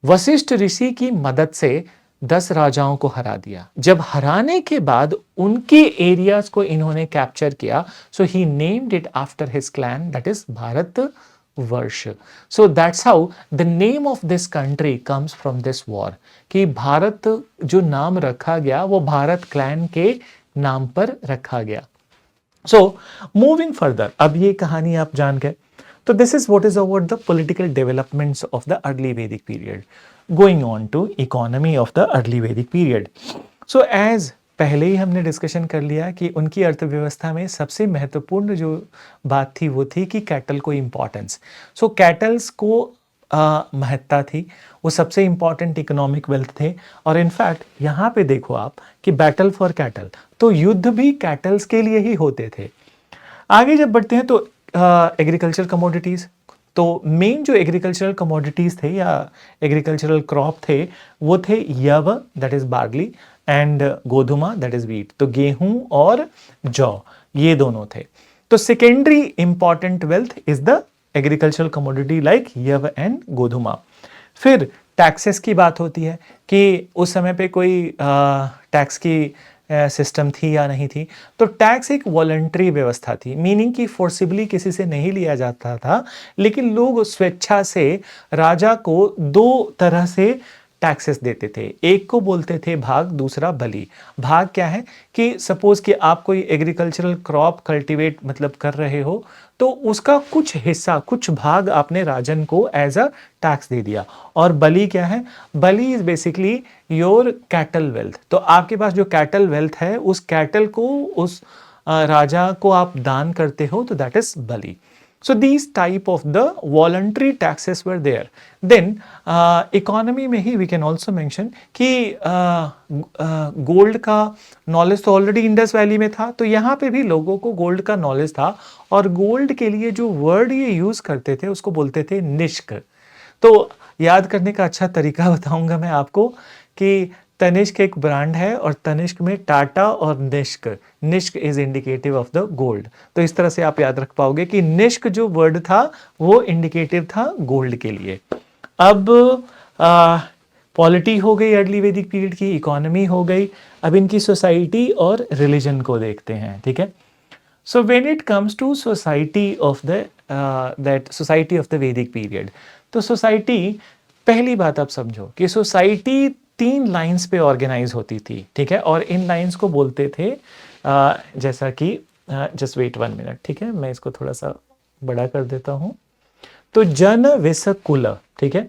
वशिष्ठ ऋषि की मदद से 10 राजाओं को हरा दिया। जब हराने के बाद उनके एरियाज को इन्होंने कैप्चर किया, so he named it after his clan, that is Bharatvarsh. So that's how the name of this country comes from this war, कि भारत जो नाम रखा गया वो भारत क्लैन के नाम पर रखा गया। सो मूविंग फर्दर, अब ये कहानी आप जान गए। तो this is what is about the political developments of the early वैदिक period. Going on to economy of the early वैदिक पीरियड। सो एज पहले ही हमने डिस्कशन कर लिया कि उनकी अर्थव्यवस्था में सबसे महत्वपूर्ण जो बात थी वो थी कि कैटल को इम्पोर्टेंस। सो कैटल्स को महत्ता थी, वो सबसे इंपॉर्टेंट इकोनॉमिक वेल्थ थे। और इनफैक्ट यहाँ पे देखो आप कि बैटल फॉर कैटल, तो युद्ध भी कैटल्स के लिए ही होते थे। आगे जब बढ़ते हैं तो एग्रीकल्चर कमोडिटीज़, तो मेन जो एग्रीकल्चरल कमोडिटीज़ थे या एग्रीकल्चरल क्रॉप थे वो थे यव, दैट इज़ बार्ली, एंड गोधुमा, दैट इज़ वीट। तो गेहूं और जौ, ये दोनों थे। तो secondary important wealth is the agricultural commodity like यव एंड गोधुमा। फिर टैक्सेस की बात होती है कि उस समय पे कोई टैक्स की सिस्टम थी या नहीं थी। तो टैक्स एक वॉलंटरी व्यवस्था थी, मीनिंग कि फोर्सिबली किसी से नहीं लिया जाता था, लेकिन लोग स्वेच्छा से राजा को दो तरह से टैक्सेस देते थे। एक को बोलते थे भाग, दूसरा बलि। भाग क्या है कि सपोज कि आप कोई एग्रीकल्चरल क्रॉप कल्टीवेट मतलब कर रहे हो, तो उसका कुछ हिस्सा, कुछ भाग आपने राजन को एज अ टैक्स दे दिया। और बलि क्या है? बलि is basically your cattle wealth. तो आपके पास जो कैटल वेल्थ है, उस कैटल को उस राजा को आप दान करते हो, तो that is Bali. So these type of the voluntary taxes were there. Then economy में ही we can also mention कि गोल्ड का नॉलेज तो ऑलरेडी इंडस वैली में था, तो यहाँ पे भी लोगों को गोल्ड का नॉलेज था। और गोल्ड के लिए जो वर्ड ये यूज करते थे उसको बोलते थे निष्क। तो याद करने का अच्छा तरीका बताऊंगा मैं आपको कि तनिष्क एक ब्रांड है और तनिष्क में टाटा और निष्क, निष्क is indicative of the gold. तो इस तरह से आप याद रख पाओगे कि निष्क जो वर्ड था वो इंडिकेटिव था गोल्ड के लिए। अब पॉलिटी हो गई अर्ली वैदिक पीरियड की, इकोनॉमी हो गई। अब इनकी सोसाइटी और रिलीजन को देखते हैं, ठीक है। So when it comes to society of the that society of the Vedic period, तो सोसाइटी, पहली बात आप समझो कि सोसाइटी 3 लाइंस पे ऑर्गेनाइज होती थी, ठीक है। और इन लाइंस को बोलते थे जैसा कि जस्ट वेट 1 मिनट, ठीक है, मैं इसको थोड़ा सा बड़ा कर देता हूं। तो जन विस कुल, ठीक है,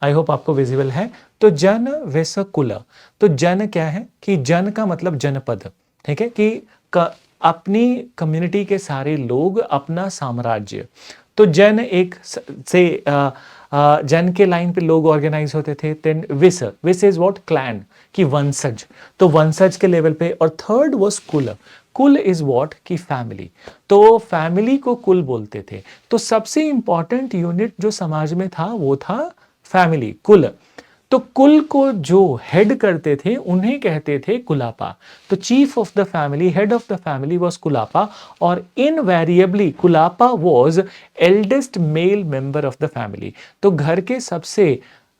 आई होप आपको विजिबल है। तो जन विस कुल, तो जन क्या है कि जन का मतलब जनपद, ठीक है, कि अपनी कम्युनिटी के सारे लोग, अपना साम्राज्य। तो जन एक से जन के लाइन पे लोग ऑर्गेनाइज होते थे। देन विस, विस इज व्हाट? क्लैन, कि वंशज, तो वंशज के लेवल पे। और थर्ड वाज कुल, कुल इज व्हाट? की फैमिली, तो फैमिली को कुल बोलते थे। तो सबसे इंपॉर्टेंट यूनिट जो समाज में था वो था फैमिली, कुल। तो कुल को जो हेड करते थे उन्हें कहते थे कुलापा। तो chief of the family, head of the family was कुलापा। और इनवेरिएबली कुलापा was eldest male member of the family. तो घर के सबसे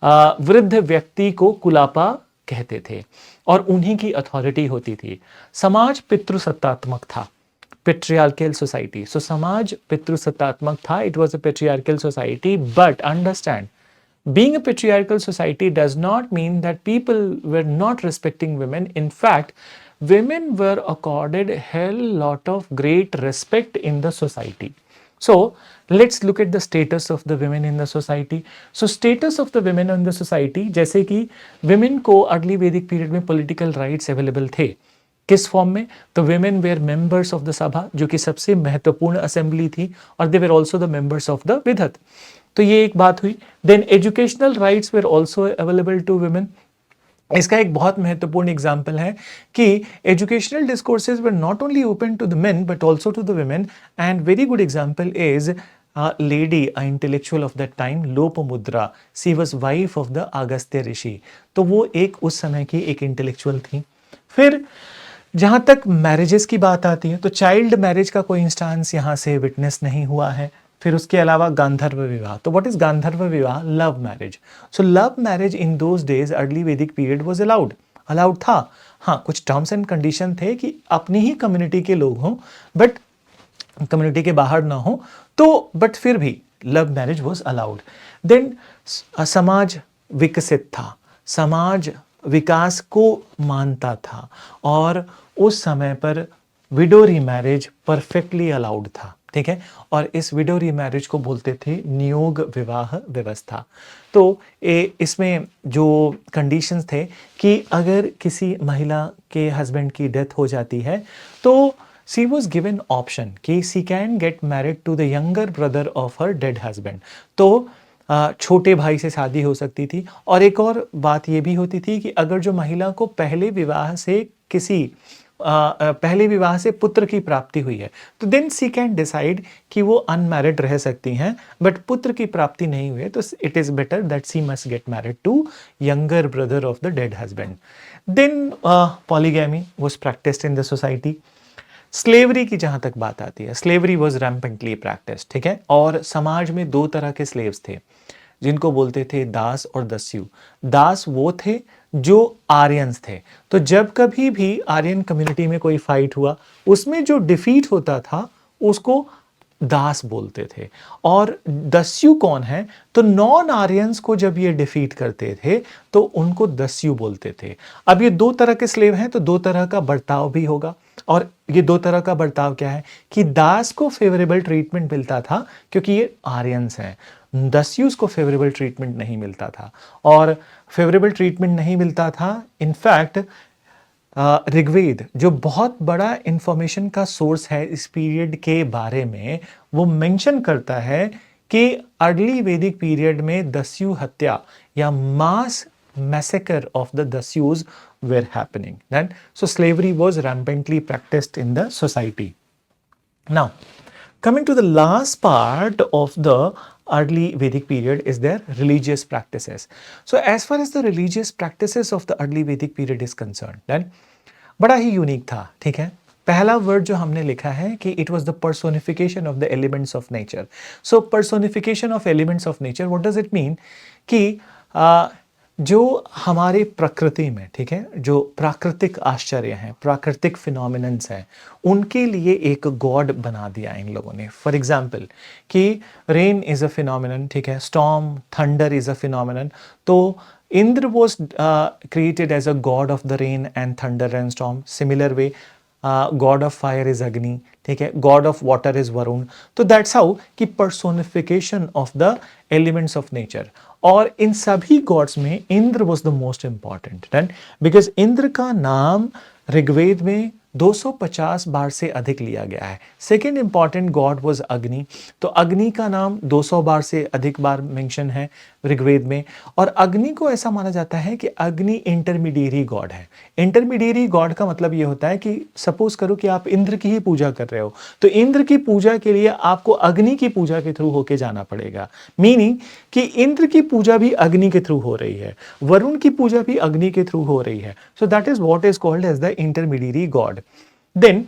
वृद्ध व्यक्ति को कुलापा कहते थे और उन्हीं की अथॉरिटी होती थी। समाज पितृसत्तात्मक था, पेट्रियार्कल सोसाइटी। सो समाज पितृसत्तात्मक था, it was a patriarchal society. But understand, being a patriarchal society does not mean that people were not respecting women. In fact, women were accorded a hell lot of great respect in the society. So let's look at the status of the women in the society. So status of the women in the society, जैसे कि women को early वैदिक period में political rights available थे। किस form में? तो women were members of the सभा, जो कि सबसे महत्वपूर्ण असेंबली थी, और they were also the members of the विधत। तो ये एक बात हुई। Then educational rights were also available to women. इसका एक बहुत महत्वपूर्ण एग्जाम्पल है कि educational discourses were not only open to the men but also to the women. And very good example is lady, an intellectual of that time, Lopamudra, she was wife of the Agastya rishi. तो वो एक उस समय की एक intellectual थी। फिर जहाँ तक मैरिजेस की बात आती है तो चाइल्ड मैरिज का कोई इंस्टांस यहाँ से विटनेस नहीं हुआ है। फिर उसके अलावा गांधर्व विवाह। तो व्हाट इज गांधर्व विवाह? Love marriage. So love marriage in those days early वैदिक पीरियड वाज अलाउड था। हाँ, कुछ टर्म्स एंड कंडीशन थे कि अपनी ही कम्युनिटी के लोग हों, बट कम्युनिटी के बाहर ना हो, तो बट फिर भी love marriage was allowed. Then समाज विकसित था, समाज विकास को मानता था, और उस समय पर विडो रीमैरिज परफेक्टली अलाउड था। ठीक है, और इस विडो रीमैरिज को बोलते थे नियोग विवाह व्यवस्था। तो इसमें जो कंडीशंस थे कि अगर किसी महिला के हस्बैंड की डेथ हो जाती है तो she was given option कि she can get married to the younger brother of her dead husband। तो छोटे भाई से शादी हो सकती थी। और एक और बात ये भी होती थी कि अगर जो महिला को पहले विवाह से पुत्र की प्राप्ति हुई है तो देन सी कैन डिसाइड कि वो अनमैरिड रह सकती हैं, बट पुत्र की प्राप्ति नहीं हुई है तो it is better that she must get married to younger brother of the dead husband. Then polygamy was practised in the society. Slavery की जहां तक बात आती है, स्लेवरी वॉज रैम्पेंटली प्रैक्टिस्ड। ठीक है, और समाज में दो तरह के स्लेव्स थे जिनको बोलते थे दास और दस्यु। दास वो थे जो आर्यंस थे। तो जब कभी भी आर्यन कम्युनिटी में कोई फाइट हुआ उसमें जो डिफीट होता था उसको दास बोलते थे। और दस्यु कौन है? तो नॉन आर्यंस को जब ये डिफीट करते थे तो उनको दस्यु बोलते थे। अब ये दो तरह के स्लेव हैं तो दो तरह का बर्ताव भी होगा। और ये दो तरह का बर्ताव क्या है कि दास को फेवरेबल ट्रीटमेंट मिलता था क्योंकि ये आर्यंस हैं, दस्युस को फेवरेबल ट्रीटमेंट नहीं मिलता था। और फेवरेबल ट्रीटमेंट नहीं मिलता था, इनफैक्ट ऋग्वेद जो बहुत बड़ा इंफॉर्मेशन का सोर्स है इस पीरियड के बारे में, वो मेंशन करता है कि अर्ली वैदिक पीरियड में दस्यु हत्या या मास massacre of the Dasyus were happening. Then, so slavery was rampantly practiced in the society. Now, coming to the last part of the early Vedic period is their religious practices. So, as far as the religious practices of the early Vedic period is concerned, then बड़ा ही unique था। ठीक है, पहला word जो हमने लिखा है कि it was the personification of the elements of nature. So personification of elements of nature, what does it mean कि जो हमारे प्रकृति में, ठीक है, जो प्राकृतिक आश्चर्य हैं, प्राकृतिक फिनोमिनन्स हैं, उनके लिए एक गॉड बना दिया इन लोगों ने। फॉर एग्जाम्पल कि रेन इज अ फिनोमिनन, ठीक है, storm, thunder is a phenomenon. तो Indra was created as a god of the rain and thunder and storm. Similar way god of fire is Agni, ठीक है, god of water is Varuna. तो that's how कि personification of the elements of nature. और इन सभी gods में Indra was the most important, right, because Indra का नाम ऋग्वेद में 250 बार से अधिक लिया गया है। सेकेंड इंपॉर्टेंट गॉड वॉज अग्नि। तो अग्नि का नाम 200 बार से अधिक बार मेंशन है ऋग्वेद में। और अग्नि को ऐसा माना जाता है कि अग्नि इंटरमीडिएरी गॉड है। इंटरमीडिएरी गॉड का मतलब ये होता है कि सपोज करो कि आप इंद्र की ही पूजा कर रहे हो, तो इंद्र की पूजा के लिए आपको अग्नि की पूजा के थ्रू होके जाना पड़ेगा। मीनिंग कि इंद्र की पूजा भी अग्नि के थ्रू हो रही है, वरुण की पूजा भी अग्नि के थ्रू हो रही है। So that is what is called as the intermediary god. Then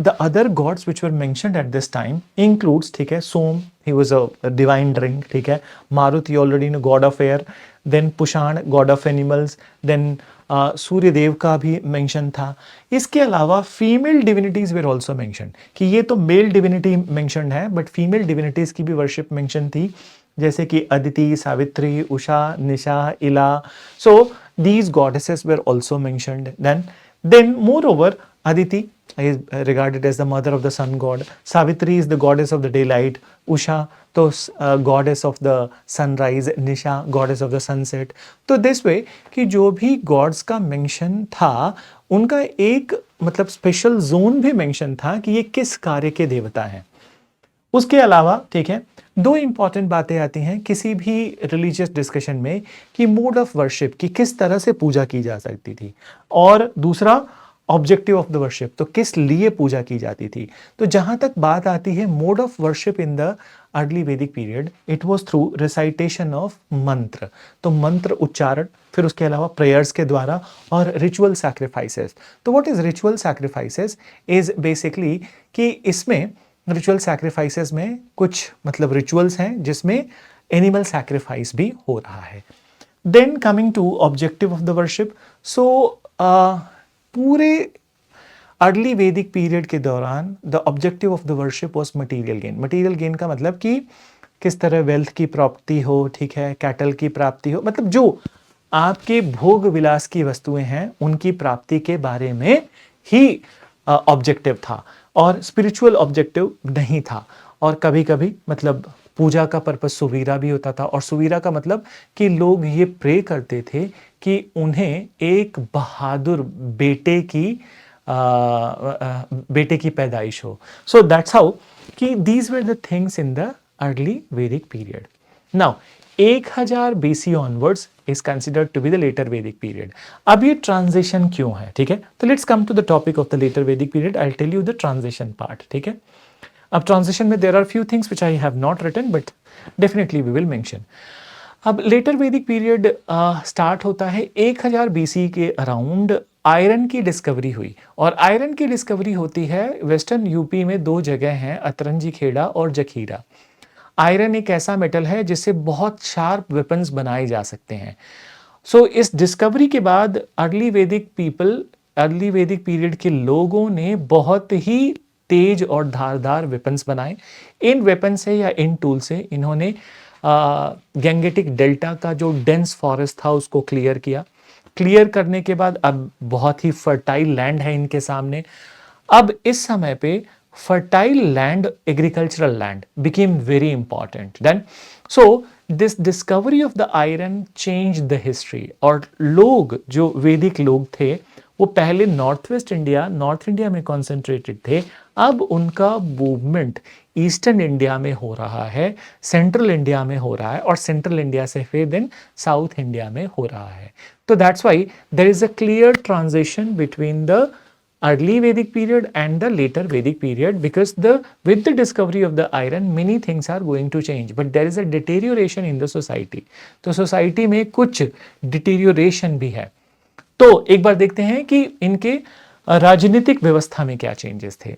the other gods which were mentioned at this time includes, ठीक है, सोम, he was a divine drink, ठीक है, मारुत, you already know, god of air, then पुषाण, god of animals, then सूर्य देव का भी mention था। इसके अलावा female divinities were also mention, कि ये तो मेल डिविनिटी मेंशन है बट फीमेल डिविनिटीज की भी वर्शिप मेंशन थी, जैसे कि अदिति, सावित्री, उषा, निशा, इला। So these goddesses were also mentioned. Then moreover, Aditi is regarded as the mother of the sun god. Savitri is the goddess of the daylight. Usha, तो goddess of the sunrise. Nisha, goddess of the sunset. तो this way कि जो भी gods का mention था उनका एक मतलब स्पेशल जोन भी मेंशन था कि ये किस कार्य के देवता हैं। उसके अलावा, ठीक है, दो इंपॉर्टेंट बातें आती हैं किसी भी रिलीजियस डिस्कशन में कि मोड ऑफ वर्शिप, कि किस तरह से पूजा की जा सकती थी, और दूसरा ऑब्जेक्टिव ऑफ द वर्शिप, तो किस लिए पूजा की जाती थी। तो जहां तक बात आती है mode of worship in the early वैदिक period, it was through recitation of mantra, तो मंत्र उच्चारण, फिर उसके अलावा प्रेयर्स के द्वारा और रिचुअल सैक्रिफाइसेस। तो what is ritual sacrifices is basically कि इसमें रिचुअल सैक्रिफाइसेस में कुछ मतलब रिचुअल्स हैं जिसमें एनिमल सैक्रिफाइस भी हो रहा है। Then coming to objective of the worship, so पूरे अर्ली वैदिक पीरियड के दौरान the objective of the worship was material gain. Material gain का मतलब कि किस तरह वेल्थ की प्राप्ति हो, ठीक है, कैटल की प्राप्ति हो, मतलब जो आपके भोग विलास की वस्तुएं हैं उनकी प्राप्ति के बारे में ही ऑब्जेक्टिव था, और स्पिरिचुअल ऑब्जेक्टिव नहीं था। और कभी कभी मतलब पूजा का पर्पस सुवीरा भी होता था, और सुवीरा का मतलब कि लोग ये प्रे करते थे कि उन्हें एक बहादुर बेटे की पैदाइश हो। सो दैट्स हाउ कि these were the things in the early वैदिक period. Now 1000 BC onwards is considered to be the later वैदिक पीरियड। अब ये ट्रांजिशन क्यों है, ठीक है, तो let's come to the topic of the later वैदिक period. I will tell you the transition part, ठीक है। अब ट्रांजिशन में there are few things which I have not written but definitely we will mention. अब later वैदिक period start होता है 1000 BC के अराउंड। आयरन की डिस्कवरी हुई, और आयरन की डिस्कवरी होती है वेस्टर्न यूपी में 2 जगह हैं, अतरंजी खेड़ा और जखीरा। आयरन एक ऐसा मेटल है जिससे बहुत शार्प वेपन्स बनाए जा सकते हैं। सो इस डिस्कवरी के बाद अर्ली वैदिक पीरियड के लोगों ने बहुत ही तेज और धारदार वेपन्स बनाए। इन वेपन से या इन टूल से इन्होंने गैंगेटिक डेल्टा का जो डेंस फॉरेस्ट था उसको क्लियर किया। क्लियर करने के बाद अब बहुत ही फर्टाइल लैंड है इनके सामने। अब इस समय पे fertile land, agricultural land became very important then. So this discovery of the iron change the history. और लोग जो वैदिक लोग थे वो पहले नॉर्थ इंडिया में कॉन्सेंट्रेटेड थे, अब उनका मूवमेंट ईस्टर्न इंडिया में हो रहा है, सेंट्रल इंडिया में हो रहा है, और सेंट्रल इंडिया से फिर देन साउथ इंडिया में हो रहा है। तो that's why there is a clear transition between the early Vedic period and the later Vedic period, because with the discovery of the iron many things are going to change, but there is a deterioration in the society. तो society में कुछ deterioration भी है। तो एक बार देखते हैं कि इनके राजनीतिक व्यवस्था में क्या चेंजेस थे।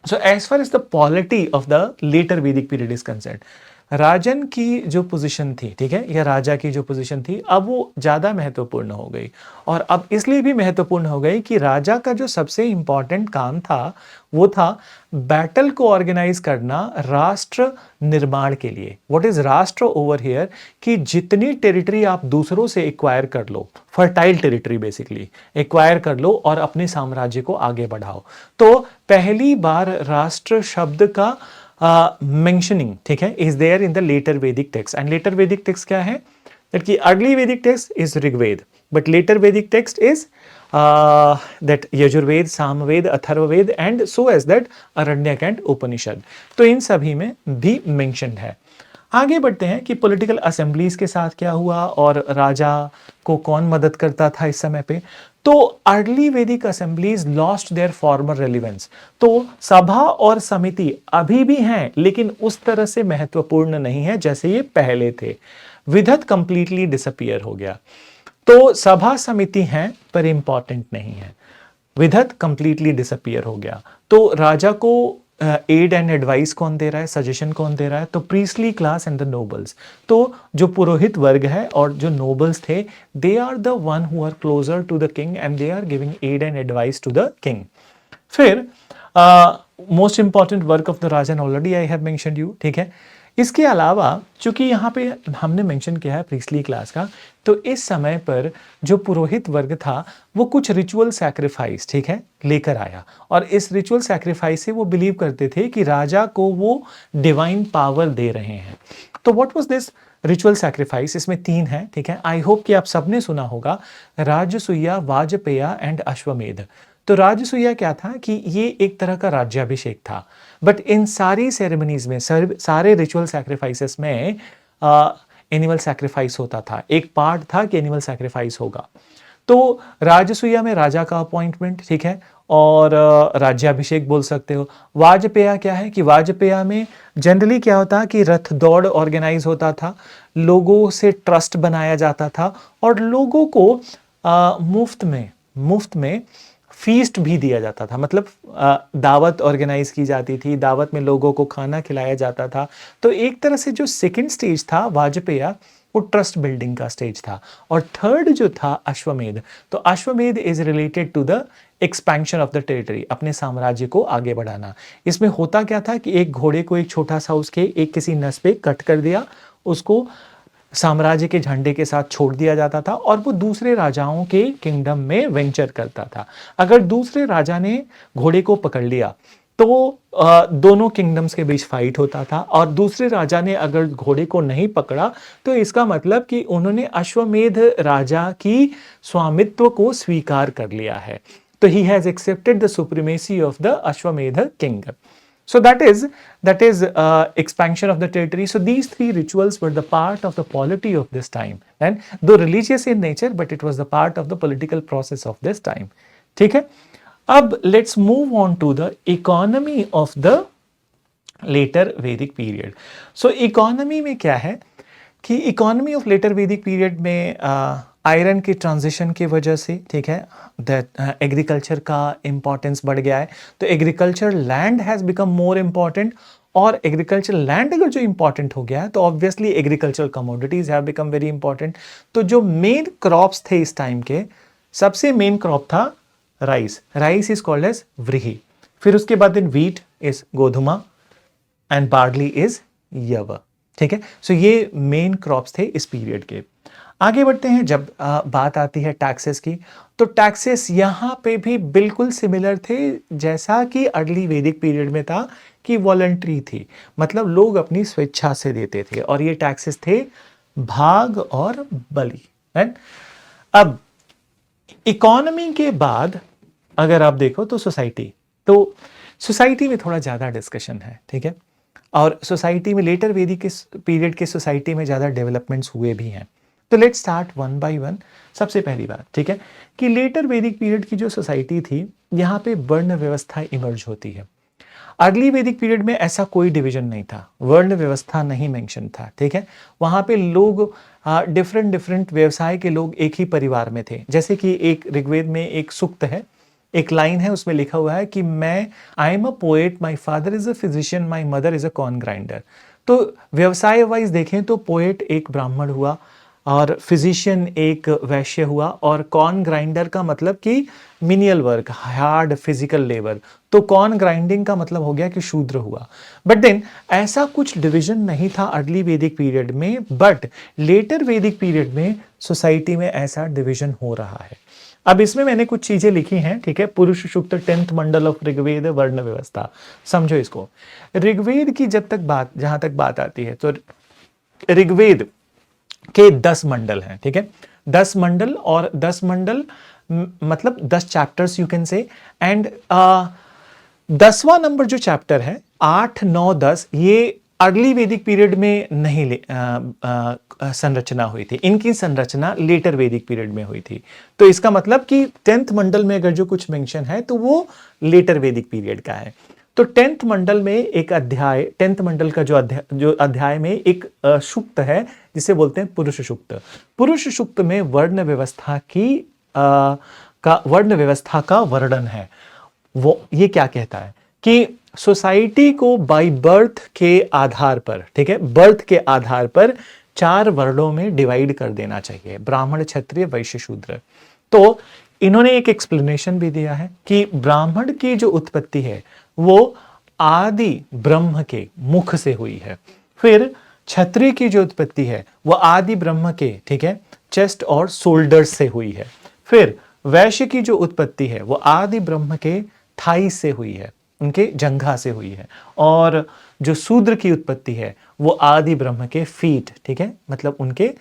So as far as the polity of the later Vedic period is concerned, राजन की जो पोजीशन थी, ठीक है, या राजा की जो पोजीशन थी, अब वो ज़्यादा महत्वपूर्ण हो गई। और अब इसलिए भी महत्वपूर्ण हो गई कि राजा का जो सबसे इंपॉर्टेंट काम था वो था बैटल को ऑर्गेनाइज करना राष्ट्र निर्माण के लिए। व्हाट इज राष्ट्र ओवर हियर, कि जितनी टेरिटरी आप दूसरों से एक्वायर कर लो, फर्टाइल टेरिटरी बेसिकली एक्वायर कर लो और अपने साम्राज्य को आगे बढ़ाओ। तो पहली बार राष्ट्र शब्द का मेंशनिंग, ठीक है, is there in the later Vedic text. And later Vedic text क्या है, दैट की early Vedic text is Rigveda, but later Vedic text is that Yajurveda, Samaveda, Atharvaveda and so as that Aranyaka and Upanishad. तो इन सभी में भी मेंशन्ड है। आगे बढ़ते हैं कि पॉलिटिकल असेंबलीज के साथ क्या हुआ और राजा को कौन मदद करता था इस समय पे। तो अर्ली वैदिक assemblies lost their farmer relevance. तो सभा और समिति अभी भी हैं, लेकिन उस तरह से महत्वपूर्ण नहीं है जैसे ये पहले थे। विधत कंप्लीटली डिसअपियर हो गया। तो सभा समिति हैं पर इंपॉर्टेंट नहीं है, विधत कंप्लीटली डिसअपियर हो गया। तो राजा को एड एंड एडवाइस कौन दे रहा है, सजेशन कौन दे रहा है, तो priestly class and the nobles. तो जो पुरोहित वर्ग है और जो नोबल्स थे, they are the one who are closer to the king and they are giving aid and advice to the king. फिर most important work of the rajan already I have mentioned you, ठीक है। इसके अलावा चूंकि यहाँ पे हमने मेंशन किया है प्रीस्टली क्लास का, तो इस समय पर जो पुरोहित वर्ग था वो कुछ रिचुअल सैक्रिफाइस, ठीक है, लेकर आया। और इस रिचुअल सैक्रिफाइस से वो बिलीव करते थे कि राजा को वो डिवाइन पावर दे रहे हैं। तो what was this ritual sacrifice? इसमें 3 है, ठीक है। आई होप कि आप सबने सुना होगा, राजसूया, वाजपेया एंड अश्वमेध। तो राजसूया क्या था कि ये एक तरह का राज्याभिषेक था, बट इन सारी सेरेमनीज में, सारे रिचुअल सैक्रिफाइसेस में एनिमल सैक्रिफाइस होता था। एक पार्ट था कि एनिमल सैक्रिफाइस होगा। तो राजसूया में राजा का अपॉइंटमेंट, ठीक है, और राज्याभिषेक बोल सकते हो। वाजपेया क्या है कि वाजपेया में जनरली क्या होता कि रथ दौड़ ऑर्गेनाइज होता था, लोगों से ट्रस्ट बनाया जाता था और लोगों को मुफ्त में फीस्ट भी दिया जाता था, मतलब दावत ऑर्गेनाइज की जाती थी, दावत में लोगों को खाना खिलाया जाता था। तो एक तरह से जो सेकंड स्टेज था वाजपेया, वो ट्रस्ट बिल्डिंग का स्टेज था। और थर्ड जो था अश्वमेध, तो Ashvamedha is related to the expansion of the territory, अपने साम्राज्य को आगे बढ़ाना। इसमें होता क्या था कि एक घोड़े को एक छोटा सा उसके एक किसी नस पे कट कर दिया, उसको साम्राज्य के झंडे के साथ छोड़ दिया जाता था और वो दूसरे राजाओं के किंगडम में वेंचर करता था। अगर दूसरे राजा ने घोड़े को पकड़ लिया तो दोनों किंगडम्स के बीच फाइट होता था, और दूसरे राजा ने अगर घोड़े को नहीं पकड़ा तो इसका मतलब कि उन्होंने अश्वमेध राजा की स्वामित्व को स्वीकार कर लिया है। तो he has accepted the supremacy of the अश्वमेध kingdom. So that is expansion of the territory. So these three rituals were the part of the polity of this time, and though religious in nature, but it was the part of the political process of this time. ठीक है, अब let's move on to the economy of the later Vedic period. So economy में क्या है कि economy of letter वैदिक period में iron की ट्रांजिशन की वजह से, ठीक है, दैट एग्रीकल्चर का इंपॉर्टेंस बढ़ गया है। तो agriculture land has become more important, और एग्रीकल्चर लैंड अगर जो इंपॉर्टेंट हो गया है तो obviously agriculture commodities have become very important. तो जो मेन क्रॉप्स थे इस टाइम के, सबसे मेन क्रॉप था rice. Rice is called as vrihi. फिर उसके बाद दिन wheat is godhuma and barley is yava. ठीक है, सो ये मेन क्रॉप्स थे इस पीरियड के। आगे बढ़ते हैं, जब बात आती है टैक्सेस की, तो टैक्सेस यहाँ पे भी बिल्कुल सिमिलर थे जैसा कि अर्ली वैदिक पीरियड में था कि वॉलंटरी थी, मतलब लोग अपनी स्वेच्छा से देते थे, और ये टैक्सेस थे भाग और बलि। राइट, अब इकोनॉमी के बाद अगर आप देखो तो सोसाइटी में थोड़ा ज़्यादा डिस्कशन है। ठीक है, और सोसाइटी में लेटर वैदिक के पीरियड के सोसाइटी में ज़्यादा डेवलपमेंट्स हुए भी हैं। तो let's start one by one. सबसे पहली बात, ठीक है, कि लेटर वैदिक पीरियड की जो सोसाइटी थी, यहाँ पे वर्ण व्यवस्था इमर्ज होती है। अर्ली वैदिक पीरियड में ऐसा कोई डिवीजन नहीं था, वर्ण व्यवस्था नहीं मेंशन था। ठीक है, वहाँ पे लोग डिफरेंट व्यवसाय के लोग एक ही परिवार में थे। जैसे कि एक ऋग्वेद में एक सूक्त है, एक लाइन है, उसमें लिखा हुआ है कि I am a poet, my father is a physician, my mother is a corn grinder. तो व्यवसाय वाइज देखें तो पोएट एक ब्राह्मण हुआ, और फिजिशियन एक वैश्य हुआ, और कॉर्न ग्राइंडर का मतलब कि menial work, hard physical labour. तो कॉर्न ग्राइंडिंग का मतलब हो गया कि शूद्र हुआ। बट देन ऐसा कुछ डिवीजन नहीं था अर्ली वैदिक पीरियड में, बट लेटर वैदिक पीरियड में सोसाइटी में ऐसा डिवीजन हो रहा है। अब इसमें मैंने कुछ चीजें लिखी हैं। ठीक है, पुरुष सूक्त 10th मंडल ऑफ ऋग्वेद, वर्ण व्यवस्था, समझो इसको। ऋग्वेद की जहां तक बात आती है, तो ऋग्वेद के 10 मंडल हैं। ठीक है, 10 मंडल, और 10 मंडल मतलब 10 chapters you can say. And 10वां नंबर जो चैप्टर है, 8, 9, 10, ये अर्ली वैदिक पीरियड में नहीं संरचना हुई थी, इनकी संरचना लेटर वैदिक पीरियड में हुई थी। तो इसका मतलब कि 10th मंडल में अगर जो कुछ मेंशन है तो वो लेटर वैदिक पीरियड का है। तो 10th मंडल में एक अध्याय, 10th मंडल का जो अध्याय में एक सूक्त है जिसे बोलते हैं पुरुष सूक्त। पुरुष सूक्त में वर्ण व्यवस्था का वर्णन है। वो ये क्या कहता है कि सोसाइटी को बाय बर्थ के आधार पर, ठीक है, बर्थ के आधार पर 4 वर्णों में डिवाइड कर देना चाहिए, ब्राह्मण, क्षत्रिय, वैश्य, शूद्र। तो इन्होंने एक एक्सप्लेनेशन भी दिया है कि ब्राह्मण की जो उत्पत्ति है वो आदि ब्रह्म के मुख से हुई है। फिर क्षत्रिय की जो उत्पत्ति है वो आदि ब्रह्म के, ठीक है, चेस्ट और शोल्डर्स से हुई है। फिर वैश्य की जो उत्पत्ति है वो आदि ब्रह्म के थाई से हुई है, उनके जंघा से हुई है। और जो शूद्र की उत्पत्ति है वो आदि ब्रह्म के फीट, ठीक है, मतलब उनके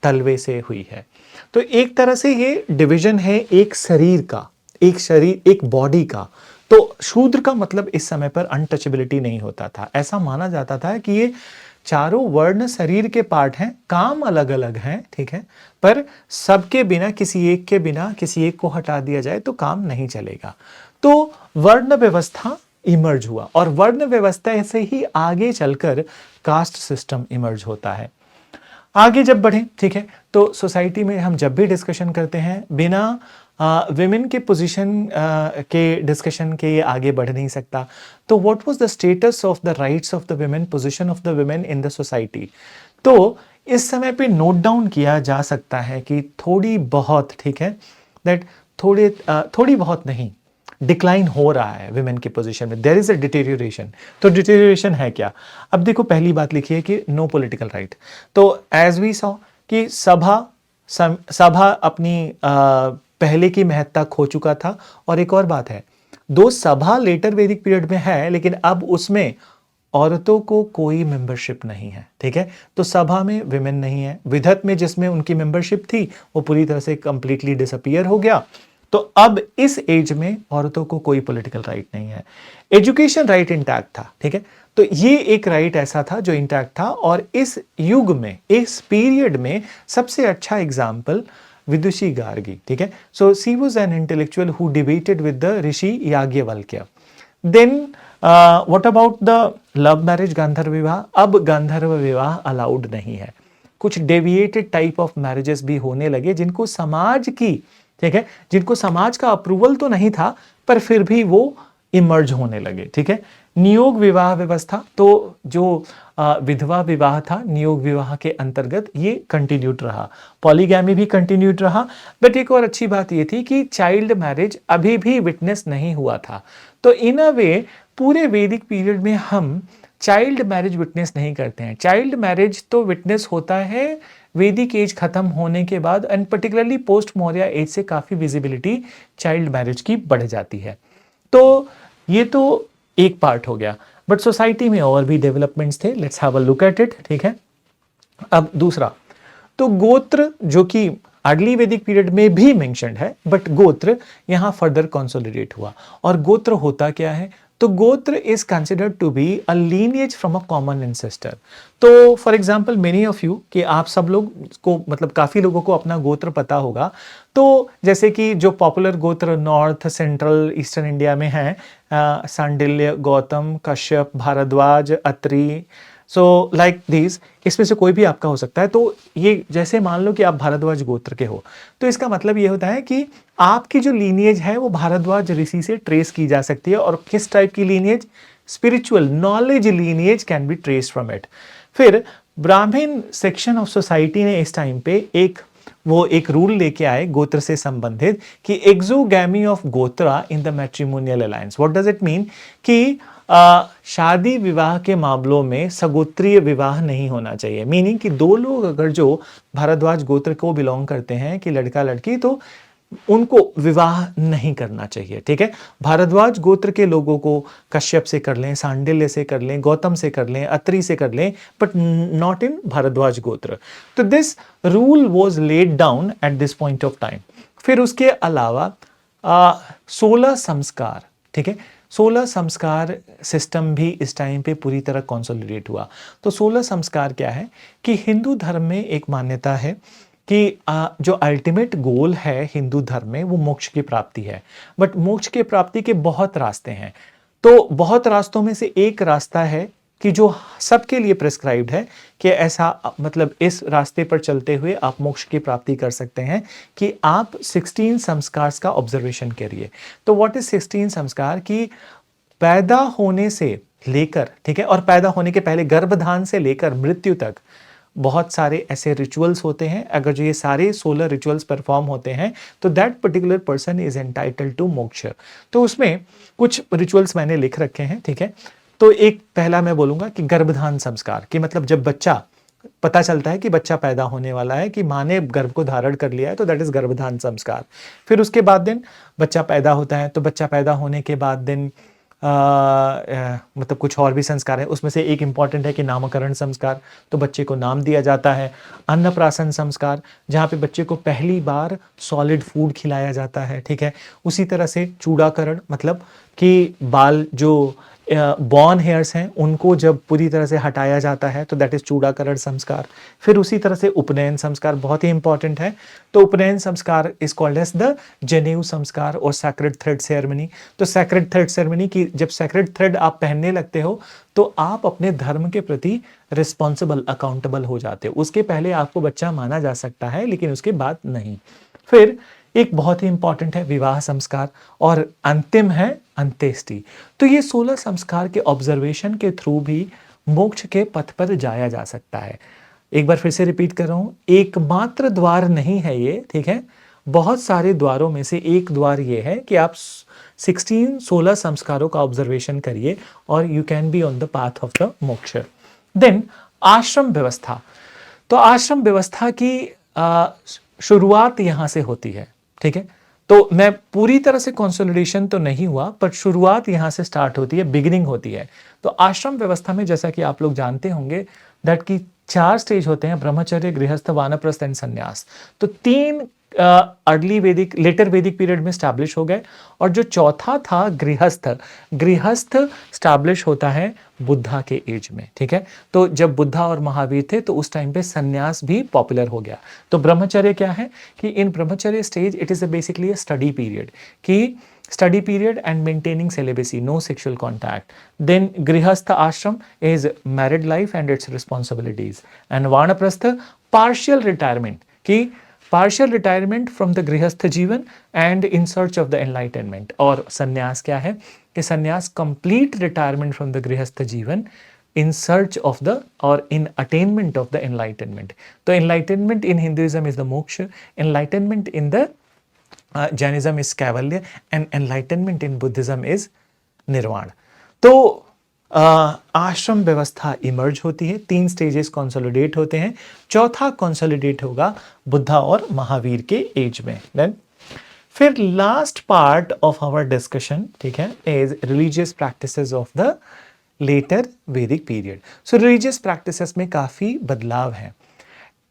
तलवे से हुई है। तो एक तरह से ये डिवीजन है एक शरीर का, एक बॉडी का। तो शूद्र का मतलब इस समय पर अनटचेबिलिटी नहीं होता था, ऐसा माना जाता था कि ये चारों वर्ण शरीर के पार्ट हैं, काम अलग अलग हैं, ठीक है, पर सबके बिना, किसी एक के बिना किसी एक को हटा दिया जाए तो काम नहीं चलेगा। तो वर्ण व्यवस्था इमर्ज हुआ और वर्ण व्यवस्था से ही आगे चलकर कास्ट सिस्टम इमर्ज होता है। आगे जब बढ़े, ठीक है, तो सोसाइटी में हम जब भी डिस्कशन करते हैं बिना विमेन के पोजीशन के डिस्कशन के ये आगे बढ़ नहीं सकता। तो what was the status of the rights of the women, position of the women in the society. तो इस समय पे नोट डाउन किया जा सकता है कि थोड़ी बहुत, ठीक है, दैट थोड़ी बहुत नहीं, डिक्लाइन हो रहा है विमेन की पोजीशन में, देयर इज अ डिटेरियोरेशन। तो डिटेरियोरेशन है क्या? अब देखो, पहली बात लिखी है कि नो पॉलिटिकल राइट। तो एज वी सॉ कि सभा अपनी पहले की महत्ता खो चुका था। और एक और बात है, दो सभा लेटर वैदिक पीरियड में है, लेकिन अब उसमें औरतों को कोई मेंबरशिप नहीं है, ठीक है। तो सभा में विमेन नहीं है, विधत में जिसमें उनकी मेंबरशिप थी वो पूरी तरह से कंप्लीटली डिसअपीयर हो गया। तो अब इस एज में औरतों को कोई पॉलिटिकल राइट नहीं है। एजुकेशन राइट इंटैक्ट था, ठीक है। तो ये एक राइट ऐसा था जो इंटैक्ट था। और इस युग में, इस पीरियड में सबसे अच्छा एग्जाम्पल विदुषी गार्गी, ठीक है। So she was an intellectual who debated with the rishi Yajnavalkya. Then what about the love marriage, Gandharva vivah. अब गांधर्व विवाह अलाउड नहीं है। कुछ डेविएटेड टाइप ऑफ मैरिजेस भी होने लगे जिनको समाज की, ठीक है, जिनको समाज का अप्रूवल तो नहीं था पर फिर भी वो इमर्ज होने लगे, ठीक है। नियोग विवाह व्यवस्था, तो जो विधवा विवाह था नियोग विवाह के अंतर्गत, ये कंटिन्यूड रहा। पॉलीगैमी भी कंटिन्यूड रहा। बट एक और अच्छी बात ये थी कि चाइल्ड मैरिज अभी भी विटनेस नहीं हुआ था। तो इन अ वे पूरे वैदिक पीरियड में हम चाइल्ड मैरिज विटनेस नहीं करते हैं। चाइल्ड मैरिज तो विटनेस होता है वैदिक एज खत्म होने के बाद, and particularly post Maurya age से काफी विजिबिलिटी चाइल्ड मैरिज की बढ़ जाती है। तो ये तो एक पार्ट हो गया। बट सोसाइटी में और भी डेवलपमेंट्स थे, let's have a look at it, ठीक है। अब दूसरा, तो गोत्र, जो कि अर्ली वैदिक पीरियड में भी मेंशन्ड है, बट गोत्र यहां फर्दर कंसोलिडेट हुआ। और गोत्र होता क्या है? तो gotra is considered to be a lineage from a common ancestor. तो for example many of you, कि आप सब लोग को, मतलब काफी लोगों को अपना गोत्र पता होगा। तो जैसे कि जो पॉपुलर गोत्र नॉर्थ, सेंट्रल, ईस्टर्न इंडिया में है, Sandilya, Gautam, Kashyap, Bharadwaj, Atri, so like this, इसमें से कोई भी आपका हो सकता है। तो ये जैसे मान लो कि आप भारद्वाज गोत्र के हो, तो इसका मतलब ये होता है कि आपकी जो लीनिएज है वो भारद्वाज ऋषि से ट्रेस की जा सकती है। और किस टाइप की lineage? Spiritual knowledge lineage can be trace from it. फिर ब्राह्मण सेक्शन ऑफ सोसाइटी ने इस टाइम पे एक रूल लेके आए गोत्र से संबंधित, कि एक्सोगैमी ऑफ गोत्रा in the matrimonial alliance. What does it mean? कि शादी विवाह के मामलों में सगोत्रीय विवाह नहीं होना चाहिए। मीनिंग कि दो लोग अगर जो भारद्वाज गोत्र को बिलोंग करते हैं, कि लड़का लड़की, तो उनको विवाह नहीं करना चाहिए, ठीक है। भारद्वाज गोत्र के लोगों को कश्यप से कर लें, सांडिल्य से कर लें, गौतम से कर लें, अत्रि से कर लें, बट नॉट इन भारद्वाज गोत्र। तो this rule was laid down at this point of time. फिर उसके अलावा 16 संस्कार, ठीक है, 16 संस्कार सिस्टम भी इस टाइम पे पूरी तरह कंसोलिडेट हुआ। तो 16 संस्कार क्या है? कि हिंदू धर्म में एक मान्यता है कि जो अल्टीमेट गोल है हिंदू धर्म में वो मोक्ष की प्राप्ति है। बट मोक्ष की प्राप्ति के बहुत रास्ते हैं। तो बहुत रास्तों में से एक रास्ता है कि जो सबके लिए प्रिस्क्राइब्ड है, कि ऐसा, मतलब इस रास्ते पर चलते हुए आप मोक्ष की प्राप्ति कर सकते हैं, कि आप 16 संस्कार का ऑब्जर्वेशन करिए। तो व्हाट इज 16 संस्कार? की पैदा होने से लेकर, ठीक है, और पैदा होने के पहले गर्भधान से लेकर मृत्यु तक बहुत सारे ऐसे रिचुअल्स होते हैं। अगर जो ये सारे 16 रिचुअल्स परफॉर्म होते हैं तो that particular person is entitled to moksha. तो उसमें कुछ रिचुअल्स मैंने लिख रखे हैं, ठीक है। तो एक पहला मैं बोलूंगा कि गर्भधान संस्कार, कि मतलब जब बच्चा, पता चलता है कि बच्चा पैदा होने वाला है, कि माँ ने गर्भ को धारण कर लिया है, तो दैट इज गर्भधान संस्कार। फिर उसके बाद दिन बच्चा पैदा होता है, तो बच्चा पैदा होने के बाद दिन मतलब कुछ और भी संस्कार है। उसमें से एक इंपॉर्टेंट है कि नामकरण संस्कार, तो बच्चे को नाम दिया जाता है। अन्नप्राशन संस्कार, जहाँ पे बच्चे को पहली बार सॉलिड फूड खिलाया जाता है, ठीक है। उसी तरह से चूड़ाकरण, मतलब कि बाल जो बॉर्न हेयर्स हैं उनको जब पूरी तरह से हटाया जाता है तो दैट इज चूड़ाकरण संस्कार। फिर उसी तरह से उपनयन संस्कार बहुत ही इंपॉर्टेंट है। तो उपनयन संस्कार इज कॉल्ड एज द जनेऊ संस्कार और सैक्रेड थ्रेड सेरेमनी। तो सैक्रेड थ्रेड सेरेमनी की जब सैक्रेड थ्रेड आप पहनने लगते हो तो आप अपने धर्म के प्रति रिस्पॉन्सिबल अकाउंटेबल हो जाते हो। उसके पहले आपको बच्चा माना जा सकता है लेकिन उसके बाद नहीं। फिर एक बहुत ही इंपॉर्टेंट है विवाह संस्कार और अंतिम है अंत्येष्टि। तो ये 16 संस्कार के ऑब्जर्वेशन के थ्रू भी मोक्ष के पथ पर जाया जा सकता है। एक बार फिर से रिपीट कर रहा हूं, एकमात्र द्वार नहीं है ये, ठीक है। बहुत सारे द्वारों में से एक द्वार ये है कि आप 16 संस्कारों का ऑब्जर्वेशन करिए और you can be on the path of the मोक्ष। देन आश्रम व्यवस्था। तो आश्रम व्यवस्था की शुरुआत यहां से होती है, ठीक है। तो मैं पूरी तरह से कंसोलिडेशन तो नहीं हुआ पर शुरुआत यहां से स्टार्ट होती है, बिगिनिंग होती है। तो आश्रम व्यवस्था में जैसा कि आप लोग जानते होंगे दैट की 4 स्टेज होते हैं, ब्रह्मचर्य, गृहस्थ, वानप्रस्थ एंड संन्यास। तो 3 अर्ली वैदिक लेटर वैदिक पीरियड में स्टैब्लिश हो गए और जो चौथा था गृहस्थ, गृहस्थ स्टैब्लिश होता है बुद्धा के एज में, ठीक है। तो जब बुद्धा और महावीर थे तो उस टाइम पे संन्यास भी पॉपुलर हो गया। तो ब्रह्मचर्य क्या है कि इन ब्रह्मचर्य stage it is basically a study period कि study period and maintaining celibacy, no sexual contact. Then grihastha ashram is married life and its responsibilities, and vanaprastha partial retirement ki partial retirement from the grihastha जीवन and in search of the enlightenment. और संन्यास क्या है कि संन्यास complete retirement from the grihastha जीवन in search of the or in attainment of the enlightenment. तो enlightenment in Hinduism is the moksha, enlightenment in the Jainism is Kaivalya and enlightenment in Buddhism is Nirvana. तो आश्रम व्यवस्था emerge होती है, 3 stages consolidate होते हैं, चौथा consolidate होगा बुद्धा और महावीर के एज में। देन फिर last part of our discussion, ठीक है, is religious practices of the later वैदिक पीरियड। सो रिलीजियस प्रैक्टिसेस में काफी बदलाव है।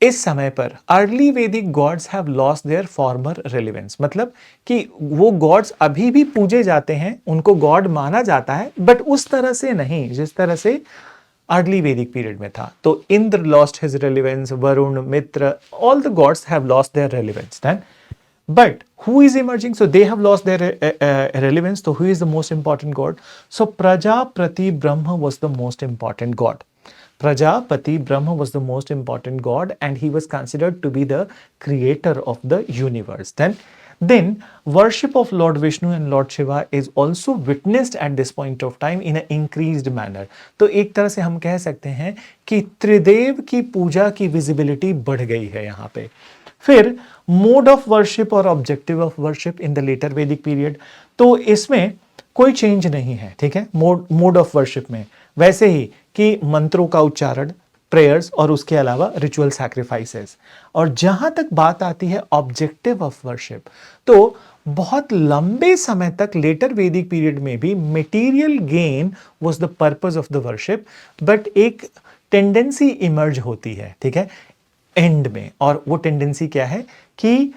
इस समय पर early Vedic gods have lost their former relevance, मतलब कि वो गॉड्स अभी भी पूजे जाते हैं, उनको गॉड माना जाता है बट उस तरह से नहीं जिस तरह से अर्ली वैदिक पीरियड में था। तो Indra lost his relevance, Varuna, Mitra, all the gods have lost their relevance. Then but who is emerging? So they have lost their relevance. So who is the most important god? So Prajapati Brahma was the most important god. Prajapati Brahma was the most important god and he was considered to be the creator of the universe. Then worship of Lord Vishnu and Lord Shiva is also witnessed at this point of time in an increased manner. तो एक तरह से हम कह सकते हैं कि त्रिदेव की पूजा की विजिबिलिटी बढ़ गई है यहाँ पे। फिर मोड ऑफ वर्शिप और objective of worship in the later वैदिक पीरियड, तो इसमें कोई चेंज नहीं है, ठीक है। मोड ऑफ वर्शिप में वैसे ही कि मंत्रों का उच्चारण, प्रेयर्स और उसके अलावा रिचुअल सैक्रिफाइसेस। और जहां तक बात आती है ऑब्जेक्टिव ऑफ वर्शिप, तो बहुत लंबे समय तक लेटर वैदिक पीरियड में भी material gain was the purpose of the worship, but एक टेंडेंसी इमर्ज होती है, ठीक है, एंड में। और वो टेंडेंसी क्या है कि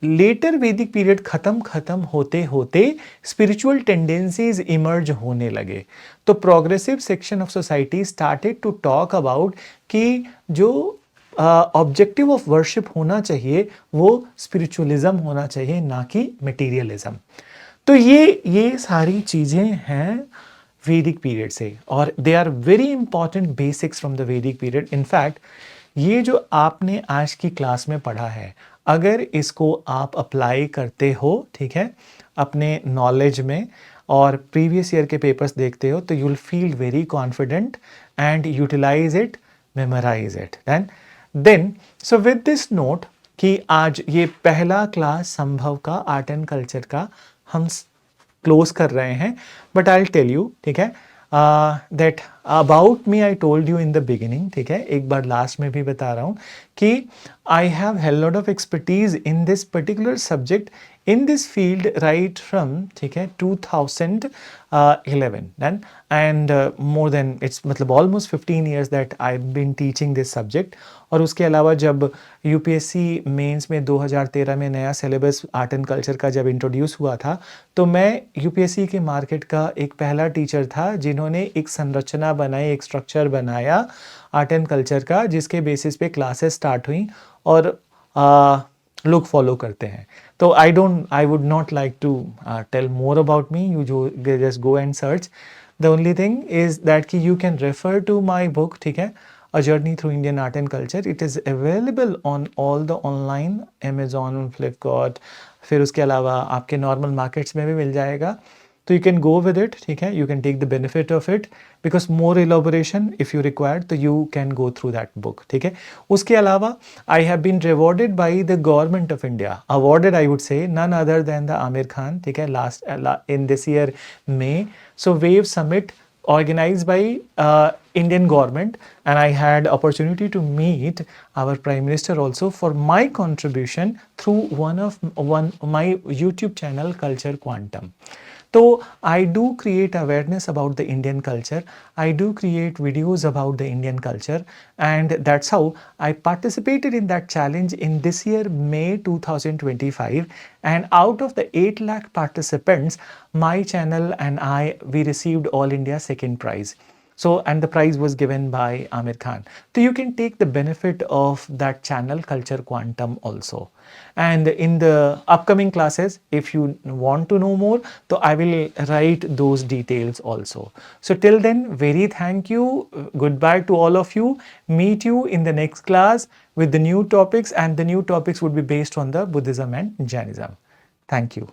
लेटर वैदिक पीरियड खत्म होते होते स्पिरिचुअल टेंडेंसीज इमर्ज होने लगे। तो progressive section of society started to talk about कि जो ऑब्जेक्टिव ऑफ वर्शिप होना चाहिए वो स्पिरिचुअलिज्म होना चाहिए, ना कि मटेरियलिज्म। तो ये सारी चीजें हैं वैदिक पीरियड से और they are very important basics from the Vedic period. In fact ये जो आपने आज की क्लास में पढ़ा है, अगर इसको आप अप्लाई करते हो, ठीक है, अपने नॉलेज में और प्रीवियस ईयर के पेपर्स देखते हो, तो you will feel very confident and utilise it, memorise it. Then so with this note कि आज ये पहला क्लास संभव का आर्ट एंड कल्चर का हम क्लोज कर रहे हैं, but I will tell you, ठीक है, that about me I told you in the beginning, ठीक है, एक बार लास्ट में भी बता रहा हूँ कि I have hell lot of expertise in this particular subject in this field right from, ठीक है, 2011 then, and more than, it's मतलब almost 15 years that I've been teaching this subject. और उसके अलावा जब UPSC मेंस में 2013 में नया सिलेबस आर्ट एंड कल्चर का जब इंट्रोड्यूस हुआ था, तो मैं UPSC के मार्केट का एक पहला टीचर था जिन्होंने एक संरचना बनाई, एक स्ट्रक्चर बनाया आर्ट एंड कल्चर का, जिसके बेसिस पे क्लासेस स्टार्ट हुई और लोग फॉलो करते हैं. तो I would not like to tell more about me, you जो just go and search. The only thing is that कि you can refer to my book, ठीक है, A Journey Through Indian Art and Culture. It is available on all the online, Amazon, Flipkart, फिर उसके अलावा आपके normal markets में भी मिल जाएगा. तो you can go with it, ठीक है, you can take the benefit of it, because more elaboration if you required, तो you can go through that book, ठीक है. उसके अलावा I have been rewarded by the government of India, awarded I would say none other than the Aamir Khan, ठीक है, last in this year May. So Wave Summit organized by Indian government, and I had opportunity to meet our Prime Minister also for my contribution through one my YouTube channel Culture Quantum. So I do create awareness about the Indian culture. I do create videos about the Indian culture, and that's how I participated in that challenge in this year, May 2025. And out of the 8 lakh participants, my channel and we received All India second prize. So, and the prize was given by Amir Khan. So you can take the benefit of that channel Culture Quantum also. And in the upcoming classes, if you want to know more, so I will write those details also. So till then, very thank you. Goodbye to all of you. Meet you in the next class with the new topics, and the new topics would be based on the Buddhism and Jainism. Thank you.